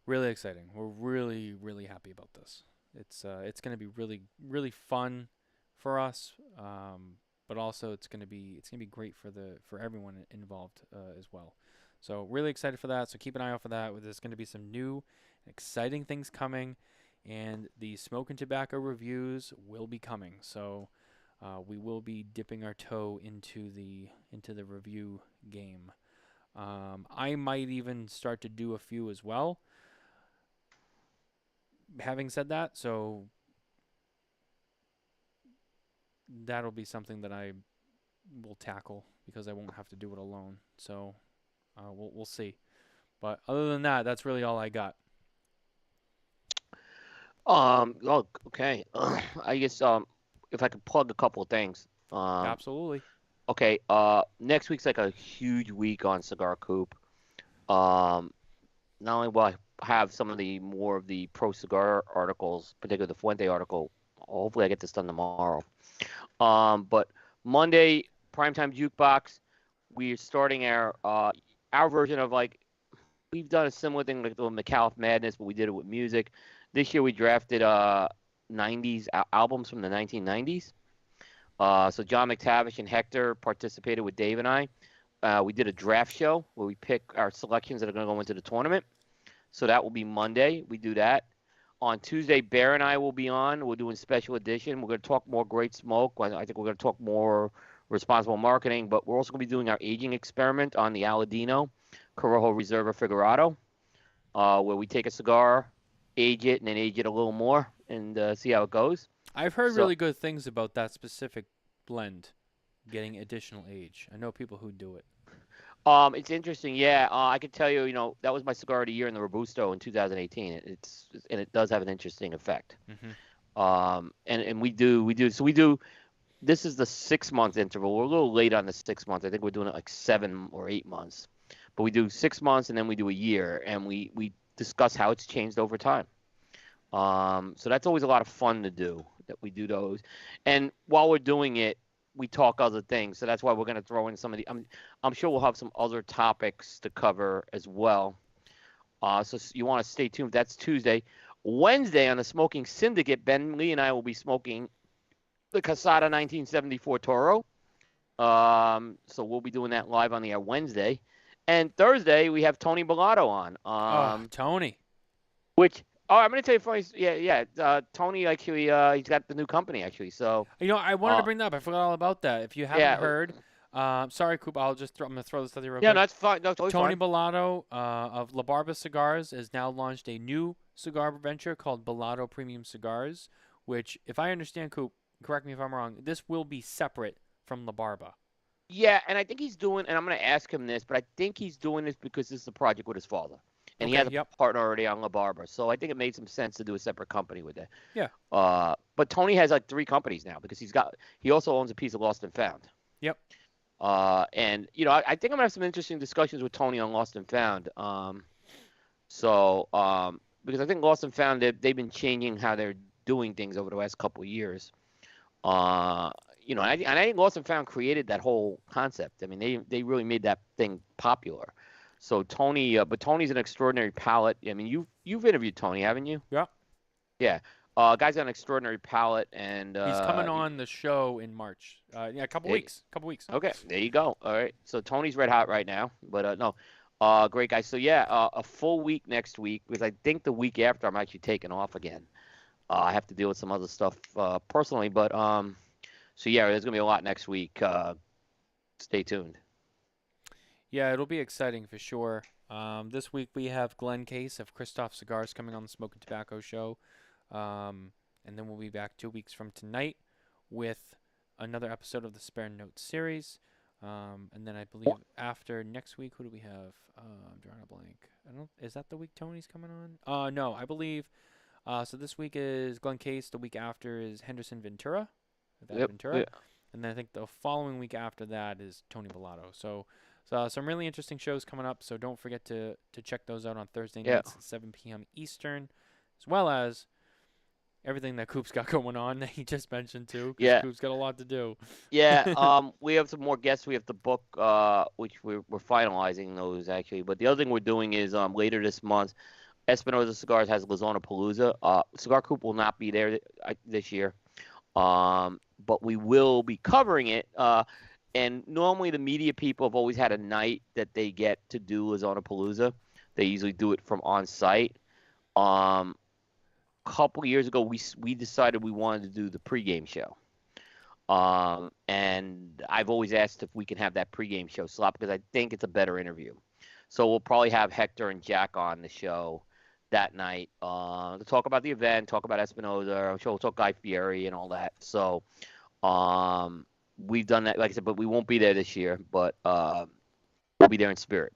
really exciting. We're really really happy about this. It's going to be really really fun for us, but also it's gonna be great for everyone involved as well. So really excited for that. So keep an eye out for that. There's going to be some new exciting things coming, and the smoke and tobacco reviews will be coming. So we will be dipping our toe into the review game. I might even start to do a few as well. Having said that, so that'll be something that I will tackle because I won't have to do it alone. So we'll see. But other than that, that's really all I got. Oh, okay. I guess if I could plug a couple of things. Absolutely. Okay. Next week's like a huge week on Cigar Coop. Um, Not only will I have some of the more of the pro cigar articles, particularly the Fuente article. Hopefully, I get this done tomorrow. But Monday, primetime jukebox. We're starting our version of like we've done a similar thing like the McAuliffe Madness, but we did it with music. This year we drafted 90s albums from the 1990s. So John McTavish and Hector participated with Dave and I. We did a draft show where we pick our selections that are going to go into the tournament. So that will be Monday. We do that. On Tuesday, Bear and I will be on. We're doing special edition. We're going to talk more Great Smoke. I think we're going to talk more responsible marketing, but we're also going to be doing our aging experiment on the Aladino Corojo Reserva Figurado, where we take a cigar, age it, and then age it a little more and see how it goes. I've heard So really good things about that specific blend getting additional age. I know people who do it. it's interesting. Yeah, I could tell you, that was my cigar of the year in the Robusto in 2018. And it does have an interesting effect. Hmm. And we do. This is the 6 month interval. We're a little late on the 6 months. I think we're doing it like 7 or 8 months. But we do 6 months and then we do a year, and we discuss how it's changed over time. So that's always a lot of fun to do. That we do those, and while we're doing it, we talk other things. So that's why we're going to throw in some of the. I'm sure we'll have some other topics to cover as well. So you want to stay tuned. That's Tuesday. Wednesday on the Smoking Syndicate, Ben Lee and I will be smoking the Casada 1974 Toro. So we'll be doing that live on the air Wednesday. And Thursday we have Tony Bellotto on. Oh, Tony. Which I'm gonna tell you funny. Yeah. Tony actually, he's got the new company actually. So I wanted to uh, bring that up. I forgot all about that. If you haven't yeah, heard, sorry, Coop. I'm gonna throw this at you real yeah, quick. no, that's fine. No, totally Tony fine. Bellotto of La Barba Cigars has now launched a new cigar venture called Bellotto Premium Cigars, which, if I understand, Coop, correct me if I'm wrong, this will be separate from La Barba. Yeah, and I think he's doing, and I'm gonna ask him this, but I think he's doing this because this is a project with his father, and he Okay. has a Yep. partner already on La Barba. So I think it made some sense to do a separate company with that. Yeah. But Tony has like 3 companies now because he also owns a piece of Lost and Found. Yep. And I think I'm gonna have some interesting discussions with Tony on Lost and Found. So because I think Lost and Found they've been changing how they're doing things over the last couple of years. Uh, and I think Lost and Found created that whole concept. I mean, they really made that thing popular. So Tony, but Tony's an extraordinary palate. I mean, you've interviewed Tony, haven't you? Yeah. Yeah. Guy's got an extraordinary palate, and He's coming on the show in March. Yeah, a couple weeks. okay, there you go. All right. So Tony's red hot right now, but no, great guy. So yeah, a full week next week because I think the week after I'm actually taking off again. I have to deal with some other stuff personally, but so yeah, there's gonna be a lot next week. Stay tuned. Yeah, it'll be exciting for sure. This week we have Glenn Case of Christoph Cigars coming on the Smoke and Tobacco Show. And then we'll be back 2 weeks from tonight with another episode of the Spare Notes series. And then I believe after next week, who do we have? I'm drawing a blank. I don't. Is that the week Tony's coming on? No, I believe. So this week is Glenn Case. The week after is Henderson Ventura. That Yep. Ventura. Yeah. And then I think the following week after that is Tony Velato. So some really interesting shows coming up. So don't forget to check those out on Thursday Yeah. nights at 7 p.m. Eastern, as well as everything that Coop's got going on that he just mentioned too. 'Cause Yeah. Coop's got a lot to do. Yeah. We have some more guests. We have the book, which we're finalizing those actually. But the other thing we're doing is later this month, Espinosa Cigars has Lizona Palooza. Cigar Coop will not be there this year. But we will be covering it. And normally the media people have always had a night that they get to do Lizona Palooza. They usually do it from on site. Couple years ago, we decided we wanted to do the pregame show. And I've always asked if we can have that pregame show slot because I think it's a better interview. So we'll probably have Hector and Jack on the show that night to talk about the event, talk about Espinosa. I'm sure we'll talk Guy Fieri and all that. So we've done that, like I said, but we won't be there this year. But we'll be there in spirit.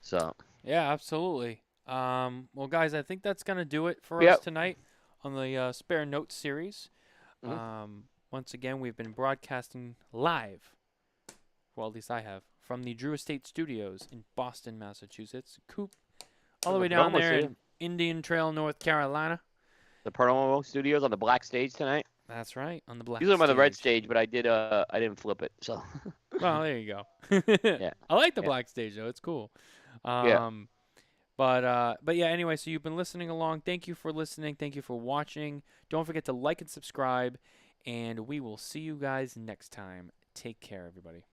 So Yeah, absolutely. Well, guys, I think that's gonna do it for us Yep. tonight on the Spare Notes series. Mhm. Once again, we've been broadcasting live. Well, at least I have from the Drew Estate Studios in Boston, Massachusetts. Coop, all the way down Perdomo there Studio- in Indian Trail, North Carolina. the Perdomo Studios on the black stage tonight. That's right, on the black Usually I'm on the red stage. stage, but I didn't flip it. So Well, there you go. yeah, I like the yeah, black stage though; it's cool. yeah. But yeah. Anyway, so you've been listening along. Thank you for listening. Thank you for watching. Don't forget to like and subscribe, and we will see you guys next time. Take care, everybody.